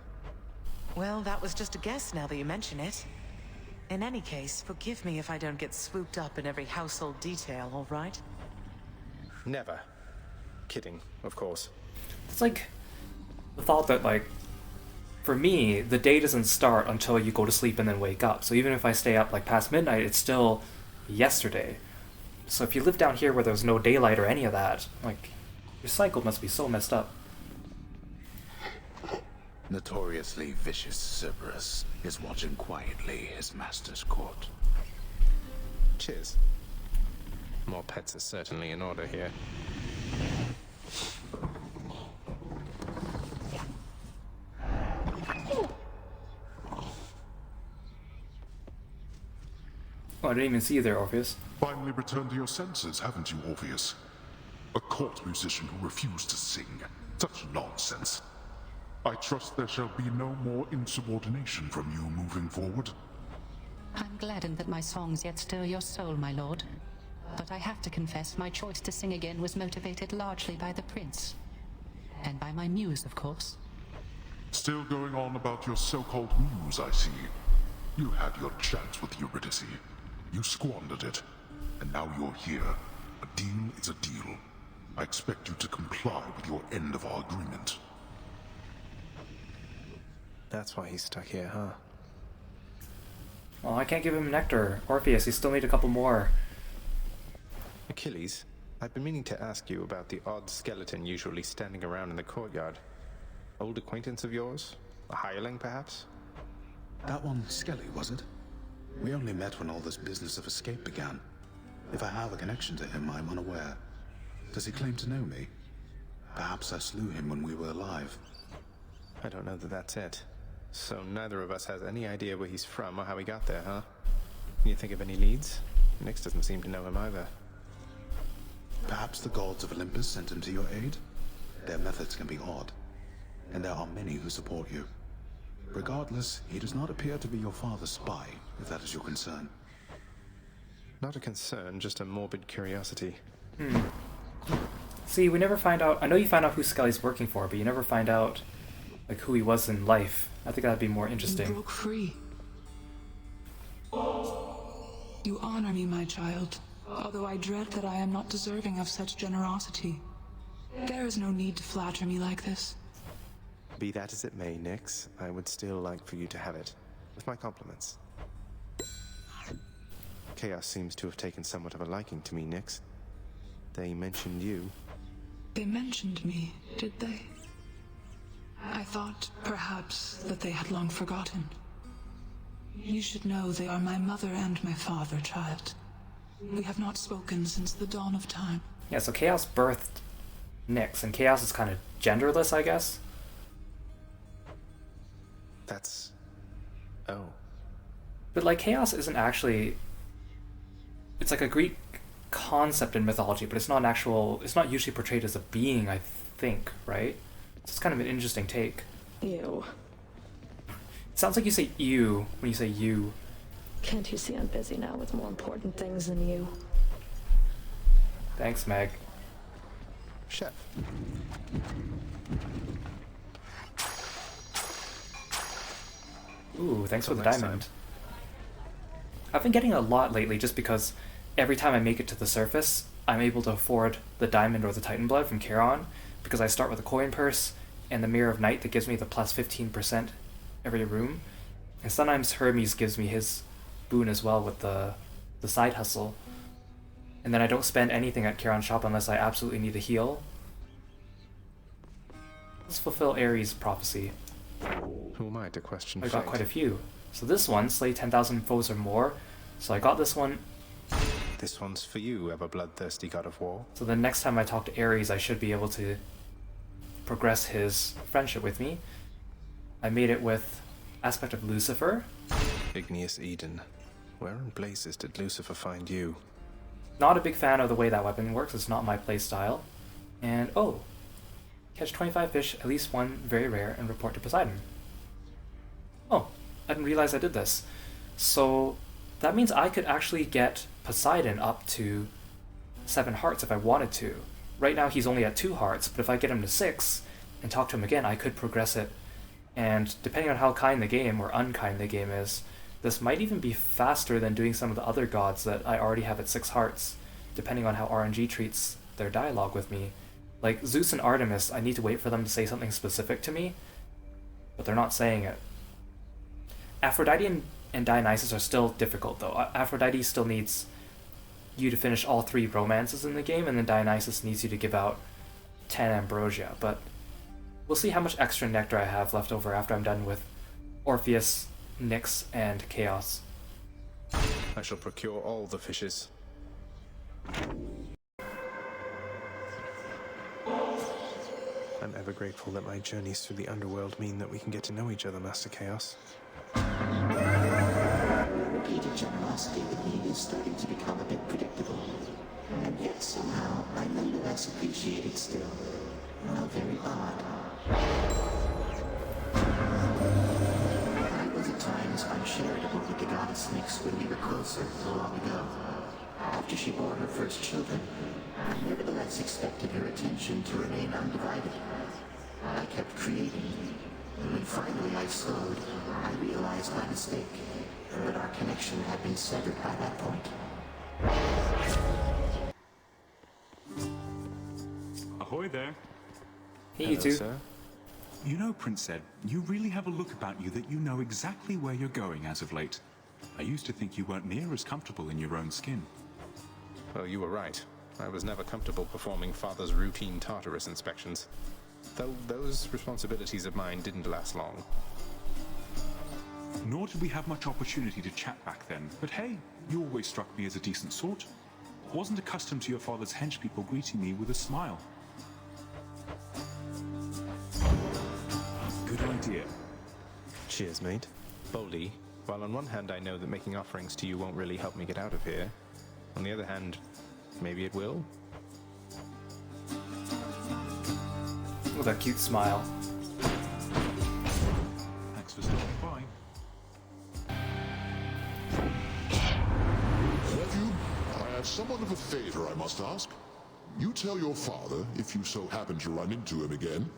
Well, that was just a guess now that you mention it. In any case, forgive me if I don't get swooped up in every household detail, all right? Never. Kidding, of course. It's like the thought that, like, for me, the day doesn't start until you go to sleep and then wake up. So even if I stay up like past midnight, it's still yesterday. So if you live down here where there's no daylight or any of that, like, your cycle must be so messed up. Notoriously vicious Cerberus is watching quietly his master's court. Cheers. More pets are certainly in order here. Oh, I didn't even see you there, Orpheus. Finally returned to your senses, haven't you, Orpheus? A court musician who refused to sing. Such nonsense. I trust there shall be no more insubordination from you moving forward. I'm gladdened that my songs yet stir your soul, my lord. But I have to confess my choice to sing again was motivated largely by the prince. And by my muse, of course. Still going on about your so-called muse, I see. You had your chance with Eurydice. You squandered it. And now you're here. A deal is a deal. I expect you to comply with your end of our agreement. That's why he's stuck here, huh? Well, I can't give him nectar. Orpheus, you still need a couple more. Achilles, I've been meaning to ask you about the odd skeleton usually standing around in the courtyard. Old acquaintance of yours? A hireling, perhaps? That one Skelly, was it? We only met when all this business of escape began. If I have a connection to him, I'm unaware. Does he claim to know me? Perhaps I slew him when we were alive. I don't know that that's it. So neither of us has any idea where he's from or how he got there, huh? Can you think of any leads? Nyx doesn't seem to know him either. Perhaps the gods of Olympus sent him to your aid? Their methods can be odd, and there are many who support you. Regardless, he does not appear to be your father's spy, if that is your concern. Not a concern, just a morbid curiosity. See, we never find out. I know you find out who Skelly's working for, but you never find out, like, who he was in life. I think that'd be more interesting. You broke free. You honor me, my child, although I dread that I am not deserving of such generosity. There is no need to flatter me like this. Be that as it may, Nyx, I would still like for you to have it. With my compliments. Chaos seems to have taken somewhat of a liking to me, Nyx. They mentioned you. They mentioned me, did they? I thought, perhaps, that they had long forgotten. You should know they are my mother and my father, child. We have not spoken since the dawn of time. Yeah, so Chaos birthed Nyx, and Chaos is kind of genderless, I guess? That's... oh. But, like, Chaos isn't actually... It's like a Greek concept in mythology, but it's not an actual... It's not usually portrayed as a being, I think, right? It's kind of an interesting take. Ew. It sounds like you say ew when you say you. Can't you see I'm busy now with more important things than you? Thanks, Meg. Chef. Ooh, thanks for the diamond. I've been getting a lot lately just because every time I make it to the surface, I'm able to afford the diamond or the Titan blood from Kiro, because I start with a coin purse and the Mirror of Night that gives me the plus 15% every room. And sometimes Hermes gives me his boon as well with the side hustle. And then I don't spend anything at Kiron's shop unless I absolutely need a heal. Let's fulfill Ares' prophecy. Who am I to question I fate? got quite a few. So this one, slay 10,000 foes or more. So I got this one. This one's for you, ever bloodthirsty god of war. So the next time I talk to Ares, I should be able to progress his friendship with me. I made it with aspect of Lucifer. Igneous Eden. Where in blazes did Lucifer find you? Not a big fan of the way that weapon works, it's not my playstyle. And oh, catch 25 fish, at least one very rare, and report to Poseidon. Oh, I didn't realize I did this. So that means I could actually get Poseidon up to 7 hearts if I wanted to. Right now he's only at 2 hearts, but if I get him to 6 and talk to him again, I could progress it. And depending on how kind the game or unkind the game is, this might even be faster than doing some of the other gods that I already have at 6 hearts, depending on how RNG treats their dialogue with me. Like Zeus and Artemis, I need to wait for them to say something specific to me, but they're not saying it. Aphrodite and Dionysus are still difficult though. Aphrodite still needs you to finish all 3 romances in the game, and then Dionysus needs you to give out 10 ambrosia, but we'll see how much extra nectar I have left over after I'm done with Orpheus, Nyx, and Chaos. I shall procure all the fishes. I'm ever grateful that my journeys through the underworld mean that we can get to know each other, Master Chaos. Repeated generosity with me is starting to become a bit predictable. And yet somehow I nonetheless appreciate it still. How very odd. I was at times uncharitable with the goddess Nyx when we were closer so long ago. After she bore her first children, I nevertheless expected her attention to remain undivided. I kept creating, and when finally I slowed, I realized my mistake, that our connection had been severed by that point. Ahoy there. Hey, you two. Sir. You know, Prince Ed, you really have a look about you that you know exactly where you're going as of late. I used to think you weren't near as comfortable in your own skin. Well, you were right. I was never comfortable performing Father's routine Tartarus inspections. Though those responsibilities of mine didn't last long. Nor did we have much opportunity to chat back then, but hey, you always struck me as a decent sort. Wasn't accustomed to your father's henchpeople greeting me with a smile. Good idea. Cheers, mate. Boldly, while on one hand I know that making offerings to you won't really help me get out of here, on the other hand, maybe it will? With a cute smile. Thanks for stopping by. Nephew, I have somewhat of a favor I must ask. You tell your father, if you so happen to run into him again,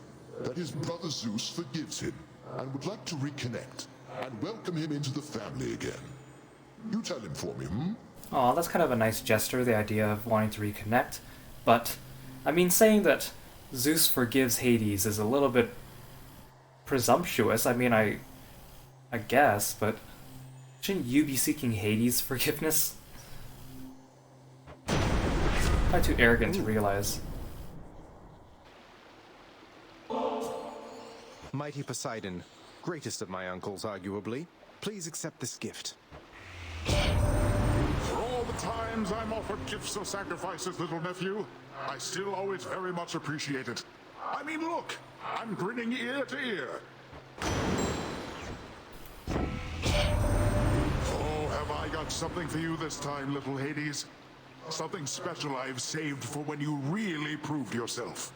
that his brother Zeus forgives him and would like to reconnect and welcome him into the family again. You tell him for me, Aw, that's kind of a nice gesture, the idea of wanting to reconnect. But, I mean, saying that Zeus forgives Hades is a little bit presumptuous. I mean, I guess, but shouldn't you be seeking Hades' forgiveness? Probably too arrogant to realize. Mighty Poseidon, greatest of my uncles, arguably, please accept this gift. For all the times I'm offered gifts or sacrifices, little nephew, I still always very much appreciate it. I mean, look, I'm grinning ear to ear. Oh, have I got something for you this time, little Hades? Something special I've saved for when you really proved yourself.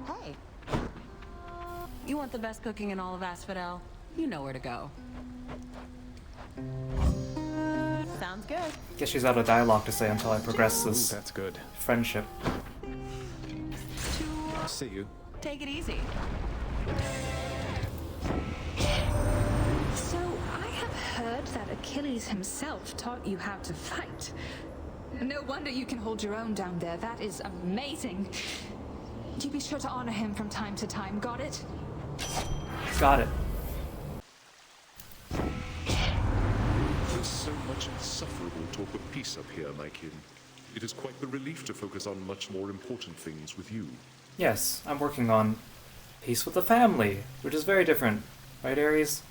Hey. You want the best cooking in all of Asphodel? You know where to go. Sounds good. Guess she's out of dialogue to say until I progress this that's good. friendship. See you. Take it easy. So, I have heard that Achilles himself taught you how to fight. No wonder you can hold your own down there. That is amazing. You be sure to honor him from time to time, got it? Got it. There's so much insufferable talk of peace up here, my kin. It is quite the relief to focus on much more important things with you. Yes, I'm working on peace with the family, which is very different. Right, Ares?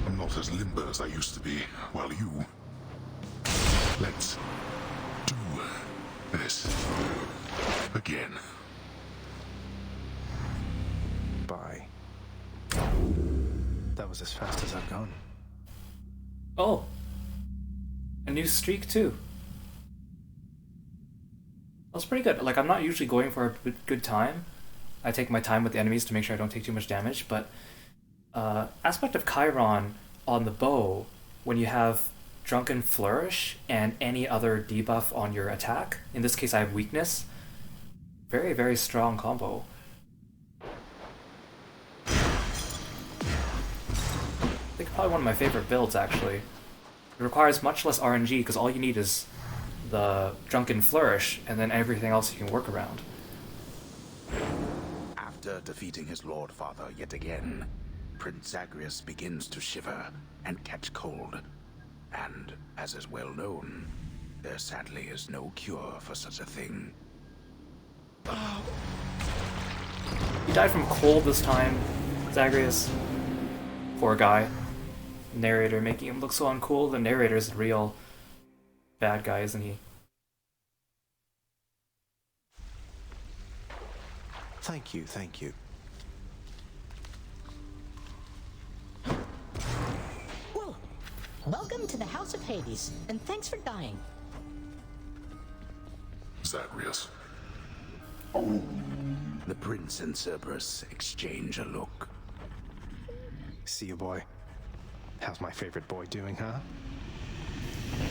I'm not not as limber as I used to be, while you... Let's do this again. Bye. That was as fast as I've gone. Oh. A new streak too. That's pretty good. Like, I'm not usually going for a good time. I take my time with the enemies to make sure I don't take too much damage, but aspect of Chiron on the bow, when you have Drunken Flourish and any other debuff on your attack, in this case I have Weakness, very, very strong combo. I think probably one of my favorite builds, actually. It requires much less RNG because all you need is the Drunken Flourish, and then everything else you can work around. After defeating his Lord Father yet again, Prince Zagreus begins to shiver and catch cold. And, as is well known, there sadly is no cure for such a thing. He died from cold this time, Zagreus. Poor guy. Narrator making him look so uncool. The narrator's the real bad guy, isn't he? Thank you, thank you. Well, welcome to the House of Hades, and thanks for dying. Zagreus. The prince and Cerberus exchange a look. See you, boy. How's my favorite boy doing, huh?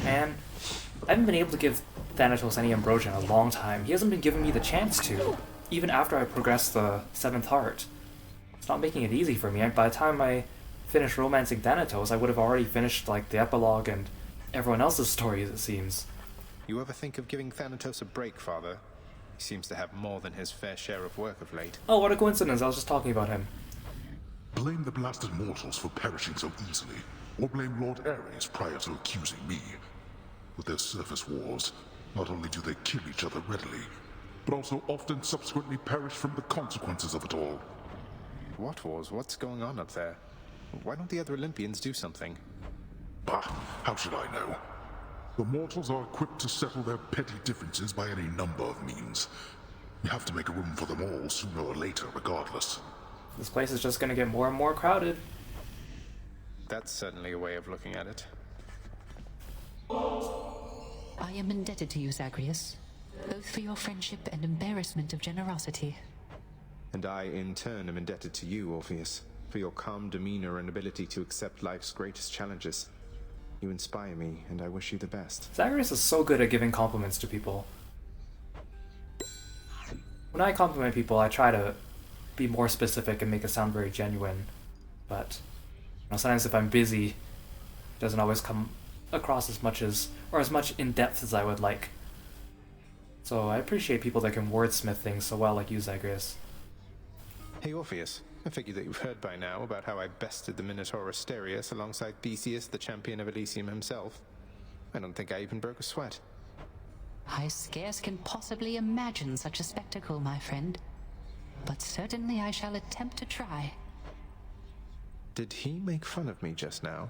Man, I haven't been able to give Thanatos any ambrosia in a long time. He hasn't been giving me the chance to, even after I progressed the 7th heart. It's not making it easy for me. By the time I finished romancing Thanatos, I would have already finished like the epilogue and everyone else's stories, it seems. You ever think of giving Thanatos a break, Father? He seems to have more than his fair share of work of late. Oh, what a coincidence. I was just talking about him. Blame the blasted mortals for perishing so easily, or blame Lord Ares prior to accusing me. With their surface wars, not only do they kill each other readily, but also often subsequently perish from the consequences of it all. What wars? What's going on up there? Why don't the other Olympians do something? Bah, how should I know? The mortals are equipped to settle their petty differences by any number of means. We have to make room for them all sooner or later, regardless. This place is just going to get more and more crowded. That's certainly a way of looking at it. I am indebted to you, Zagreus, both for your friendship and embarrassment of generosity. And I, in turn, am indebted to you, Orpheus, for your calm demeanor and ability to accept life's greatest challenges. You inspire me, and I wish you the best. Zagreus is so good at giving compliments to people. When I compliment people, I try to be more specific and make it sound very genuine. But sometimes if I'm busy, it doesn't always come across as much in depth as I would like. So I appreciate people that can wordsmith things so well like you, Zagreus. Hey Orpheus, I figure that you've heard by now about how I bested the Minotaur Asterius alongside Theseus, the champion of Elysium himself. I don't think I even broke a sweat. I scarce can possibly imagine such a spectacle, my friend. But certainly I shall attempt to try. Did he make fun of me just now?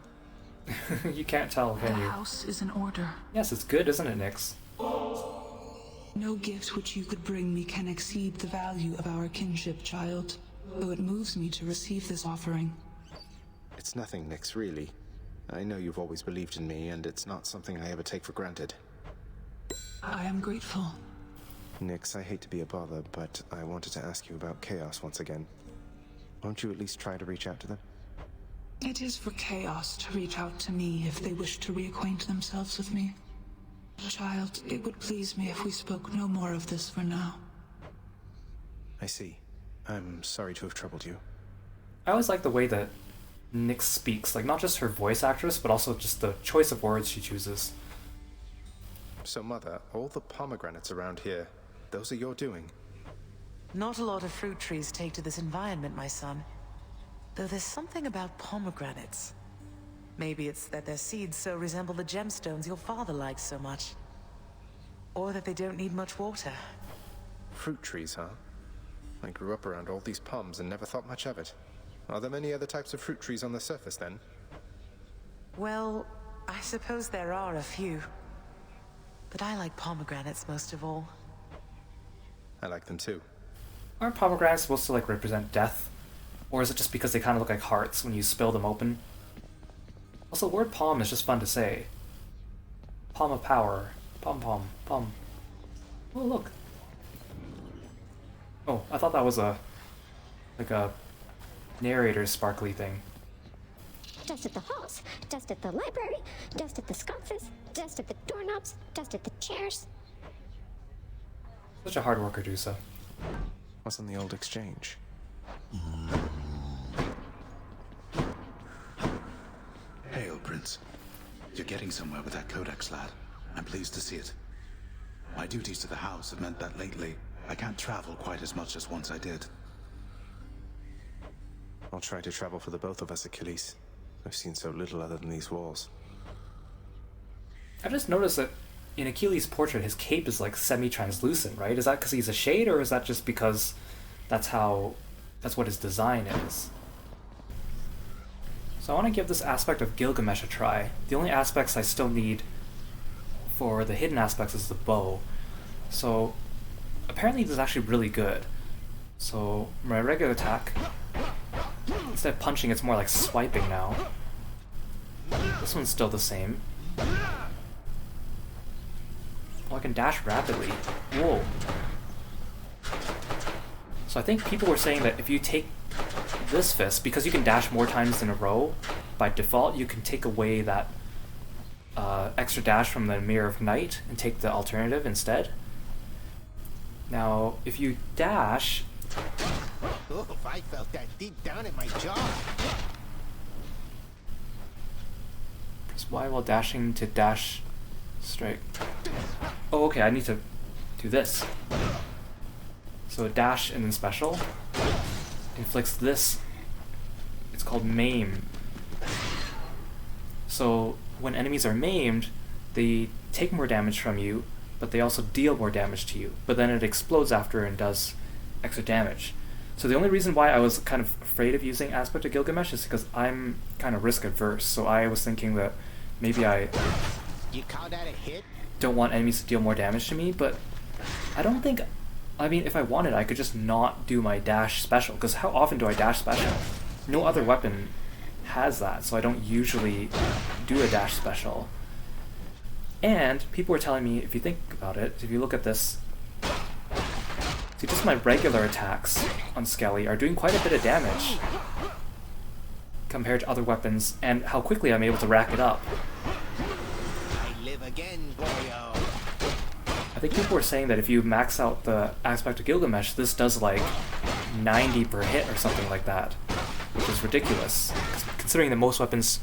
You can't tell, The can you? house is in order. Yes, it's good, isn't it, Nyx? No gift which you could bring me can exceed the value of our kinship, child. Though it moves me to receive this offering. It's nothing, Nyx, really. I know you've always believed in me, and it's not something I ever take for granted. I am grateful. Nyx, I hate to be a bother, but I wanted to ask you about Chaos once again. Won't you at least try to reach out to them? It is for Chaos to reach out to me if they wish to reacquaint themselves with me. Child, it would please me if we spoke no more of this for now. I see. I'm sorry to have troubled you. I always like the way that Nyx speaks, like not just her voice actress, but also just the choice of words she chooses. So, Mother, all the pomegranates around here, those are your doing? Not a lot of fruit trees take to this environment, my son. Though there's something about pomegranates. Maybe it's that their seeds so resemble the gemstones your father likes so much. Or that they don't need much water. Fruit trees, huh? I grew up around all these palms and never thought much of it. Are there many other types of fruit trees on the surface, then? Well, I suppose there are a few. But I like pomegranates most of all. I like them too. Aren't pomegranates supposed to like represent death? Or is it just because they kind of look like hearts when you spill them open? Also, the word palm is just fun to say. Palm of power. Palm, palm, palm. Oh, look. Oh, I thought that was like a narrator's sparkly thing. Dust at the halls, dust at the library, dust at the sconces, dust at the doorknobs, dust at the chairs. Such a hard worker, Dusa. What's on the old exchange? Hail, Prince. You're getting somewhere with that codex, lad. I'm pleased to see it. My duties to the house have meant that lately I can't travel quite as much as once I did. I'll try to travel for the both of us, Achilles. I've seen so little other than these walls. I've just noticed that in Achilles' portrait, his cape is like semi-translucent, right? Is that because he's a shade, or is that just because that's what his design is? So I want to give this aspect of Gilgamesh a try. The only aspects I still need for the hidden aspects is the bow. So apparently this is actually really good. So my regular attack, instead of punching, it's more like swiping now. This one's still the same. Oh, I can dash rapidly. Whoa. So I think people were saying that if you take this fist, because you can dash more times in a row, by default you can take away that extra dash from the Mirror of Night and take the alternative instead. Now, if you dash... Oh, I felt that deep down in my jaw. Press Y while dashing to dash straight. Oh, okay, I need to do this. So dash and then special inflicts this. It's called maim. So when enemies are maimed, they take more damage from you, but they also deal more damage to you. But then it explodes after and does extra damage. So the only reason why I was kind of afraid of using Aspect of Gilgamesh is because I'm kind of risk adverse. So I was thinking that maybe I You call that a hit? don't want enemies to deal more damage to me, but I don't think... I mean, if I wanted, I could just not do my dash special, because how often do I dash special? No other weapon has that, so I don't usually do a dash special. And people were telling me, if you think about it, if you look at this, see, just my regular attacks on Skelly are doing quite a bit of damage compared to other weapons, and how quickly I'm able to rack it up. I live again, boyo. I think people were saying that if you max out the Aspect of Gilgamesh, this does like 90 per hit or something like that, which is ridiculous, considering that most weapons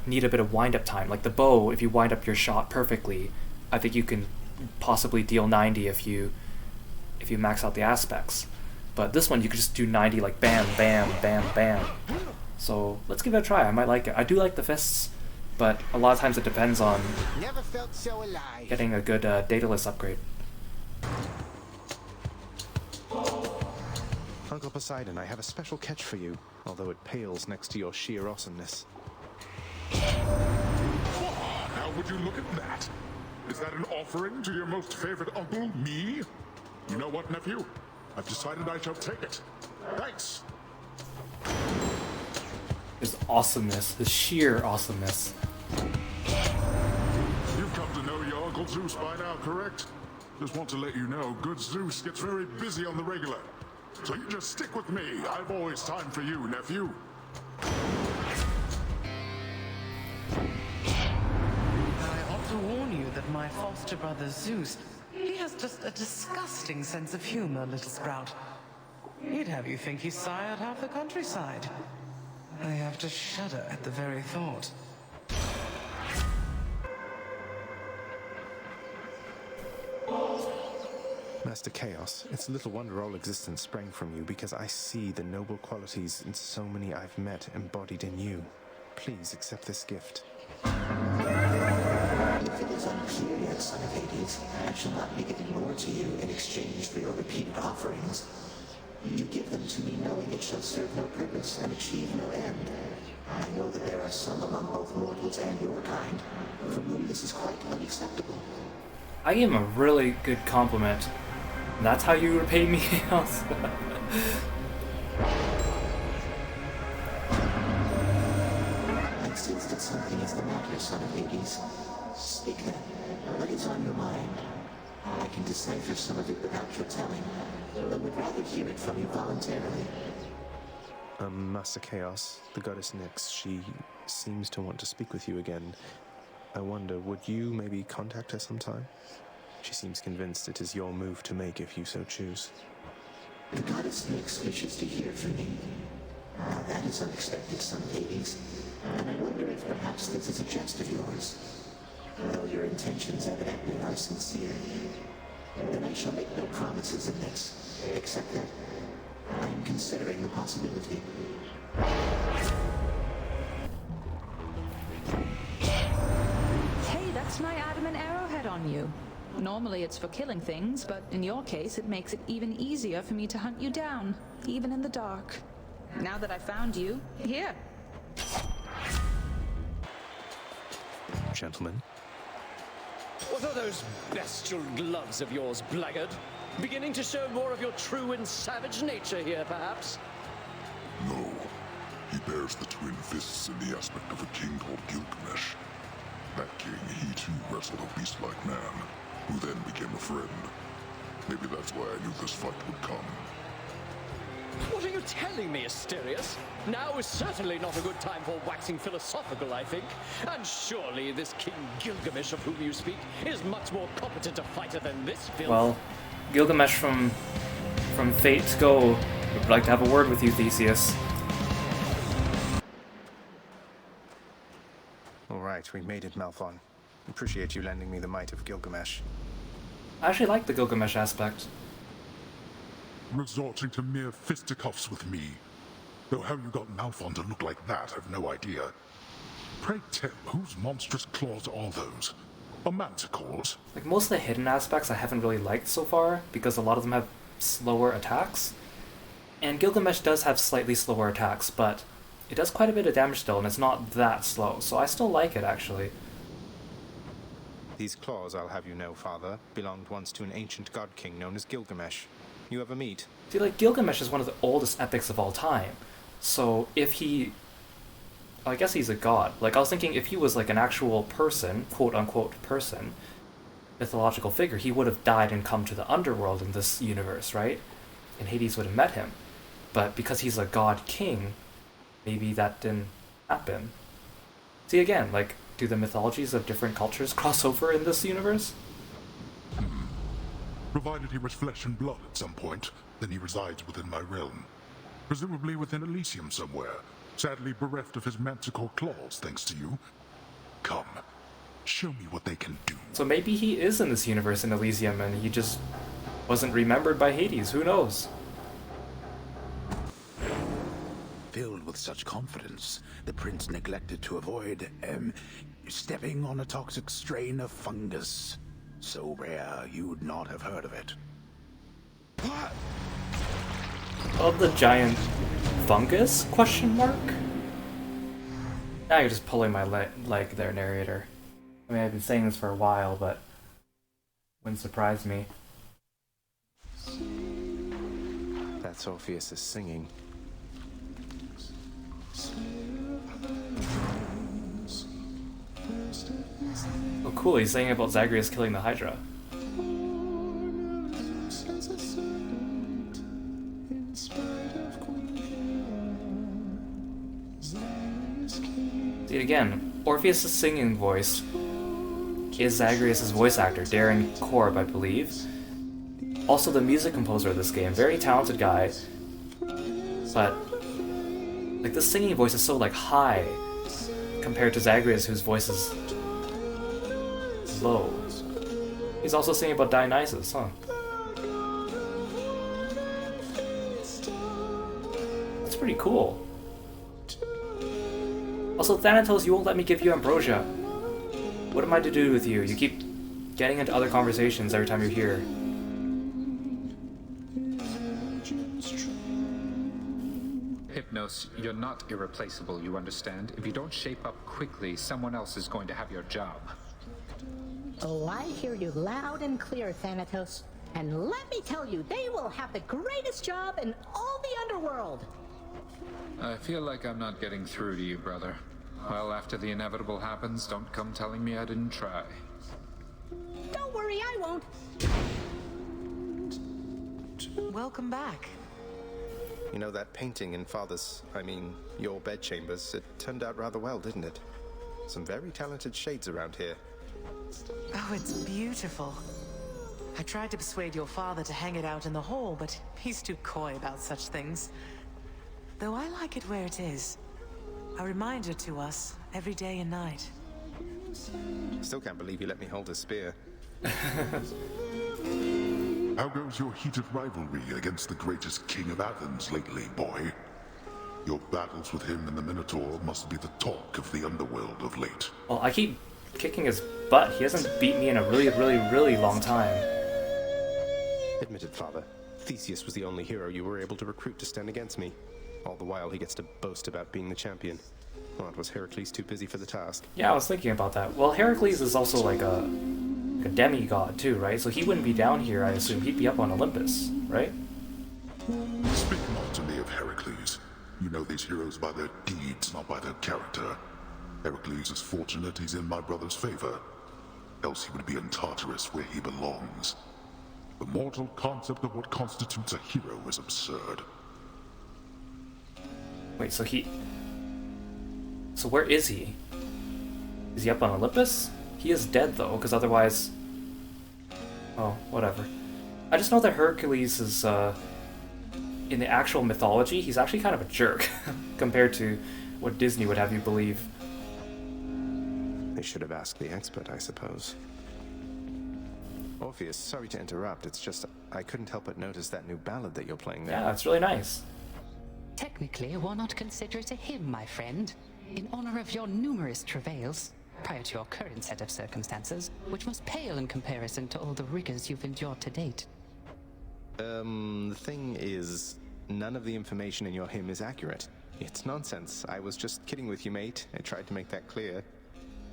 need a bit of wind-up time. Like the bow, if you wind up your shot perfectly, I think you can possibly deal 90 if you max out the aspects. But this one, you could just do 90 like bam, bam, bam, bam. So let's give it a try. I might like it. I do like the fists, but a lot of times it depends on Never felt so alive. getting a good Daedalus upgrade. Uncle Poseidon, I have a special catch for you, although it pales next to your sheer awesomeness. Now would you look at that? Is that an offering to your most favorite uncle, me? You know what, nephew? I've decided I shall take it. Thanks. His awesomeness, his sheer awesomeness. You've come to know your Uncle Zeus by now, correct? Just want to let you know, good Zeus gets very busy on the regular. So you just stick with me. I've always time for you, nephew. I ought to warn you that my foster brother Zeus, he has just a disgusting sense of humor, little sprout. He'd have you think he sired half the countryside. I have to shudder at the very thought. Master Chaos, it's little wonder all existence sprang from you, because I see the noble qualities in so many I've met embodied in you. Please accept this gift. If it is unclear yet, son of Hades, I shall not be giving more to you in exchange for your repeated offerings. You give them to me knowing it shall serve no purpose and achieve no end. I know that there are some among both mortals and your kind for whom this is quite unacceptable. I gave him a really good compliment. And that's how you repay me? I sense that something is the matter, son of Hades. Speak then. What is on your mind? I can decipher some of it without your telling, but would rather hear it from you voluntarily. Master Chaos, the goddess Nyx, she seems to want to speak with you again. I wonder, would you maybe contact her sometime? She seems convinced it is your move to make if you so choose. The goddess Nyx wishes to hear from me. That is unexpected, son of Hades. And I wonder if perhaps this is a jest of yours. Though your intentions evidently are sincere. Then I shall make no promises in this, except that I am considering the possibility. Hey, that's my adamant arrowhead on you. Normally it's for killing things, but in your case it makes it even easier for me to hunt you down, even in the dark. Now that I found you, here. Gentlemen. What are those bestial gloves of yours, blackguard? Beginning to show more of your true and savage nature here, perhaps? No. He bears the twin fists in the aspect of a king called Gilgamesh. That king, he too wrestled a beast-like man, who then became a friend. Maybe that's why I knew this fight would come. What are you telling me, Asterius? Now is certainly not a good time for waxing philosophical, I think. And surely this King Gilgamesh of whom you speak is much more competent a fighter than this filth. Well, Gilgamesh from Fate's Go would like to have a word with you, Theseus. Alright, we made it, Malphon. Appreciate you lending me the might of Gilgamesh. I actually like the Gilgamesh aspect. Resorting to mere fisticuffs with me. Though how you got Malphon to look like that, I've no idea. Pray tell, whose monstrous claws are those? A manticore's? Like, most of the hidden aspects I haven't really liked so far, because a lot of them have slower attacks. And Gilgamesh does have slightly slower attacks, but it does quite a bit of damage still, and it's not that slow, so I still like it, actually. These claws, I'll have you know, Father, belonged once to an ancient god king known as Gilgamesh. You ever meet? See, like, Gilgamesh is one of the oldest epics of all time. So if he... I guess he's a god. Like, I was thinking if he was like an actual person, quote-unquote person, mythological figure, he would have died and come to the underworld in this universe, right? And Hades would have met him. But because he's a god king, maybe that didn't happen. See, again, like, do the mythologies of different cultures cross over in this universe? Provided he was flesh and blood at some point, then he resides within my realm. Presumably within Elysium somewhere, sadly bereft of his manticore claws thanks to you. Come, show me what they can do. So maybe he is in this universe in Elysium and he just wasn't remembered by Hades, who knows? Filled with such confidence, the prince neglected to avoid, stepping on a toxic strain of fungus. So rare, you'd not have heard of it. Of the giant fungus? Question mark? Now you're just pulling my leg there, narrator. I mean, I've been saying this for a while, but wouldn't surprise me. That's Orpheus' singing. Oh cool, he's saying about Zagreus killing the Hydra. See, again, Orpheus' singing voice is Zagreus' voice actor, Darren Korb, I believe. Also the music composer of this game, very talented guy. But, like, the singing voice is so, like, high compared to Zagreus, whose voice is low. He's also singing about Dionysus, huh? That's pretty cool. Also, Thanatos, you won't let me give you ambrosia. What am I to do with you? You keep getting into other conversations every time you're here. Hypnos, you're not irreplaceable, you understand? If you don't shape up quickly, someone else is going to have your job. Oh, I hear you loud and clear, Thanatos. And let me tell you, they will have the greatest job in all the underworld. I feel like I'm not getting through to you, brother. Well, after the inevitable happens, don't come telling me I didn't try. Don't worry, I won't. Welcome back. You know, that painting in your bedchambers, it turned out rather well, didn't it? Some very talented shades around here. Oh, it's beautiful. I tried to persuade your father to hang it out in the hall, but he's too coy about such things. Though I like it where it is. A reminder to us every day and night. Still can't believe you let me hold a spear. How goes your heated rivalry against the greatest king of Athens lately, boy? Your battles with him and the Minotaur must be the talk of the underworld of late. Well, I keep kicking his butt. He hasn't beat me in a really, really, really long time. Admitted, Father. Theseus was the only hero you were able to recruit to stand against me. All the while he gets to boast about being the champion. Well, was Heracles too busy for the task? Yeah, I was thinking about that. Well, Heracles is also like a demigod too, right? So he wouldn't be down here, I assume. He'd be up on Olympus, right? Speak not to me of Heracles. You know these heroes by their deeds, not by their character. Heracles is fortunate he's in my brother's favor. Else he would be in Tartarus where he belongs. The mortal concept of what constitutes a hero is absurd. Wait, so where is he? Is he up on Olympus? He is dead, though, because otherwise... Oh, whatever. I just know that Hercules is, in the actual mythology, he's actually kind of a jerk, compared to what Disney would have you believe. They should have asked the expert, I suppose. Orpheus, sorry to interrupt, it's just I couldn't help but notice that new ballad that you're playing there. Yeah, it's really nice. Technically, why not consider it a hymn, my friend? In honor of your numerous travails, prior to your current set of circumstances, which must pale in comparison to all the rigors you've endured to date. The thing is, none of the information in your hymn is accurate. It's nonsense. I was just kidding with you, mate. I tried to make that clear.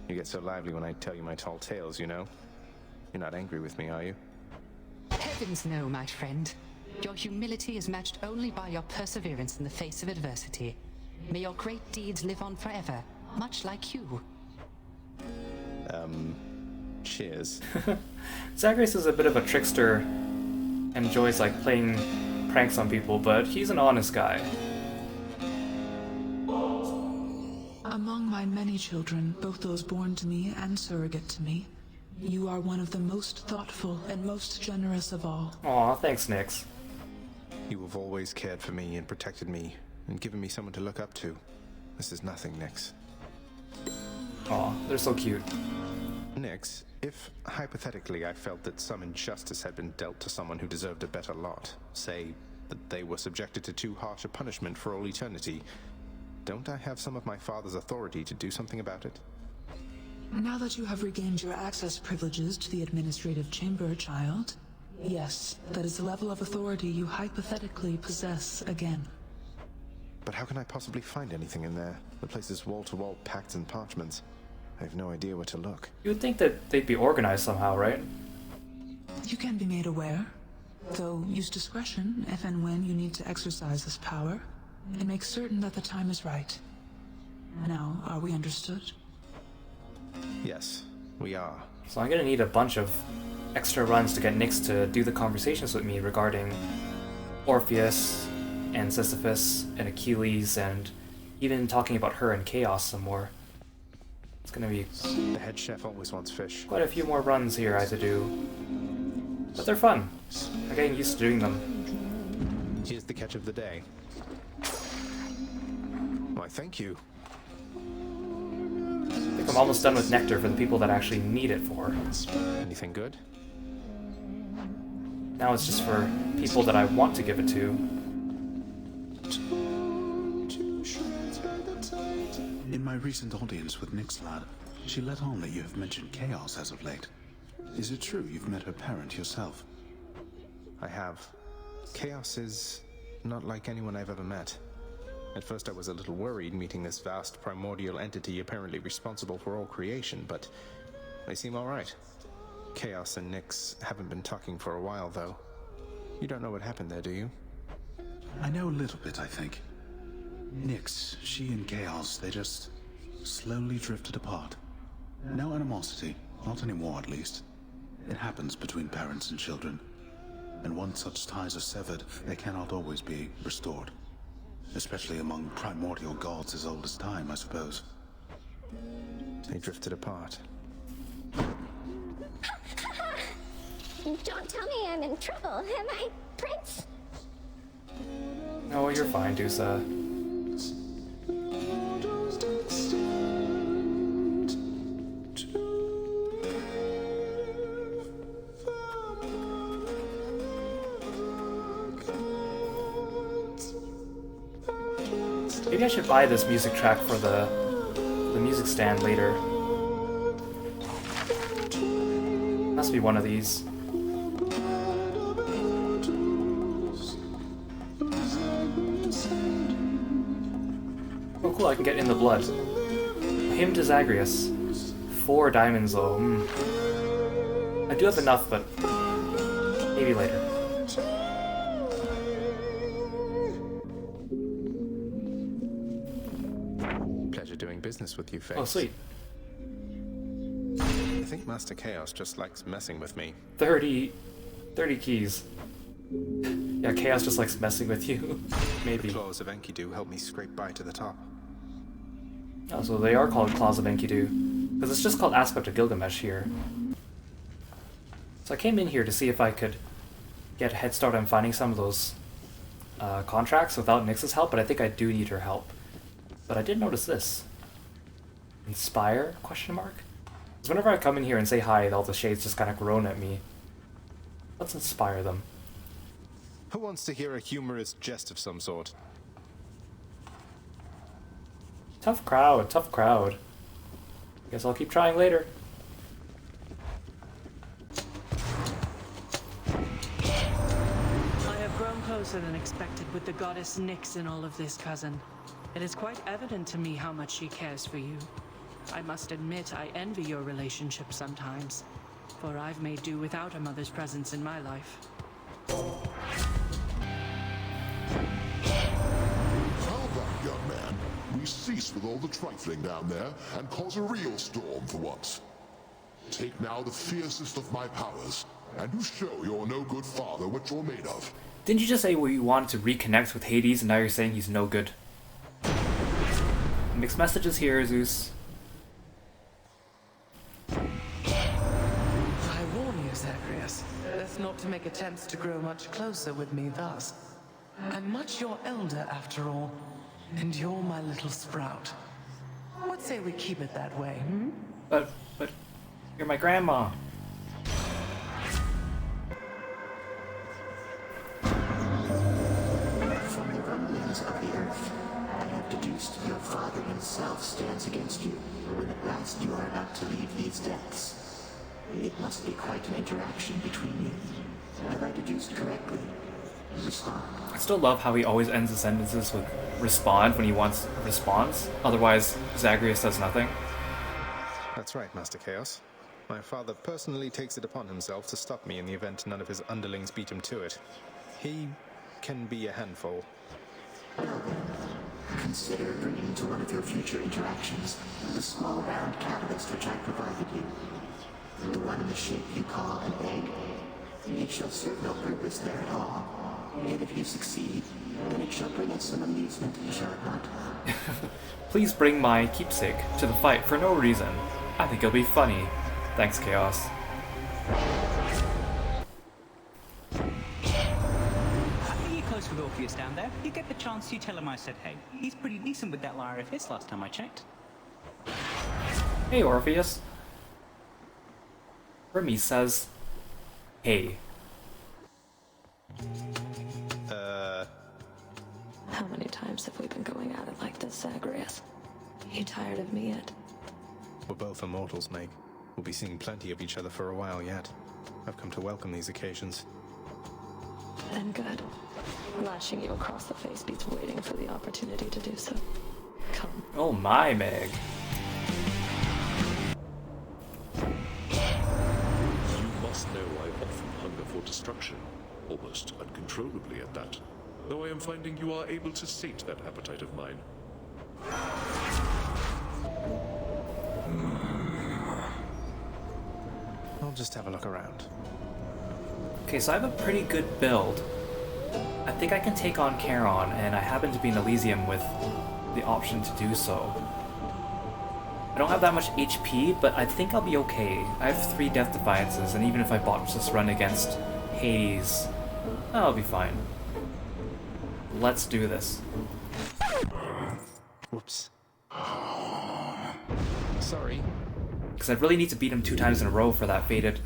You get so lively when I tell you my tall tales, you know? You're not angry with me, are you? Heavens no, my friend. Your humility is matched only by your perseverance in the face of adversity. May your great deeds live on forever, much like you. Cheers. Zagreus is a bit of a trickster and enjoys, like, playing pranks on people, but he's an honest guy. Among my many children, both those born to me and surrogate to me, you are one of the most thoughtful and most generous of all. Aw, thanks, Nyx. You have always cared for me and protected me, and given me someone to look up to. This is nothing, Nyx. Aw, they're so cute. Nyx, if hypothetically I felt that some injustice had been dealt to someone who deserved a better lot, say that they were subjected to too harsh a punishment for all eternity, don't I have some of my father's authority to do something about it? Now that you have regained your access privileges to the administrative chamber, child, yes, that is a level of authority you hypothetically possess again. But how can I possibly find anything in there? The place is wall-to-wall pacts and parchments. I have no idea where to look. You would think that they'd be organized somehow, right? You can be made aware, though use discretion if and when you need to exercise this power, and make certain that the time is right. Now, are we understood? Yes, we are. So I'm gonna need a bunch of extra runs to get Nyx to do the conversations with me regarding Orpheus and Sisyphus and Achilles, and even talking about her and Chaos some more. It's gonna be... The head chef always wants fish. Quite a few more runs here I have to do. But they're fun. I'm getting used to doing them. Here's the catch of the day. Why, thank you. I think I'm almost done with nectar for the people that actually need it for. Anything good? Now it's just for people that I want to give it to. In my recent audience with Nyx, lad, she let on that you have mentioned Chaos as of late. Is it true you've met her parent yourself? I have. Chaos is not like anyone I've ever met. At first I was a little worried meeting this vast primordial entity apparently responsible for all creation, but they seem alright. Chaos and Nyx haven't been talking for a while, though. You don't know what happened there, do you? I know a little bit, I think. Nyx, she and Chaos, they just slowly drifted apart. No animosity, not anymore at least. It happens between parents and children. And once such ties are severed, they cannot always be restored. Especially among primordial gods as old as time, I suppose. They drifted apart. Don't tell me I'm in trouble, am I, Prince? Oh, you're fine, Dusa. Maybe I should buy this music track for the music stand later. Must be one of these. Oh cool, I can get In the Blood. Hymn to Zagreus. 4 diamonds though. I do have enough, but maybe later. Pleasure doing business with you, Faith. Oh, sweet. I think Master Chaos just likes messing with me. 30 keys. Yeah, Chaos just likes messing with you. Maybe. The claws of Enkidu help me scrape by to the top. Oh, so they are called Claws of Enkidu. Because it's just called Aspect of Gilgamesh here. So I came in here to see if I could get a head start on finding some of those contracts without Nyx's help, but I think I do need her help. But I did notice this. Inspire? Question mark? Because whenever I come in here and say hi, all the shades just kind of groan at me. Let's inspire them. Who wants to hear a humorous jest of some sort? Tough crowd, tough crowd. Guess I'll keep trying later. I have grown closer than expected with the goddess Nyx in all of this, cousin. It is quite evident to me how much she cares for you. I must admit I envy your relationship sometimes, for I've made do without a mother's presence in my life. How about, young man? We cease with all the trifling down there and cause a real storm for once. Take now the fiercest of my powers, and you show your no-good father what you're made of. Didn't you just say you wanted to reconnect with Hades and now you're saying he's no good? Mixed messages here, Zeus. I warn you, Zagreus, as not to make attempts to grow much closer with me thus. I'm much your elder, after all, and you're my little sprout. What say we keep it that way, hmm? But, you're my grandma. From the rumblings of the earth, I have deduced your father himself stands against you when at last you are about to leave these depths. It must be quite an interaction between you. Have I deduced correctly? Respond. I still love how he always ends his sentences with respond when he wants a response. Otherwise, Zagreus does nothing. That's right, Master Chaos. My father personally takes it upon himself to stop me in the event none of his underlings beat him to it. He can be a handful. Well then, consider bringing to one of your future interactions the small round catalyst which I provided you. The one in the shape you call an egg. It shall serve no purpose there at all. And if you succeed, then it shall bring us some amusement, shall it not? Please bring my keepsake to the fight for no reason. I think it'll be funny. Thanks, Chaos. After you close with Orpheus down there, you get the chance, you tell him I said hey. He's pretty decent with that lyre of his last time I checked. Hey, Orpheus. Hermes says, hey. How many times have we been going at it like this, Zagreus? You tired of me yet? We're both immortals, Meg. We'll be seeing plenty of each other for a while yet. I've come to welcome these occasions. Then good. Lashing you across the face beats waiting for the opportunity to do so. Come. Oh my, Meg. You must know I often hunger for destruction, almost uncontrollably at that. Though I am finding you are able to sate that appetite of mine. I'll just have a look around. Okay, so I have a pretty good build. I think I can take on Charon, and I happen to be in Elysium with the option to do so. I don't have that much HP, but I think I'll be okay. I have 3 Death Defiances, and even if I botch this run against Hades, I'll be fine. Let's do this. Whoops. Sorry. Because I really need to beat him 2 times in a row for that fated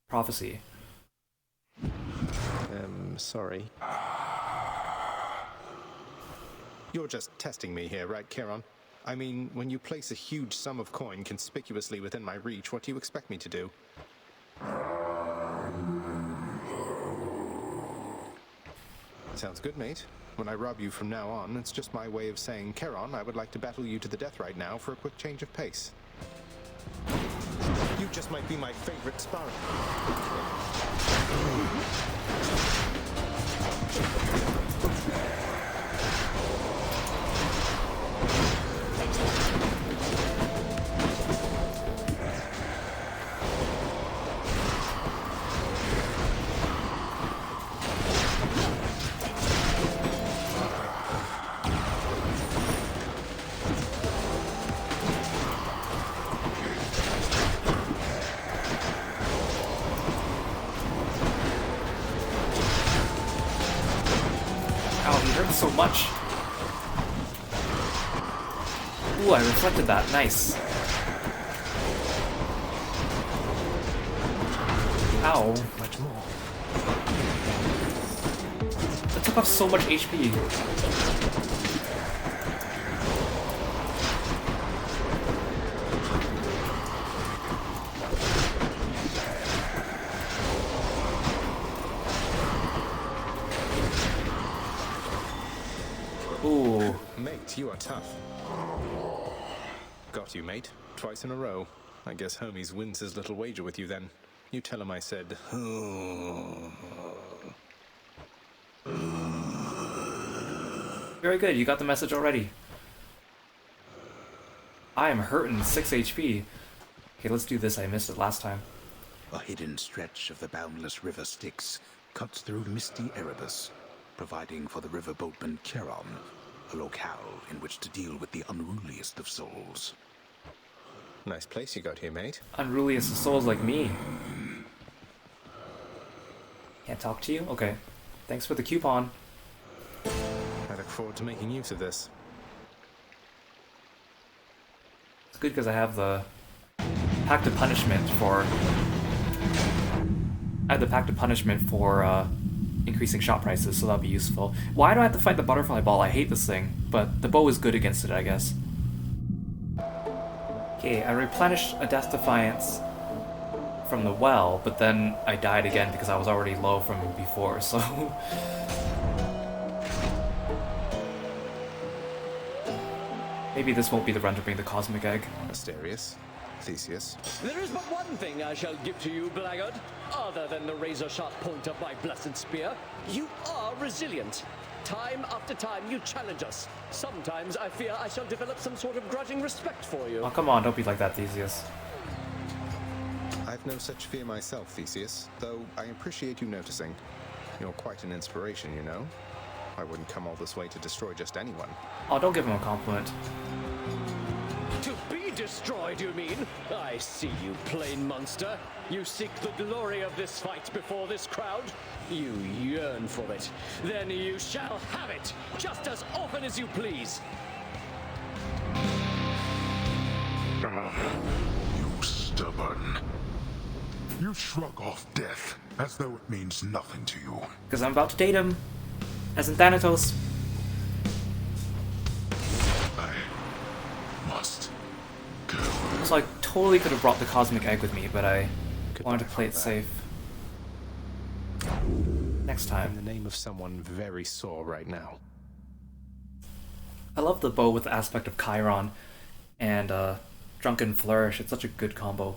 prophecy. Sorry. You're just testing me here, right, Chiron? I mean, when you place a huge sum of coin conspicuously within my reach, what do you expect me to do? Sounds good, mate. When I rob you from now on, it's just my way of saying, Charon, I would like to battle you to the death right now for a quick change of pace. You just might be my favorite sparring. So much. Ooh, I reflected that. Nice. Ow. Much more. That took off so much HP. Ooh. Mate, you are tough. Got you, mate. Twice in a row. I guess Hermes wins his little wager with you then. You tell him I said... Very good, you got the message already. I am hurting 6 HP. Okay, let's do this. I missed it last time. A hidden stretch of the boundless river Styx cuts through misty Erebus, providing for the river boatman Chiron a locale in which to deal with the unruliest of souls. Nice place you got here, mate. Unruliest of souls like me. Can't talk to you? Okay. Thanks for the coupon. I look forward to making use of this. It's good because I have the Pact of Punishment for... I have the Pact of Punishment for increasing shot prices, so that'll be useful. Why do I have to fight the butterfly ball? I hate this thing, but the bow is good against it, I guess. Okay, I replenished a Death Defiance from the well, but then I died again because I was already low from before, so... Maybe this won't be the run to bring the Cosmic Egg. Asterius. Theseus. There is but one thing I shall give to you, blackguard, other than the razor-sharp point of my blessed spear. You are resilient. Time after time you challenge us. Sometimes I fear I shall develop some sort of grudging respect for you. Oh, come on, don't be like that, Theseus. I've no such fear myself, Theseus, though I appreciate you noticing. You're quite an inspiration, you know. I wouldn't come all this way to destroy just anyone. Oh, don't give him a compliment. To be destroyed, you mean? I see you, plain monster. You seek the glory of this fight before this crowd. You yearn for it. Then you shall have it, just as often as you please. You stubborn. You shrug off death as though it means nothing to you. Because I'm about to date him. As in Thanatos. I must go. So I totally could have brought the Cosmic Egg with me, but I wanted to play it safe. Next time. In the name of someone very sore right now. I love the bow with the aspect of Chiron and Drunken Flourish. It's such a good combo.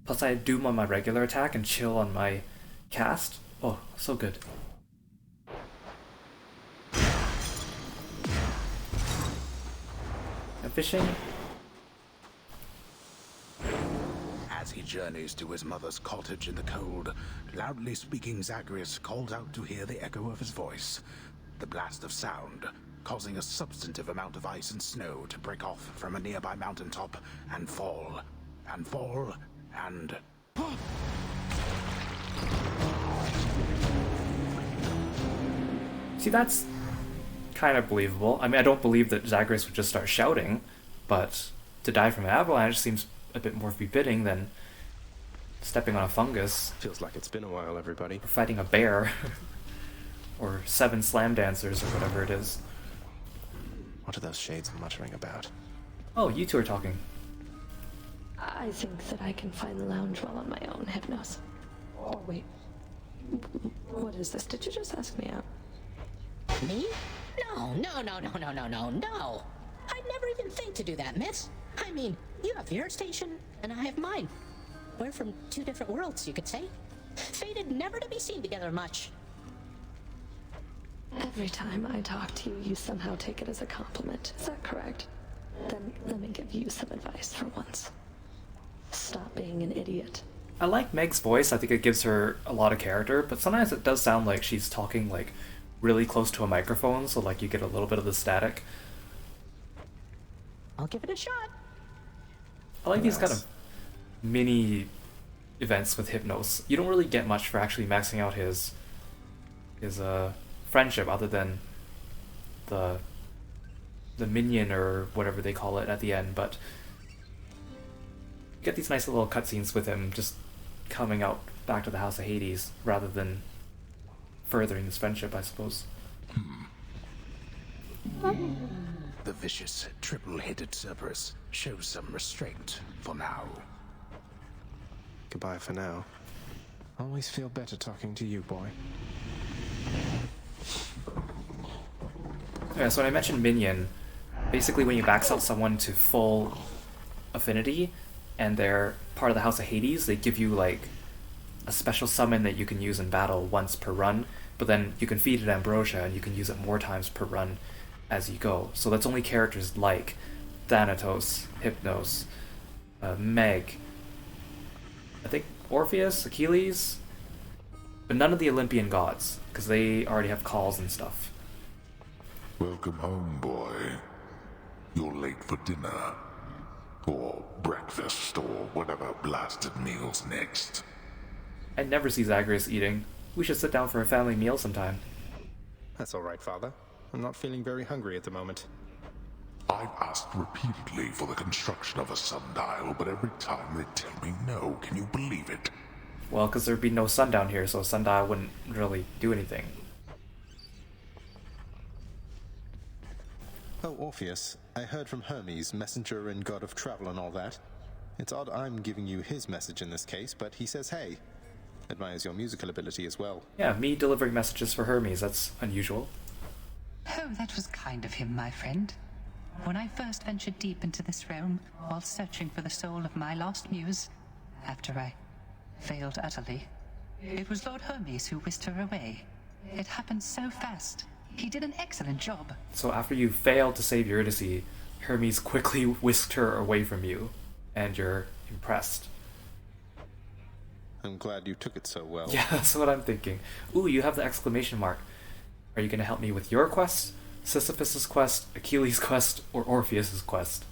Plus I Doom on my regular attack and Chill on my cast. Oh, so good. And fishing. As he journeys to his mother's cottage in the cold, loudly speaking Zagreus calls out to hear the echo of his voice. The blast of sound, causing a substantive amount of ice and snow to break off from a nearby mountaintop and fall, and fall, and... See, that's kind of believable. I mean, I don't believe that Zagreus would just start shouting, but to die from an avalanche seems a bit more befitting than stepping on a fungus. Feels like it's been a while, everybody. Or fighting a bear. Or 7 slam dancers, or whatever it is. What are those shades muttering about? Oh, you two are talking. I think that I can find the lounge well on my own, Hypnos. Oh, wait. What is this? Did you just ask me out? Me? No. I'd never even think to do that, miss. I mean, you have your station, and I have mine. We're from 2 different worlds, you could say. Fated never to be seen together much. Every time I talk to you, you somehow take it as a compliment. Is that correct? Then let me give you some advice for once. Stop being an idiot. I like Meg's voice. I think it gives her a lot of character, but sometimes it does sound like she's talking like really close to a microphone, so like you get a little bit of the static. I'll give it a shot. I like these kind of mini events with Hypnos. You don't really get much for actually maxing out his friendship other than the minion or whatever they call it at the end, but you get these nice little cutscenes with him just coming out back to the House of Hades rather than furthering this friendship, I suppose. The vicious, triple-headed Cerberus shows some restraint for now. Goodbye for now. Always feel better talking to you, boy. Yeah, so when I mentioned minion, basically when you max out someone to full affinity and they're part of the House of Hades, they give you like a special summon that you can use in battle once per run, but then you can feed it ambrosia and you can use it more times per run as you go. So that's only characters like Thanatos, Hypnos, Meg, I think Orpheus, Achilles, but none of the Olympian gods, because they already have calls and stuff. Welcome home, boy. You're late for dinner. Or breakfast, or whatever blasted meal's next. I never see Zagreus eating. We should sit down for a family meal sometime. That's alright, Father. I'm not feeling very hungry at the moment. I've asked repeatedly for the construction of a sundial, but every time they tell me no. Can you believe it? Well, because there'd be no sun down here, so a sundial wouldn't really do anything. Oh, Orpheus, I heard from Hermes, messenger and god of travel and all that. It's odd I'm giving you his message in this case, but he says hey. Admires your musical ability as well. Yeah, me delivering messages for Hermes, that's unusual. Oh, that was kind of him, my friend. When I first ventured deep into this realm, while searching for the soul of my lost muse, after I failed utterly, it was Lord Hermes who whisked her away. It happened so fast. He did an excellent job. So after you failed to save Eurydice, Hermes quickly whisked her away from you, and you're impressed. I'm glad you took it so well. Yeah, that's what I'm thinking. Ooh, you have the exclamation mark. Are you going to help me with your quest, Sisyphus' quest, Achilles' quest, or Orpheus' quest?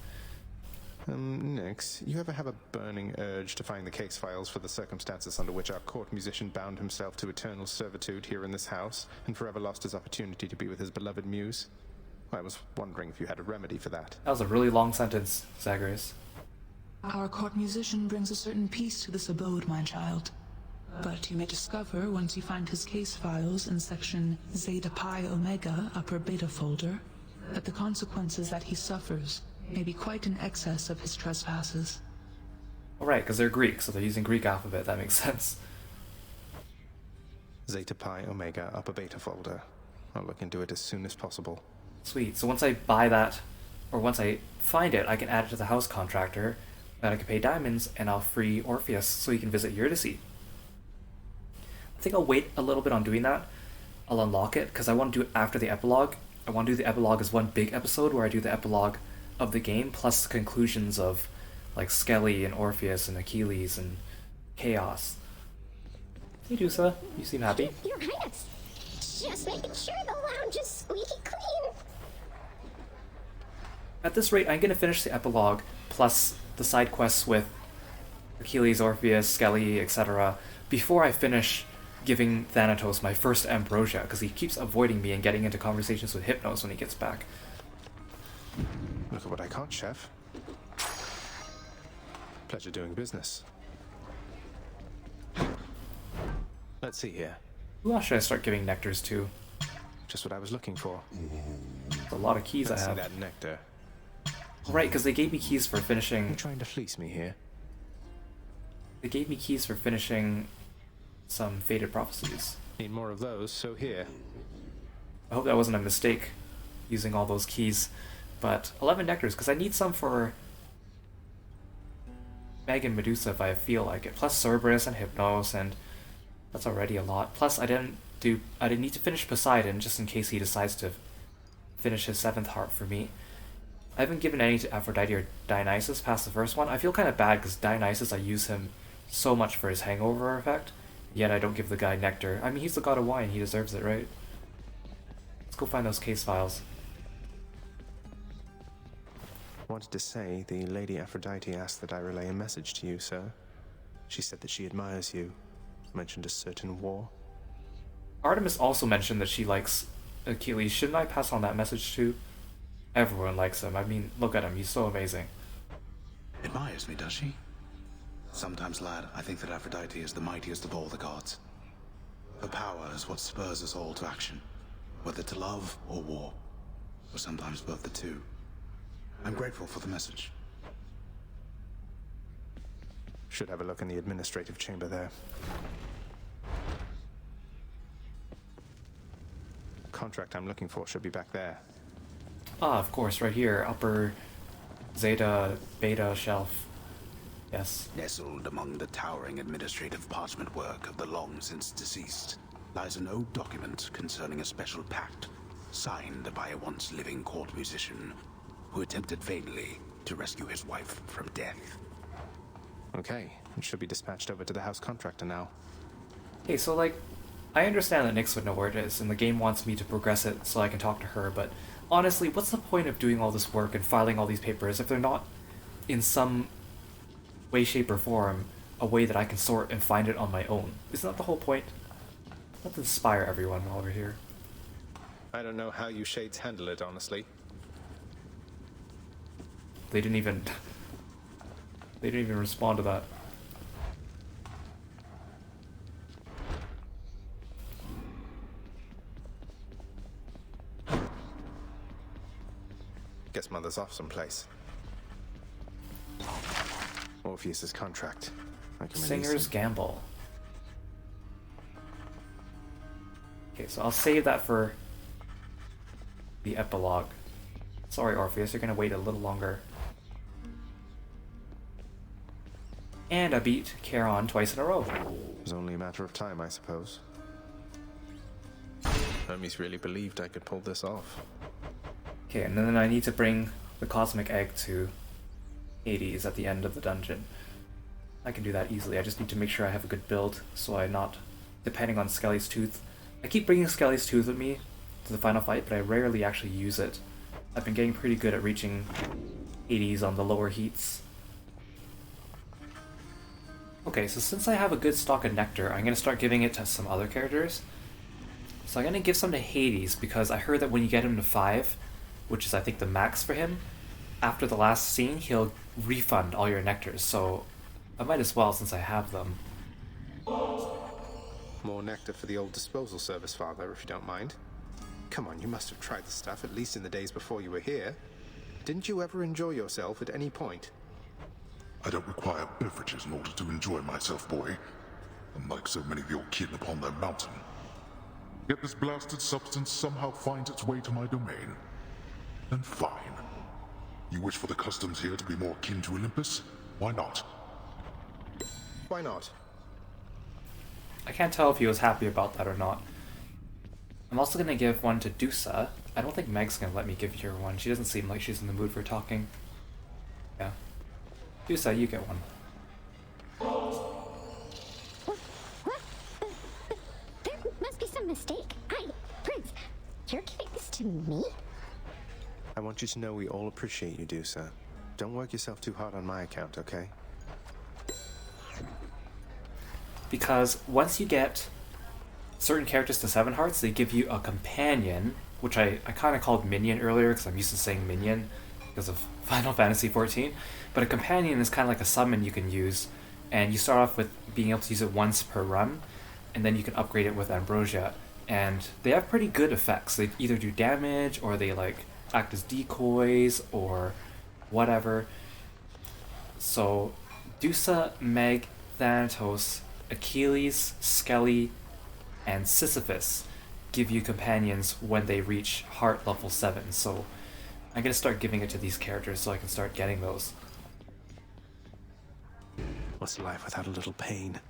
Nix, you ever have a burning urge to find the case files for the circumstances under which our court musician bound himself to eternal servitude here in this house, and forever lost his opportunity to be with his beloved muse? I was wondering if you had a remedy for that. That was a really long sentence, Zagreus. Our court musician brings a certain peace to this abode, my child. But you may discover, once you find his case files in section Zeta Pi Omega, upper beta folder, that the consequences that he suffers may be quite in excess of his trespasses. Alright, because they're Greek, so they're using Greek alphabet, that makes sense. Zeta Pi Omega Upper Beta folder. I'll look into it as soon as possible. Sweet. So once I buy that, or once I find it, I can add it to the house contractor, then I can pay diamonds, and I'll free Orpheus so he can visit Eurydice. I think I'll wait a little bit on doing that. I'll unlock it, because I want to do it after the epilogue. I want to do the epilogue as one big episode where I do the epilogue of the game, plus the conclusions of, like, Skelly and Orpheus and Achilles and Chaos. Hey, Dusa, you seem happy. Your Highness, just making sure the lounge is squeaky clean. At this rate, I'm going to finish the epilogue, plus the side quests with Achilles, Orpheus, Skelly, etc., before I finish giving Thanatos my first ambrosia, because he keeps avoiding me and getting into conversations with Hypnos when he gets back. Look at what I caught, Chef. Pleasure doing business. Let's see here. Who else should I start giving nectars to? Just what I was looking for. That's a lot of keys I have. See that nectar. Right, because they gave me keys for finishing... You're trying to fleece me here. They gave me keys for finishing some Fated Prophecies. Need more of those, so here. I hope that wasn't a mistake, using all those keys. But 11 nectars, because I need some for Meg and Medusa if I feel like it. Plus Cerberus and Hypnos, and that's already a lot. Plus I didn't need to finish Poseidon, just in case he decides to finish his 7th heart for me. I haven't given any to Aphrodite or Dionysus past the first one. I feel kind of bad, because Dionysus, I use him so much for his hangover effect, yet I don't give the guy nectar. I mean, he's the god of wine, he deserves it, right? Let's go find those case files. Wanted to say, the Lady Aphrodite asked that I relay a message to you, sir. She said that she admires you. Mentioned a certain war. Artemis also mentioned that she likes Achilles. Shouldn't I pass on that message too? Everyone likes him. I mean, look at him. He's so amazing. Admires me, does she? Sometimes, lad, I think that Aphrodite is the mightiest of all the gods. Her power is what spurs us all to action, whether to love or war, or sometimes both the two. I'm grateful for the message. Should have a look in the administrative chamber there. Contract I'm looking for should be back there. Ah, of course, right here. Upper Zeta Beta shelf. Yes. Nestled among the towering administrative parchment work of the long since deceased lies an old document concerning a special pact signed by a once living court musician who attempted vainly to rescue his wife from death. Okay, it should be dispatched over to the house contractor now. Hey, so like, I understand that Nyx would know where it is, and the game wants me to progress it so I can talk to her, but honestly, what's the point of doing all this work and filing all these papers if they're not, in some way, shape, or form, a way that I can sort and find it on my own? Isn't that the whole point? Let's inspire everyone while we're here. I don't know how you shades handle it, honestly. They didn't even respond to that. Guess Mother's off someplace. Orpheus's contract. I can Singer's Gamble. Okay, so I'll save that for the epilogue. Sorry, Orpheus, you're gonna wait a little longer. And I beat Charon twice in a row. It was only a matter of time, I suppose. Hermes really believed I could pull this off. Okay, and then I need to bring the cosmic egg to Hades at the end of the dungeon. I can do that easily. I just need to make sure I have a good build so I'm not depending on Skelly's Tooth. I keep bringing Skelly's Tooth with me to the final fight, but I rarely actually use it. I've been getting pretty good at reaching Hades on the lower heats. Okay, so since I have a good stock of nectar, I'm going to start giving it to some other characters. So I'm going to give some to Hades, because I heard that when you get him to 5, which is I think the max for him, after the last scene, he'll refund all your nectars, so I might as well since I have them. More nectar for the old disposal service, Father, if you don't mind. Come on, you must have tried the stuff, at least in the days before you were here. Didn't you ever enjoy yourself at any point? I don't require beverages in order to enjoy myself, boy. Unlike so many of your kin upon their mountain. yet this blasted substance somehow finds its way to my domain. Then fine. You wish for the customs here to be more akin to Olympus? Why not? Why not? I can't tell if he was happy about that or not. I'm also going to give one to Dusa. I don't think Meg's going to let me give her one. She doesn't seem like she's in the mood for talking. Yeah. Dusa, you get one. There must be some mistake. Prince, you're giving this to me? I want you to know we all appreciate you, Dusa. Don't work yourself too hard on my account, okay? Because once you get certain characters to 7 hearts, they give you a companion, which I kind of called minion earlier because I'm used to saying minion because of Final Fantasy XIV. But a companion is kind of like a summon you can use, and you start off with being able to use it once per run, and then you can upgrade it with Ambrosia. And they have pretty good effects. They either do damage, or they like act as decoys, or whatever. So Dusa, Meg, Thanatos, Achilles, Skelly, and Sisyphus give you companions when they reach heart level 7. So I'm going to start giving it to these characters so I can start getting those. What's life without a little pain?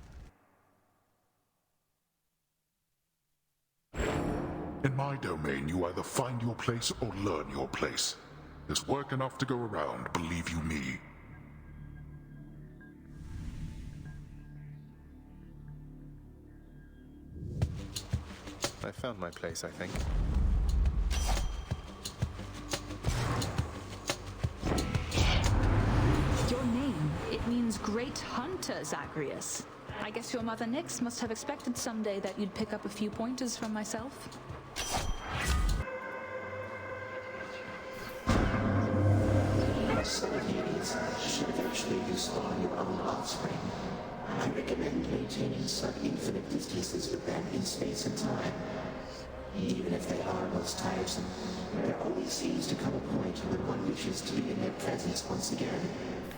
In my domain, you either find your place or learn your place. There's work enough to go around, believe you me. I found my place, I think. Your name, it means Great Hunter, Zagreus. I guess your mother Nyx must have expected someday that you'd pick up a few pointers from myself. Some idiots should eventually you spawn your own offspring. I recommend maintaining sub-infinite distances with them in space and time. Even if they are most tiresome, there always seems to come a point when one wishes to be in their presence once again.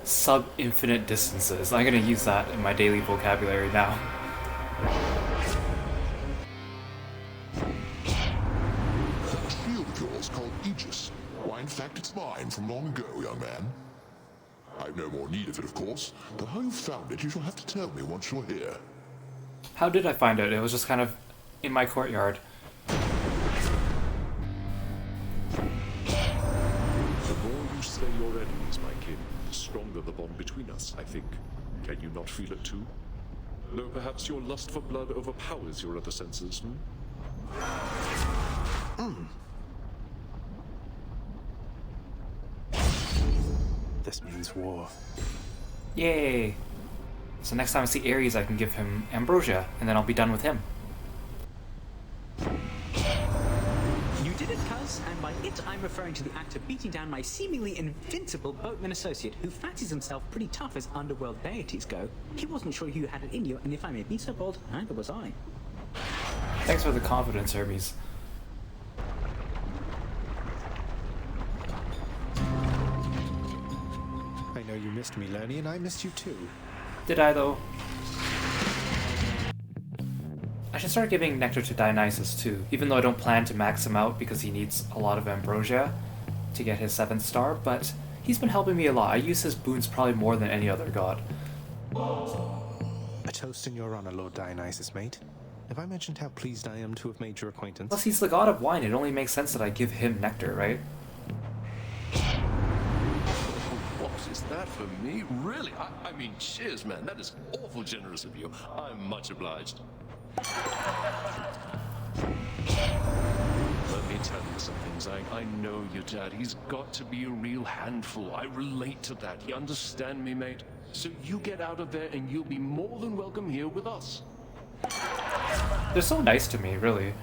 Sub-infinite distances. I'm going to use that in my daily vocabulary now. That shield of yours called Aegis. Why, in fact, it's mine from long ago, young man. I've no more need of it, of course, but how you found it you shall have to tell me once you're here. How did I find it? It was just kind of in my courtyard. The more you slay your enemies, my kin, the stronger the bond between us, I think. Can you not feel it too? Though perhaps your lust for blood overpowers your other senses, This means war. Yay! So next time I see Ares, I can give him Ambrosia, and then I'll be done with him. You did it, cuz, and by it I'm referring to the act of beating down my seemingly invincible boatman associate who fancies himself pretty tough as underworld deities go. He wasn't sure you had it in you, and if I may be so bold, neither was I. Thanks for the confidence, Hermes. I know you missed me, Lernie, and I missed you too. Did I, though? I should start giving Nectar to Dionysus, too, even though I don't plan to max him out because he needs a lot of Ambrosia to get his 7th star, but he's been helping me a lot. I use his boons probably more than any other god. A toast in your honor, Lord Dionysus, mate. Have I mentioned how pleased I am to have made your acquaintance? Plus, he's the god of wine. It only makes sense that I give him Nectar, right? What is that for me? Really? I mean, cheers, man. That is awful generous of you. I'm much obliged. Let me tell you some things. I know your dad. He's got to be a real handful. I relate to that. You understand me, mate? So you get out of there and you'll be more than welcome here with us. They're so nice to me, really.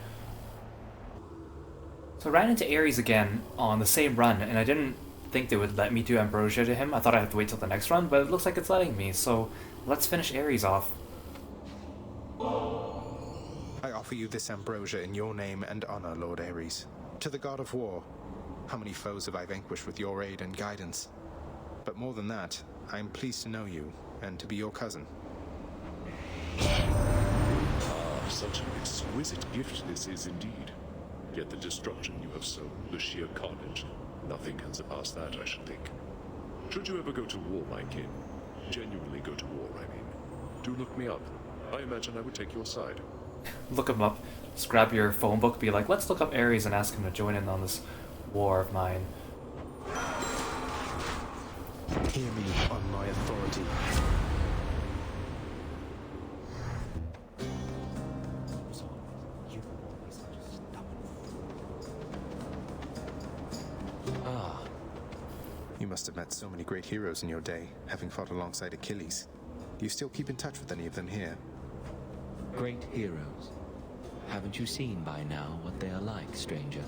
So I ran into Ares again on the same run, and I didn't think they would let me do Ambrosia to him. I thought I'd have to wait till the next run, but it looks like it's letting me, so let's finish Ares off. I offer you this ambrosia in your name and honor, Lord Ares. To the god of war, how many foes have I vanquished with your aid and guidance? But more than that, I am pleased to know you, and to be your cousin. Such an exquisite gift this is indeed. Yet the destruction you have sown, the sheer carnage, nothing can surpass that, I should think. Should you ever go to war, my kin, genuinely go to war, I mean, do look me up. I imagine I would take your side. Look him up. Just grab your phone book, be like, let's look up Ares and ask him to join in on this war of mine. Hear me on my authority. Ah. You must have met so many great heroes in your day, having fought alongside Achilles. Do you still keep in touch with any of them here? Great heroes. Haven't you seen by now what they are like, stranger?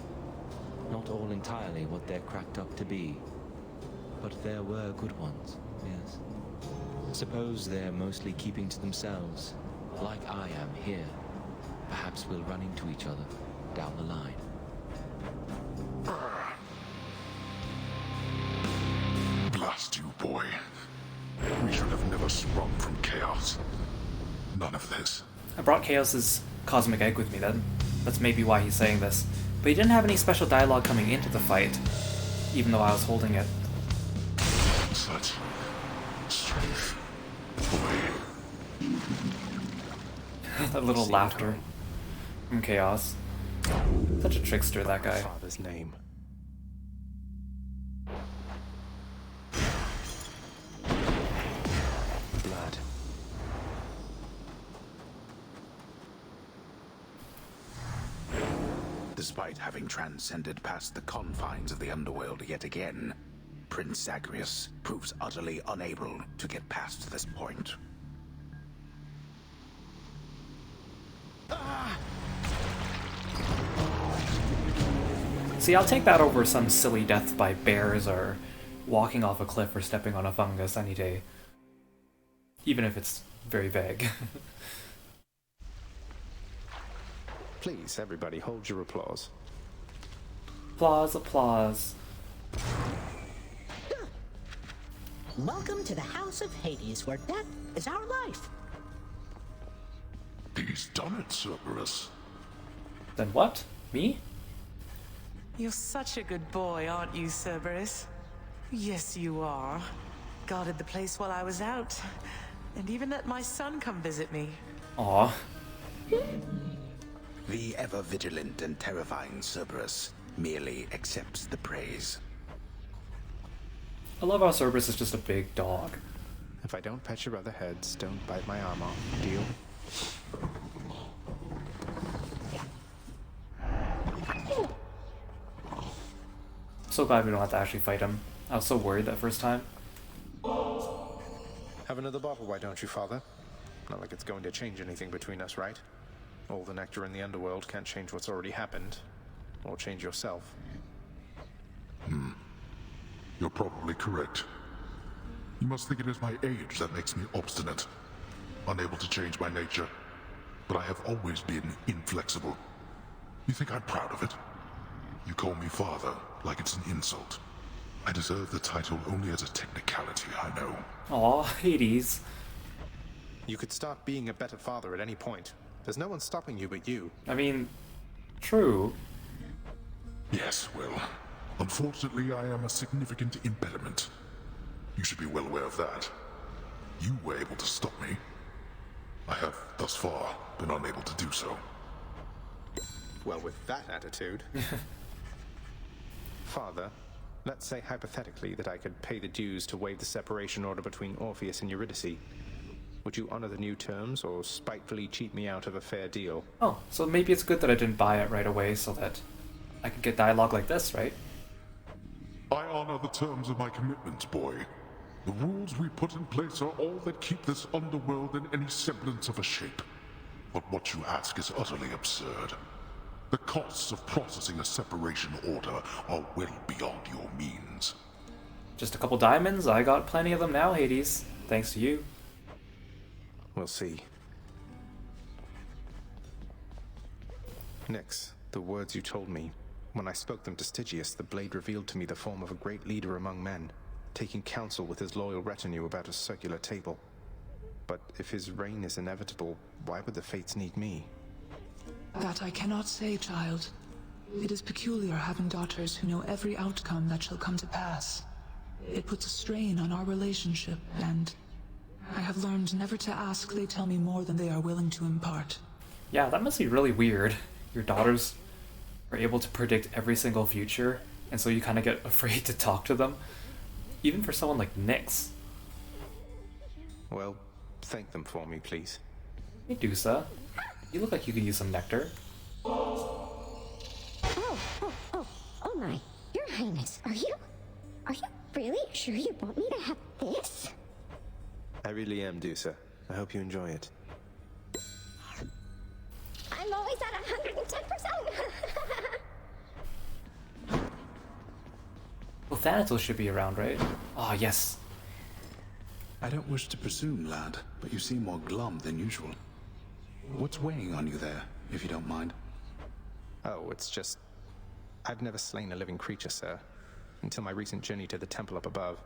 Not all entirely what they're cracked up to be. But there were good ones, yes. Suppose they're mostly keeping to themselves, like I am here. Perhaps we'll run into each other down the line. Blast you, boy. We should have never sprung from chaos. None of this. I brought Chaos's cosmic egg with me then. That's maybe why he's saying this. But he didn't have any special dialogue coming into the fight, even though I was holding it. Such strength, boy. That little laughter from Chaos. Such a trickster, that guy. Father's name. Blood. Despite having transcended past the confines of the underworld yet again, Prince Zagreus proves utterly unable to get past this point. See, I'll take that over some silly death by bears or walking off a cliff or stepping on a fungus any day. Even if it's very vague. Please, everybody, hold your applause. Applause, applause. Welcome to the House of Hades, where death is our life. He's done it, Cerberus. Then what? Me? You're such a good boy, aren't you, Cerberus? Yes, you are. Guarded the place while I was out. And even let my son come visit me. Aw. The ever-vigilant and terrifying Cerberus merely accepts the praise. I love how Cerberus is just a big dog. If I don't pet your other heads, don't bite my arm off. Deal? So glad we don't have to actually fight him. I was so worried that first time. Have another bottle, why don't you, Father? Not like it's going to change anything between us, right? All the nectar in the underworld can't change what's already happened. Or change yourself. You're probably correct. You must think it is my age that makes me obstinate, unable to change my nature. But I have always been inflexible. You think I'm proud of it? You call me father, like it's an insult. I deserve the title only as a technicality, I know. Aw, Hades. You could start being a better father at any point. There's no one stopping you but you. I mean, true. Yes, well, unfortunately I am a significant impediment. You should be well aware of that. You were able to stop me. I have, thus far, been unable to do so. Well, with that attitude... Father, let's say hypothetically that I could pay the dues to waive the separation order between Orpheus and Eurydice. Would you honor the new terms, or spitefully cheat me out of a fair deal? Oh, so maybe it's good that I didn't buy it right away so that I could get dialogue like this, right? I honor the terms of my commitment, boy. The rules we put in place are all that keep this underworld in any semblance of a shape. But what you ask is utterly absurd. The costs of processing a separation order are well beyond your means. Just a couple diamonds? I got plenty of them now, Hades. Thanks to you. We'll see. Nyx, the words you told me. When I spoke them to Stygius, the blade revealed to me the form of a great leader among men, taking counsel with his loyal retinue about a circular table. But if his reign is inevitable, why would the fates need me? That I cannot say, child. It is peculiar having daughters who know every outcome that shall come to pass. It puts a strain on our relationship, and I have learned never to ask they tell me more than they are willing to impart. Yeah, that must be really weird. Your daughters are able to predict every single future, and so you kind of get afraid to talk to them. Even for someone like Nyx. Well, thank them for me, please. Hey, Dusa. You look like you could use some nectar. Oh my. Your Highness, are you really sure you want me to have this? I really am, Dusa. I hope you enjoy it. I'm always at 110%. Well, Thanatos should be around, right? Ah, yes. I don't wish to presume, lad, but you seem more glum than usual. What's weighing on you there, if you don't mind? Oh, it's just... I've never slain a living creature, sir. Until my recent journey to the temple up above.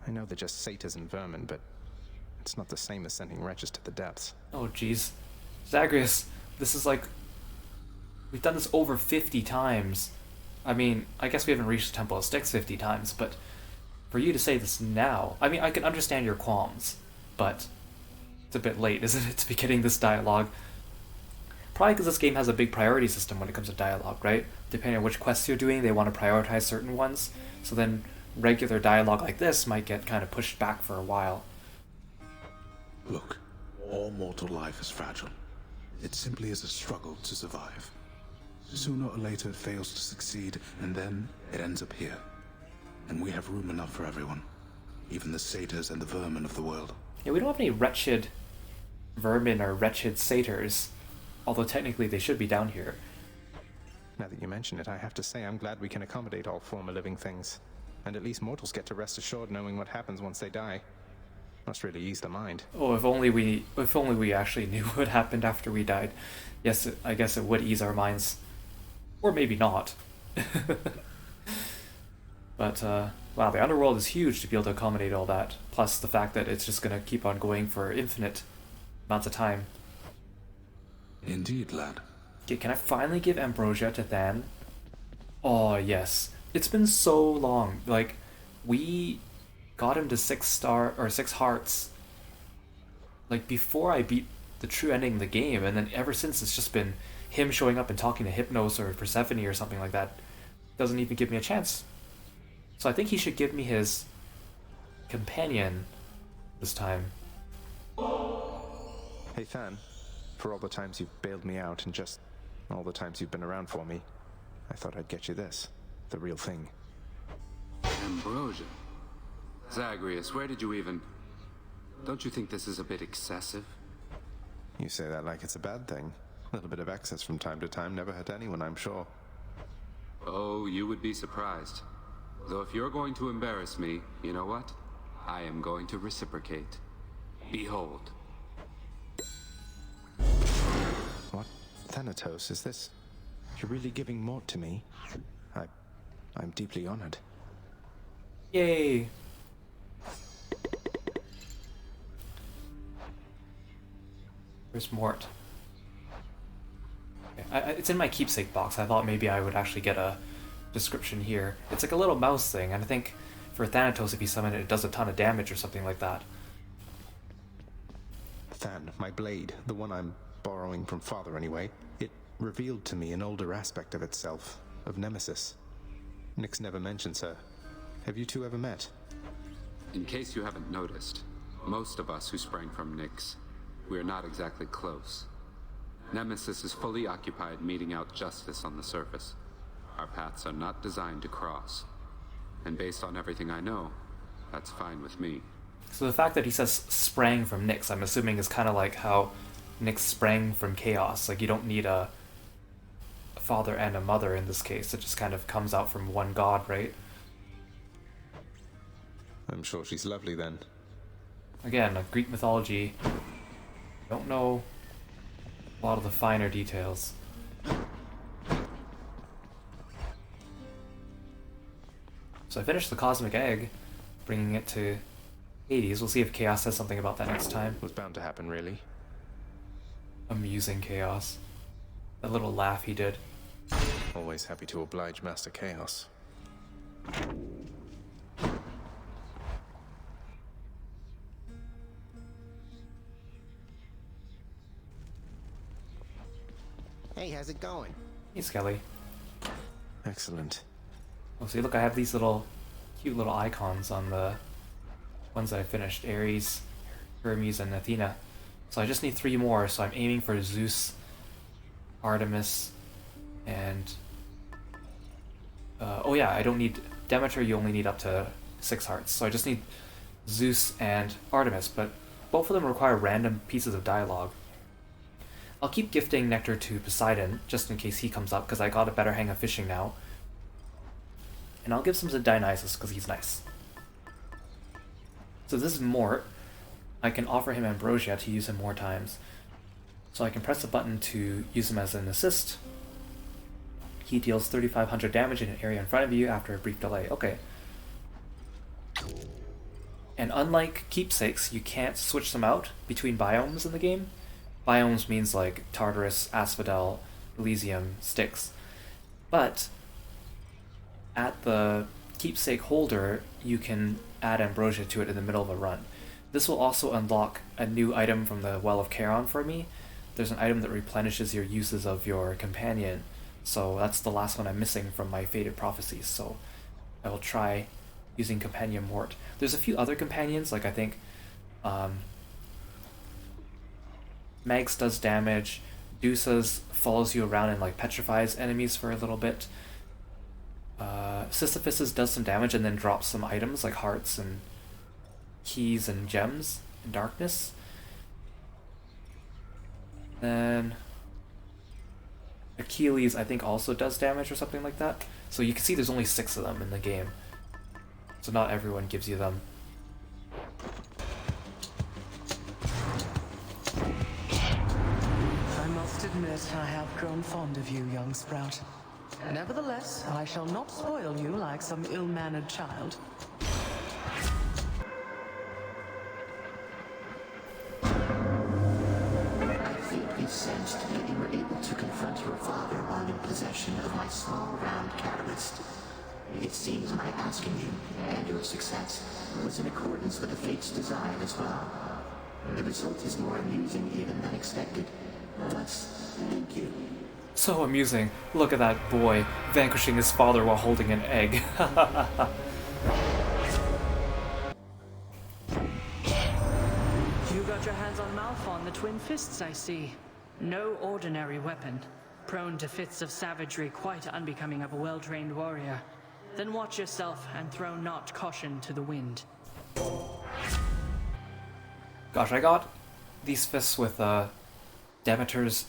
I know they're just satyrs and vermin, but it's not the same as sending wretches to the depths. Oh, jeez. Zagreus, this is like... We've done this over 50 times. I mean, I guess we haven't reached the Temple of Styx 50 times, but for you to say this now... I mean, I can understand your qualms, but it's a bit late, isn't it, to be getting this dialogue? Probably because this game has a big priority system when it comes to dialogue, right? Depending on which quests you're doing, they want to prioritize certain ones. So then regular dialogue like this might get kind of pushed back for a while. Look, all mortal life is fragile. It simply is a struggle to survive. Sooner or later it fails to succeed, and then it ends up here. And we have room enough for everyone. Even the satyrs and the vermin of the world. Yeah, we don't have any wretched vermin or wretched satyrs. Although technically they should be down here. Now that you mention it, I have to say I'm glad we can accommodate all former living things. And at least mortals get to rest assured knowing what happens once they die. Must really ease the mind. Oh, if only we actually knew what happened after we died. Yes, I guess it would ease our minds. Or maybe not. But, wow, the underworld is huge to be able to accommodate all that. Plus the fact that it's just going to keep on going for infinite amounts of time. Indeed, lad. Okay, can I finally give Ambrosia to Than? Oh, yes. It's been so long. Like, we got him to 6 hearts, like, before I beat the true ending of the game, and then ever since it's just been him showing up and talking to Hypnos or Persephone or something like that. Doesn't even give me a chance. So I think he should give me his companion this time. Hey, Than. For all the times you've bailed me out and just all the times you've been around for me, I thought I'd get you this. The real thing. Ambrosia. Zagreus, where did you even... Don't you think this is a bit excessive? You say that like it's a bad thing. A little bit of excess from time to time never hurt anyone, I'm sure. Oh, you would be surprised. Though if you're going to embarrass me, you know what? I am going to reciprocate. Behold. What? Thanatos, is this... You're really giving Mort to me? I'm deeply honored. Yay! Where's Mort? Okay, it's in my keepsake box. I thought maybe I would actually get a description here. It's like a little mouse thing, and I think for Thanatos, if you summon it, it does a ton of damage or something like that. Than, my blade, the one I'm borrowing from Father anyway, it revealed to me an older aspect of itself, of Nemesis. Nyx never mentions her. Have you two ever met? In case you haven't noticed, most of us who sprang from Nyx, we are not exactly close. Nemesis is fully occupied meting out justice on the surface. Our paths are not designed to cross. And based on everything I know, that's fine with me. So the fact that he says sprang from Nyx, I'm assuming is kind of like how Nyx sprang from Chaos. Like, you don't need a father and a mother in this case. It just kind of comes out from one god, right? I'm sure she's lovely then. Again, like Greek mythology, don't know a lot of the finer details. So I finished the Cosmic Egg, bringing it to Hades. We'll see if Chaos says something about that next time. Was bound to happen, really. Amusing Chaos. That little laugh he did. Always happy to oblige Master Chaos. Hey, how's it going? Hey, Skelly. Excellent. Oh, see, look, I have these little, cute little icons on the ones that I finished. Ares, Hermes, and Athena. So I just need 3 more, so I'm aiming for Zeus, Artemis, and... oh yeah, I don't need... Demeter, you only need up to 6 hearts. So I just need Zeus and Artemis, but both of them require random pieces of dialogue. I'll keep gifting Nectar to Poseidon, just in case he comes up, because I got a better hang of fishing now. And I'll give some to Dionysus, because he's nice. So this is Mort. I can offer him Ambrosia to use him more times. So I can press a button to use him as an assist. He deals 3,500 damage in an area in front of you after a brief delay. Okay. And unlike keepsakes, you can't switch them out between biomes in the game. Biomes means like Tartarus, Asphodel, Elysium, Styx. But at the keepsake holder, you can add Ambrosia to it in the middle of a run. This will also unlock a new item from the Well of Charon for me. There's an item that replenishes your uses of your companion. So that's the last one I'm missing from my Fated Prophecies. So I will try using Companion Mort. There's a few other companions, like I think Megs does damage, Deuces follows you around and like petrifies enemies for a little bit. Sisyphus does some damage and then drops some items like hearts and keys and gems in darkness. Then Achilles I think also does damage or something like that. So you can see there's only 6 of them in the game. So not everyone gives you them. I must admit I have grown fond of you, young sprout. Nevertheless, I shall not spoil you like some ill-mannered child. I faintly sensed that you were able to confront your father while in possession of my small round catalyst. It seems my asking you, and your success, was in accordance with the Fate's design as well. The result is more amusing even than expected. Thus, thank you. So amusing. Look at that boy vanquishing his father while holding an egg. You got your hands on Malphon, the Twin Fists, I see. No ordinary weapon. Prone to fits of savagery quite unbecoming of a well-trained warrior. Then watch yourself and throw not caution to the wind. Gosh, I got these fists with Demeter's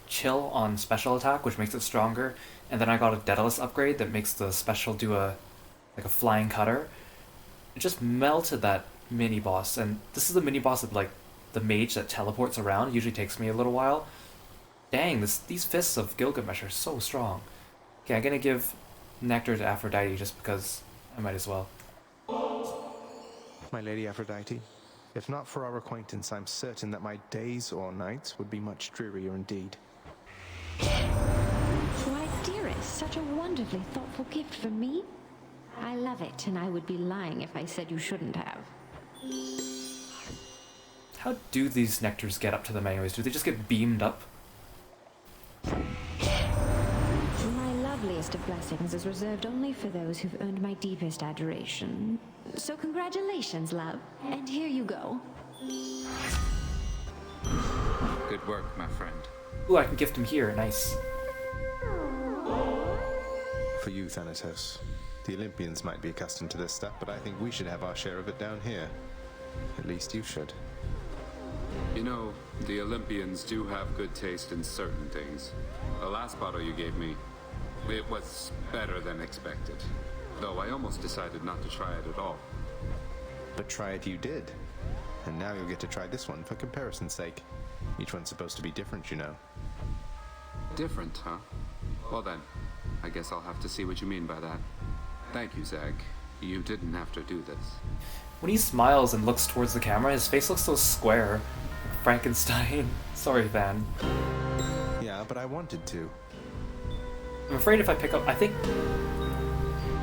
chill on special attack, which makes it stronger, and then I got a Daedalus upgrade that makes the special do a flying cutter. It just melted that mini boss, and this is the mini boss that like the mage that teleports around. It usually takes me a little while. Dang, these fists of Gilgamesh are so strong. Okay, I'm gonna give Nectar to Aphrodite just because I might as well. My Lady Aphrodite, if not for our acquaintance, I'm certain that my days or nights would be much drearier indeed. Why, dearest, such a wonderfully thoughtful gift for me. I love it, and I would be lying if I said you shouldn't have. How do these nectars get up to them anyways? Do they just get beamed up? My loveliest of blessings is reserved only for those who've earned my deepest adoration. So congratulations, love. And here you go. Good work, my friend. Ooh, I can gift him here. Nice. For you, Thanatos. The Olympians might be accustomed to this stuff, but I think we should have our share of it down here. At least you should. You know, the Olympians do have good taste in certain things. The last bottle you gave me, it was better than expected. Though I almost decided not to try it at all. But try it you did. And now you'll get to try this one for comparison's sake. Each one's supposed to be different, you know. Different, huh? Well then, I guess I'll have to see what you mean by that. Thank you, Zag. You didn't have to do this. When he smiles and looks towards the camera, his face looks so square. Like Frankenstein. Sorry, Van. Yeah, but I wanted to. I'm afraid if I pick up, I think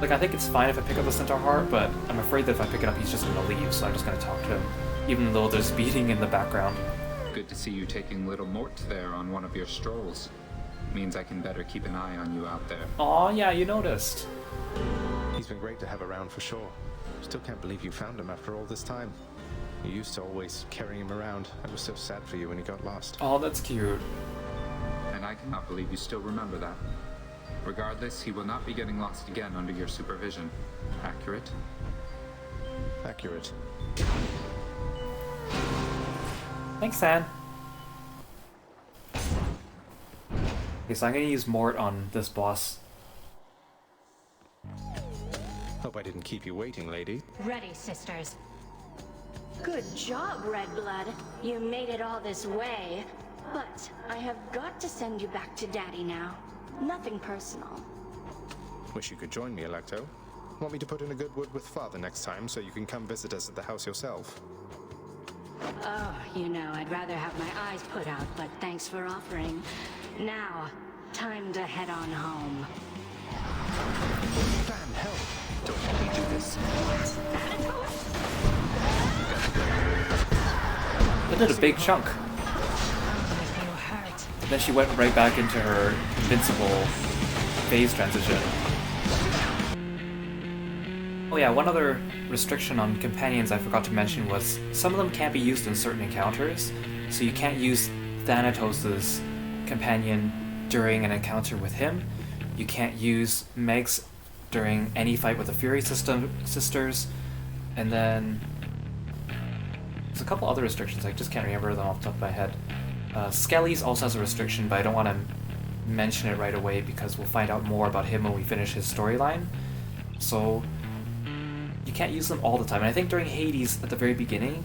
it's fine if I pick up the Centaur heart, but I'm afraid that if I pick it up, he's just gonna leave, so I'm just gonna talk to him, even though there's beating in the background. Good to see you taking little Mort there on one of your strolls. Means I can better keep an eye on you out there. Aw, yeah, you noticed. He's been great to have around for sure. Still can't believe you found him after all this time. You used to always carry him around. I was so sad for you when he got lost. Oh, that's cute. And I cannot believe you still remember that. Regardless, he will not be getting lost again under your supervision. Accurate? Accurate. Thanks, San. Okay, so I'm gonna use Mort on this boss. Hope I didn't keep you waiting, lady. Ready, sisters. Good job, Red Blood. You made it all this way. But I have got to send you back to Daddy now. Nothing personal. Wish you could join me, Electo. Want me to put in a good word with Father next time so you can come visit us at the house yourself? Oh, you know, I'd rather have my eyes put out, but thanks for offering. Now, time to head on home. Van, help! Don't let me do this. That did a big chunk. Then she went right back into her invincible phase transition. Oh yeah, one other restriction on companions I forgot to mention was some of them can't be used in certain encounters. So you can't use Thanatos' companion during an encounter with him. You can't use Meg's during any fight with the Fury sisters. And then there's a couple other restrictions, I just can't remember them off the top of my head. Skelly's also has a restriction, but I don't want to mention it right away because we'll find out more about him when we finish his storyline. So you can't use them all the time. And I think during Hades, at the very beginning,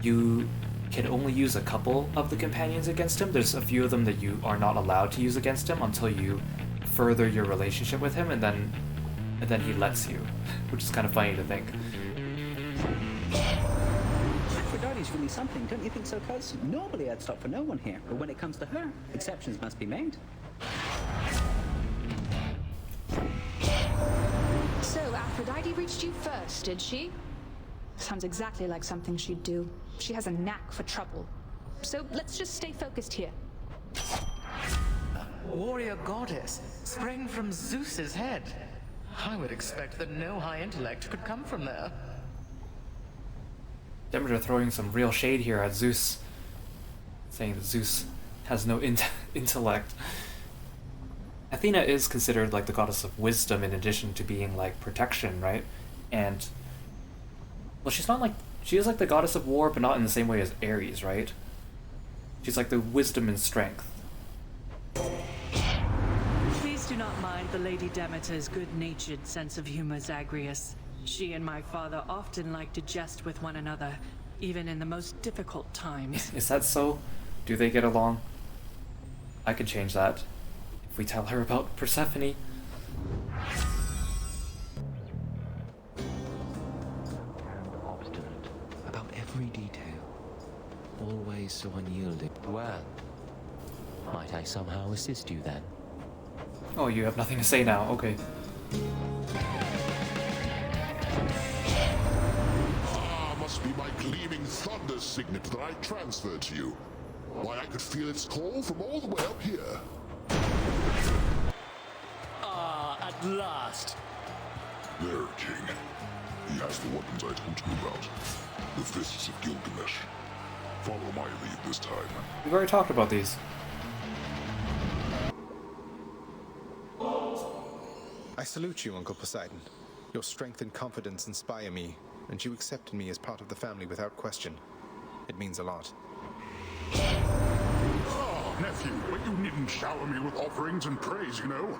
you can only use a couple of the companions against him. There's a few of them that you are not allowed to use against him until you further your relationship with him, and then he lets you, which is kind of funny to think. Aphrodite's really something, don't you think so, Cuz? Normally I'd stop for no one here, but when it comes to her, exceptions must be made. So, Aphrodite reached you first, did she? Sounds exactly like something she'd do. She has a knack for trouble. So, let's just stay focused here. A warrior goddess, sprang from Zeus's head. I would expect that no high intellect could come from there. Demeter throwing some real shade here at Zeus, saying that Zeus has no intellect. Athena is considered like the goddess of wisdom in addition to being like protection, right? And well, she's not like, she is like the goddess of war, but not in the same way as Ares, right? She's like the wisdom and strength. Please do not mind the Lady Demeter's good-natured sense of humor, Zagreus. She and my father often like to jest with one another, even in the most difficult times. Is that so? Do they get along? I could change that if we tell her about Persephone. And obstinate about every detail. Always so unyielding. Well, might I somehow assist you then? Oh, you have nothing to say now, okay. Must be my gleaming thunder signet that I transferred to you. Why, I could feel its call from all the way up here. Ah, at last. There, King. He has the weapons I told you about. The Fists of Gilgamesh. Follow my lead this time. We've already talked about these. I salute you, Uncle Poseidon. Your strength and confidence inspire me, and you accepted me as part of the family without question. It means a lot. Ah, nephew, but you needn't shower me with offerings and praise, you know.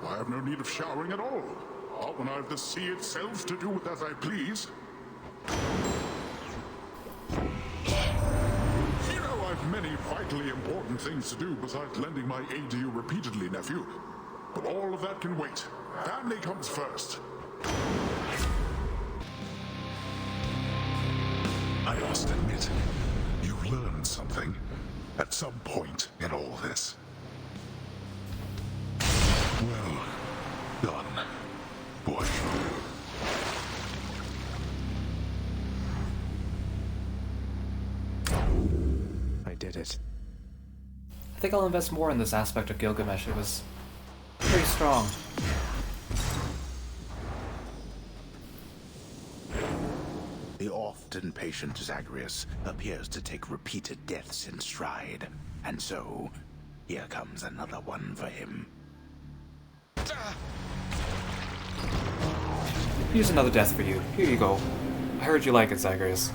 I have no need of showering at all. Not when I have the sea itself to do with as I please. You know, I've many vitally important things to do besides lending my aid to you repeatedly, nephew. But all of that can wait. Family comes first. I must admit, you learned something at some point in all this. Well done, boy. I did it. I think I'll invest more in this aspect of Gilgamesh. It was pretty strong. The oft-impatient Zagreus appears to take repeated deaths in stride, and so, here comes another one for him. Here's another death for you. Here you go. I heard you like it, Zagreus.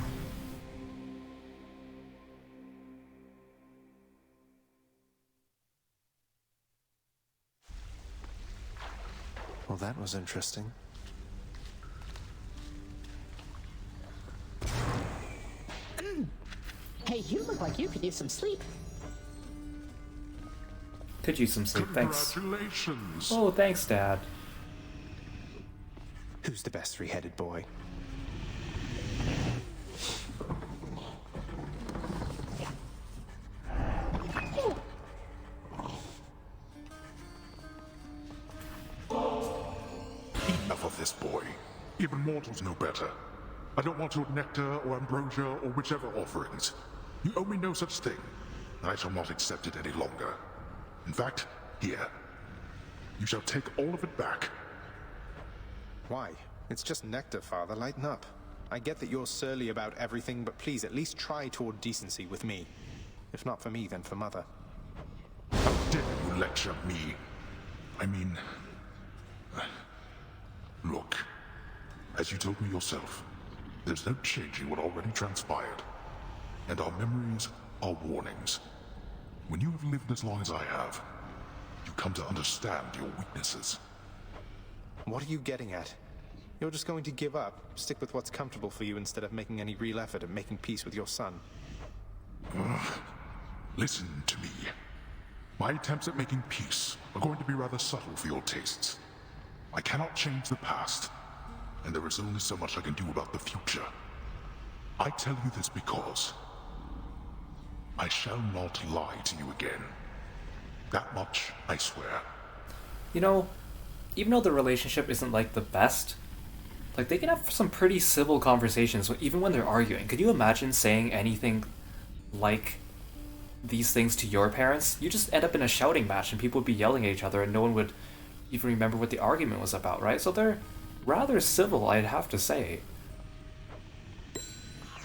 Well, that was interesting. Hey, you look like you could use some sleep. Could use some sleep, thanks. Congratulations! Oh, thanks, Dad. Who's the best three-headed boy? Enough of this, boy. Even mortals know better. I don't want your nectar or ambrosia or whichever offerings. You owe me no such thing, and I shall not accept it any longer. In fact, here. You shall take all of it back. Why? It's just nectar, Father. Lighten up. I get that you're surly about everything, but please at least try toward decency with me. If not for me, then for Mother. How dare you lecture me? I mean... Look, as you told me yourself, there's no changing what already transpired. And our memories are warnings. When you have lived as long as I have, you come to understand your weaknesses. What are you getting at? You're just going to give up, stick with what's comfortable for you instead of making any real effort at making peace with your son. Listen to me. My attempts at making peace are going to be rather subtle for your tastes. I cannot change the past, and there is only so much I can do about the future. I tell you this because I shall not lie to you again. That much, I swear. You know, even though the relationship isn't like the best, like they can have some pretty civil conversations even when they're arguing. Could you imagine saying anything like these things to your parents? You just end up in a shouting match and people would be yelling at each other and no one would even remember what the argument was about, right? So they're rather civil, I'd have to say.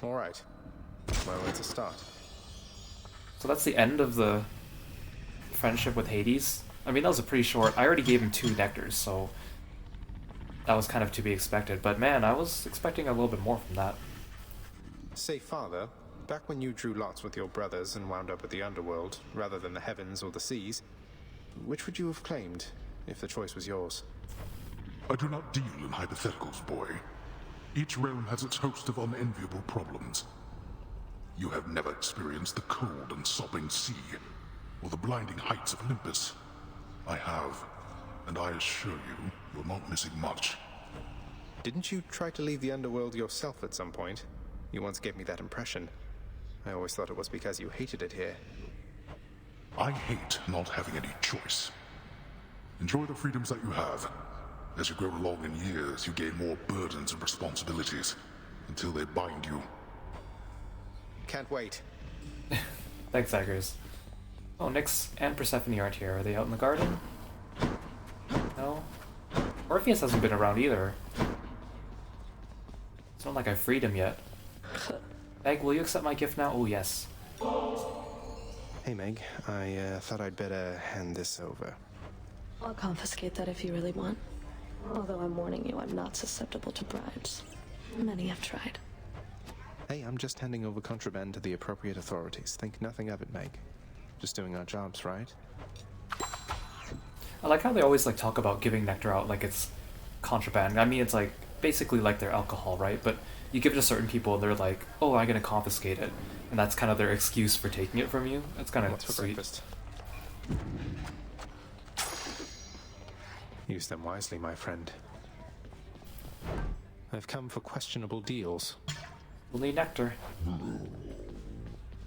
Alright. Well, it's a start. So that's the end of the friendship with Hades. I mean, that was a pretty short... I already gave him 2 nectars, so that was kind of to be expected. But man, I was expecting a little bit more from that. Say, Father, back when you drew lots with your brothers and wound up at the underworld, rather than the heavens or the seas, which would you have claimed, if the choice was yours? I do not deal in hypotheticals, boy. Each realm has its host of unenviable problems. You have never experienced the cold and sobbing sea, or the blinding heights of Olympus. I have, and I assure you, you're not missing much. Didn't you try to leave the underworld yourself at some point? You once gave me that impression. I always thought it was because you hated it here. I hate not having any choice. Enjoy the freedoms that you have. As you grow along in years, you gain more burdens and responsibilities, until they bind you. Can't wait. Thanks, Zagreus. Oh, Nyx and Persephone aren't here. Are they out in the garden? No? Orpheus hasn't been around either. It's not like I freed him yet. Meg, will you accept my gift now? Oh, yes. Hey, Meg. I thought I'd better hand this over. I'll confiscate that if you really want. Although I'm warning you, I'm not susceptible to bribes. Many have tried. Hey, I'm just handing over contraband to the appropriate authorities. Think nothing of it, Meg. Just doing our jobs, right? I like how they always like talk about giving nectar out like it's contraband. I mean, it's like basically like their alcohol, right? But you give it to certain people and they're like, oh, I'm gonna confiscate it. And that's kind of their excuse for taking it from you. That's kind of sweet. Breakfast? Use them wisely, my friend. I've come for questionable deals. We'll need nectar.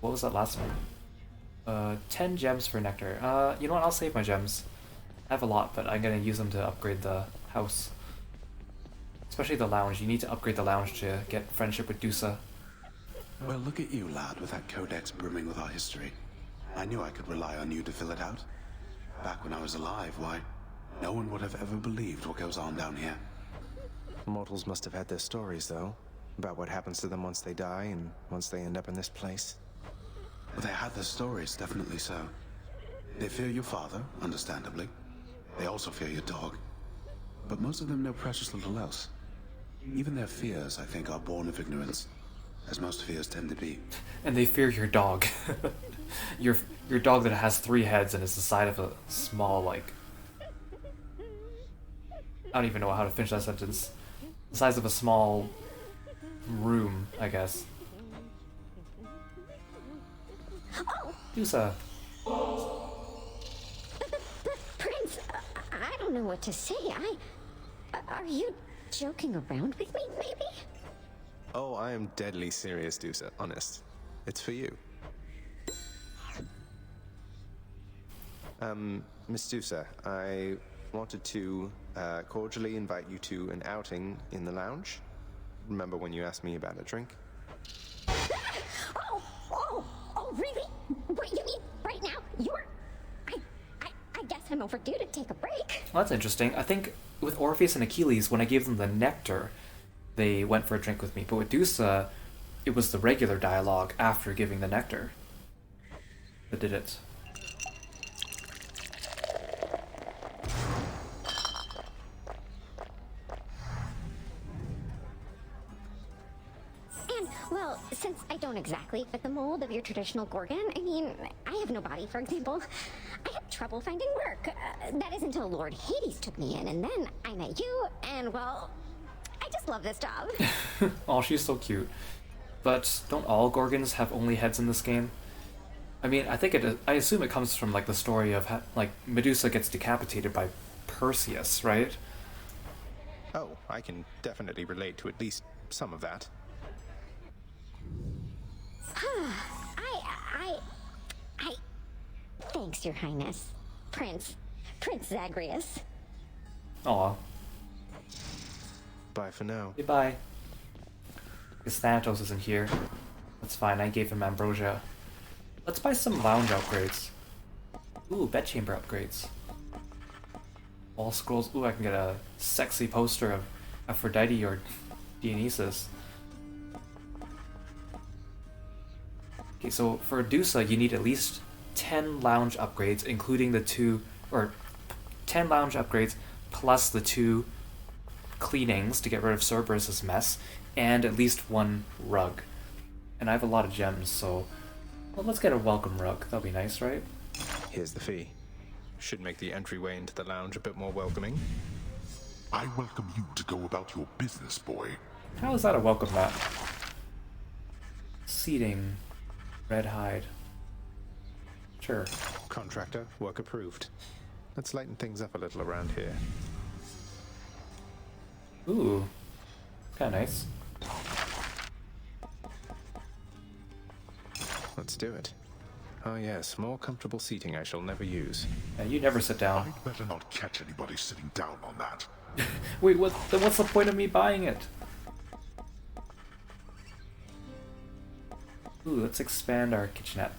What was that last one? 10 gems for nectar. You know what? I'll save my gems. I have a lot, but I'm gonna use them to upgrade the house. Especially the lounge. You need to upgrade the lounge to get friendship with Dusa. Well, look at you, lad, with that codex brimming with our history. I knew I could rely on you to fill it out. Back when I was alive, why, no one would have ever believed what goes on down here. Mortals must have had their stories, though, about what happens to them once they die and once they end up in this place. Well, they had their stories, definitely so. They fear your father, understandably. They also fear your dog. But most of them know precious little else. Even their fears, I think, are born of ignorance, as most fears tend to be. And they fear your dog. your dog that has 3 heads and is the size of a small, like... I don't even know how to finish that sentence. The size of a small room, I guess. Dusa. Prince, I don't know what to say. Are you joking around with me, maybe? Oh, I am deadly serious, Dusa. Honest. It's for you. Miss Dusa, I wanted to cordially invite you to an outing in the lounge. Remember when you asked me about a drink? Oh, really? What, you mean right now? I guess I'm overdue to take a break. Well, that's interesting. I think with Orpheus and Achilles, when I gave them the nectar, they went for a drink with me. But with Dusa, it was the regular dialogue after giving the nectar that did it. And, well, since I don't exactly fit the mold of your traditional Gorgon, I mean, I have no body, for example. I had trouble finding work. That is until Lord Hades took me in, and then I met you, and, well, I just love this job. Oh, she's so cute. But don't all Gorgons have only heads in this game? I mean, I assume it comes from, like, the story of, like, Medusa gets decapitated by Perseus, right? Oh, I can definitely relate to at least some of that. Thanks, Your Highness. Prince Zagreus. Aw. Bye for now. Goodbye. Because Thanatos isn't here. That's fine, I gave him ambrosia. Let's buy some lounge upgrades. Ooh, bedchamber upgrades. Wall scrolls. Ooh, I can get a sexy poster of Aphrodite or Dionysus. Okay, so for Dusa, you need at least 10 lounge upgrades, including the 10 lounge upgrades plus the 2 cleanings to get rid of Cerberus's mess, and at least 1 rug. And I have a lot of gems, so well, let's get a welcome rug. That'll be nice, right? Here's the fee. Should make the entryway into the lounge a bit more welcoming. I welcome you to go about your business, boy. How is that a welcome mat? Seating. Red hide. Sure. Contractor, work approved. Let's lighten things up a little around here. Ooh. Kinda nice. Let's do it. Oh yes, more comfortable seating I shall never use. Yeah, you never sit down. I'd better not catch anybody sitting down on that. Wait, then what's the point of me buying it? Ooh, let's expand our kitchenette.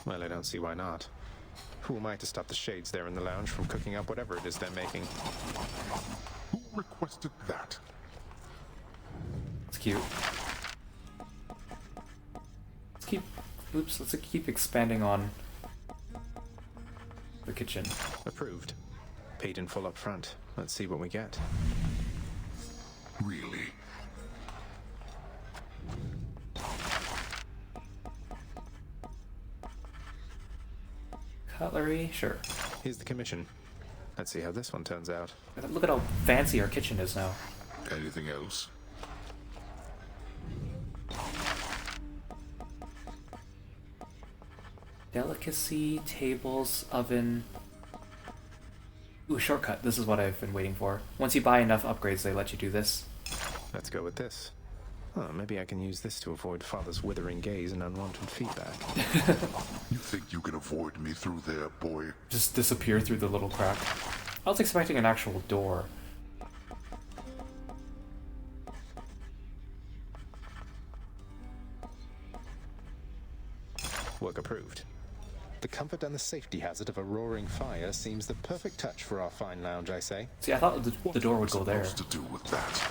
Well, I don't see why not. Who am I to stop the shades there in the lounge from cooking up whatever it is they're making? Who requested that? It's cute. Let's keep expanding on the kitchen. Approved. Paid in full up front. Let's see what we get. Really? Cutlery? Sure. Here's the commission. Let's see how this one turns out. Look at how fancy our kitchen is now. Anything else? Delicacy, tables, oven. Ooh, shortcut. This is what I've been waiting for. Once you buy enough upgrades, they let you do this. Let's go with this. Oh, maybe I can use this to avoid Father's withering gaze and unwanted feedback. You think you can avoid me through there, boy? Just disappear through the little crack. I was expecting an actual door. Work approved. The comfort and the safety hazard of a roaring fire seems the perfect touch for our fine lounge, I say. See, I thought the door would go there. What's to do with that?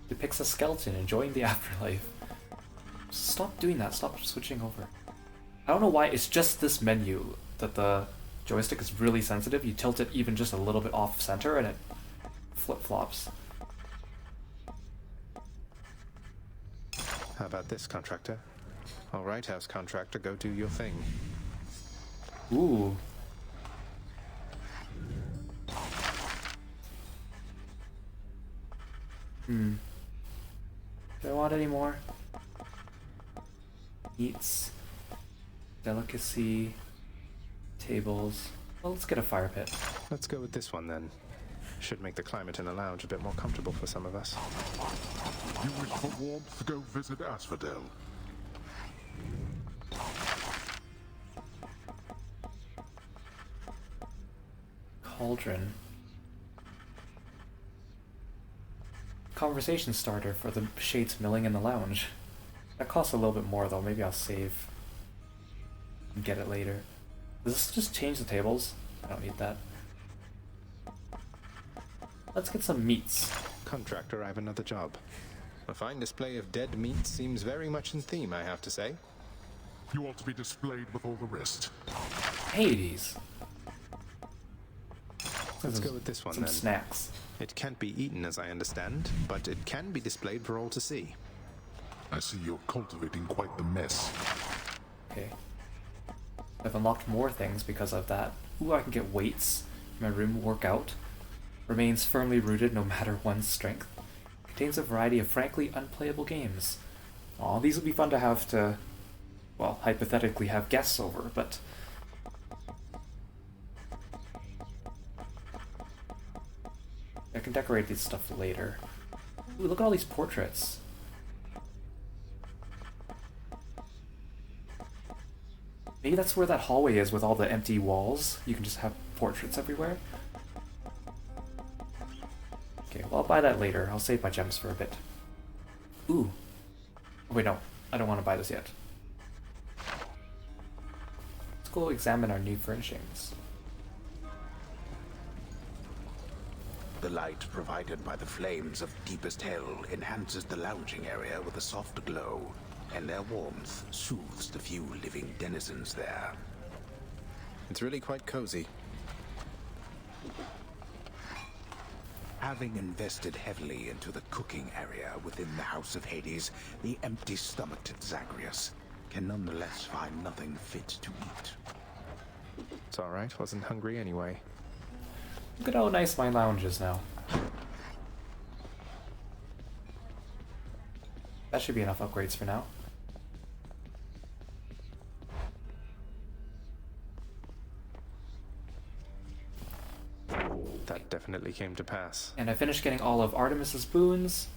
Depicts a skeleton enjoying the afterlife. Stop doing that. Stop switching over. I don't know why it's just this menu that the joystick is really sensitive. You tilt it even just a little bit off center and it flip-flops. How about this, contractor? All right, house contractor, go do your thing. Ooh. Do I want any more? Eats. Delicacy. Tables. Well, let's get a fire pit. Let's go with this one then. Should make the climate in the lounge a bit more comfortable for some of us. You wish for warmth? Go visit Asphodel. Cauldron. Conversation starter for the shades milling in the lounge. That costs a little bit more though. Maybe I'll save and get it later. Does this just change the tables? I don't need that. Let's get some meats. Contractor, I have another job. A fine display of dead meat seems very much in theme, I have to say. You ought to be displayed with all the rest. Hades. Let's go with this one then. Some snacks. It can't be eaten, as I understand, but it can be displayed for all to see. I see you're cultivating quite the mess. Okay. I've unlocked more things because of that. Ooh, I can get weights in my room, work out. Remains firmly rooted no matter one's strength. Contains a variety of frankly unplayable games. Aw, these would be fun to have to, well, hypothetically have guests over, but... I can decorate this stuff later. Ooh, look at all these portraits. Maybe that's where that hallway is with all the empty walls. You can just have portraits everywhere. Okay, well, I'll buy that later. I'll save my gems for a bit. Ooh. Oh, wait, no. I don't want to buy this yet. Let's go examine our new furnishings. The light provided by the flames of deepest hell enhances the lounging area with a soft glow, and their warmth soothes the few living denizens there. It's really quite cozy. Having invested heavily into the cooking area within the House of Hades, the empty-stomached Zagreus can nonetheless find nothing fit to eat. It's alright, wasn't hungry anyway. Look at how nice my lounge is now. That should be enough upgrades for now. That definitely came to pass. And I finished getting all of Artemis's boons.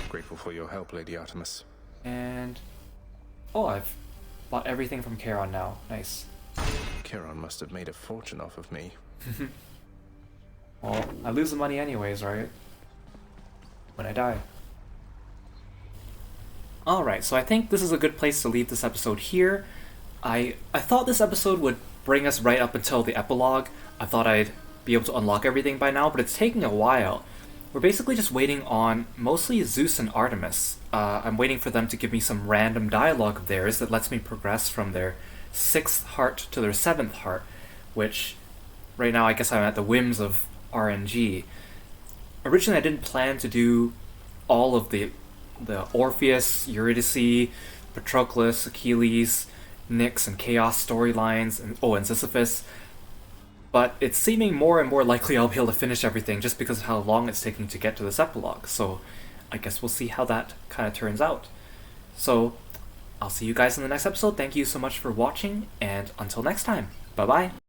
Grateful for your help, Lady Artemis. And... oh, I've bought everything from Charon now. Nice. Chiron must have made a fortune off of me. Well, I lose the money anyways, right? When I die. Alright, so I think this is a good place to leave this episode here. I thought this episode would bring us right up until the epilogue. I thought I'd be able to unlock everything by now, but it's taking a while. We're basically just waiting on mostly Zeus and Artemis. I'm waiting for them to give me some random dialogue of theirs that lets me progress from their 6th heart to their 7th heart, which right now I guess I'm at the whims of RNG. Originally I didn't plan to do all of the Orpheus, Eurydice, Patroclus, Achilles, Nyx, and Chaos storylines, and Sisyphus. But it's seeming more and more likely I'll be able to finish everything just because of how long it's taking to get to this epilogue. So I guess we'll see how that kind of turns out. So I'll see you guys in the next episode. Thank you so much for watching, and until next time, bye-bye.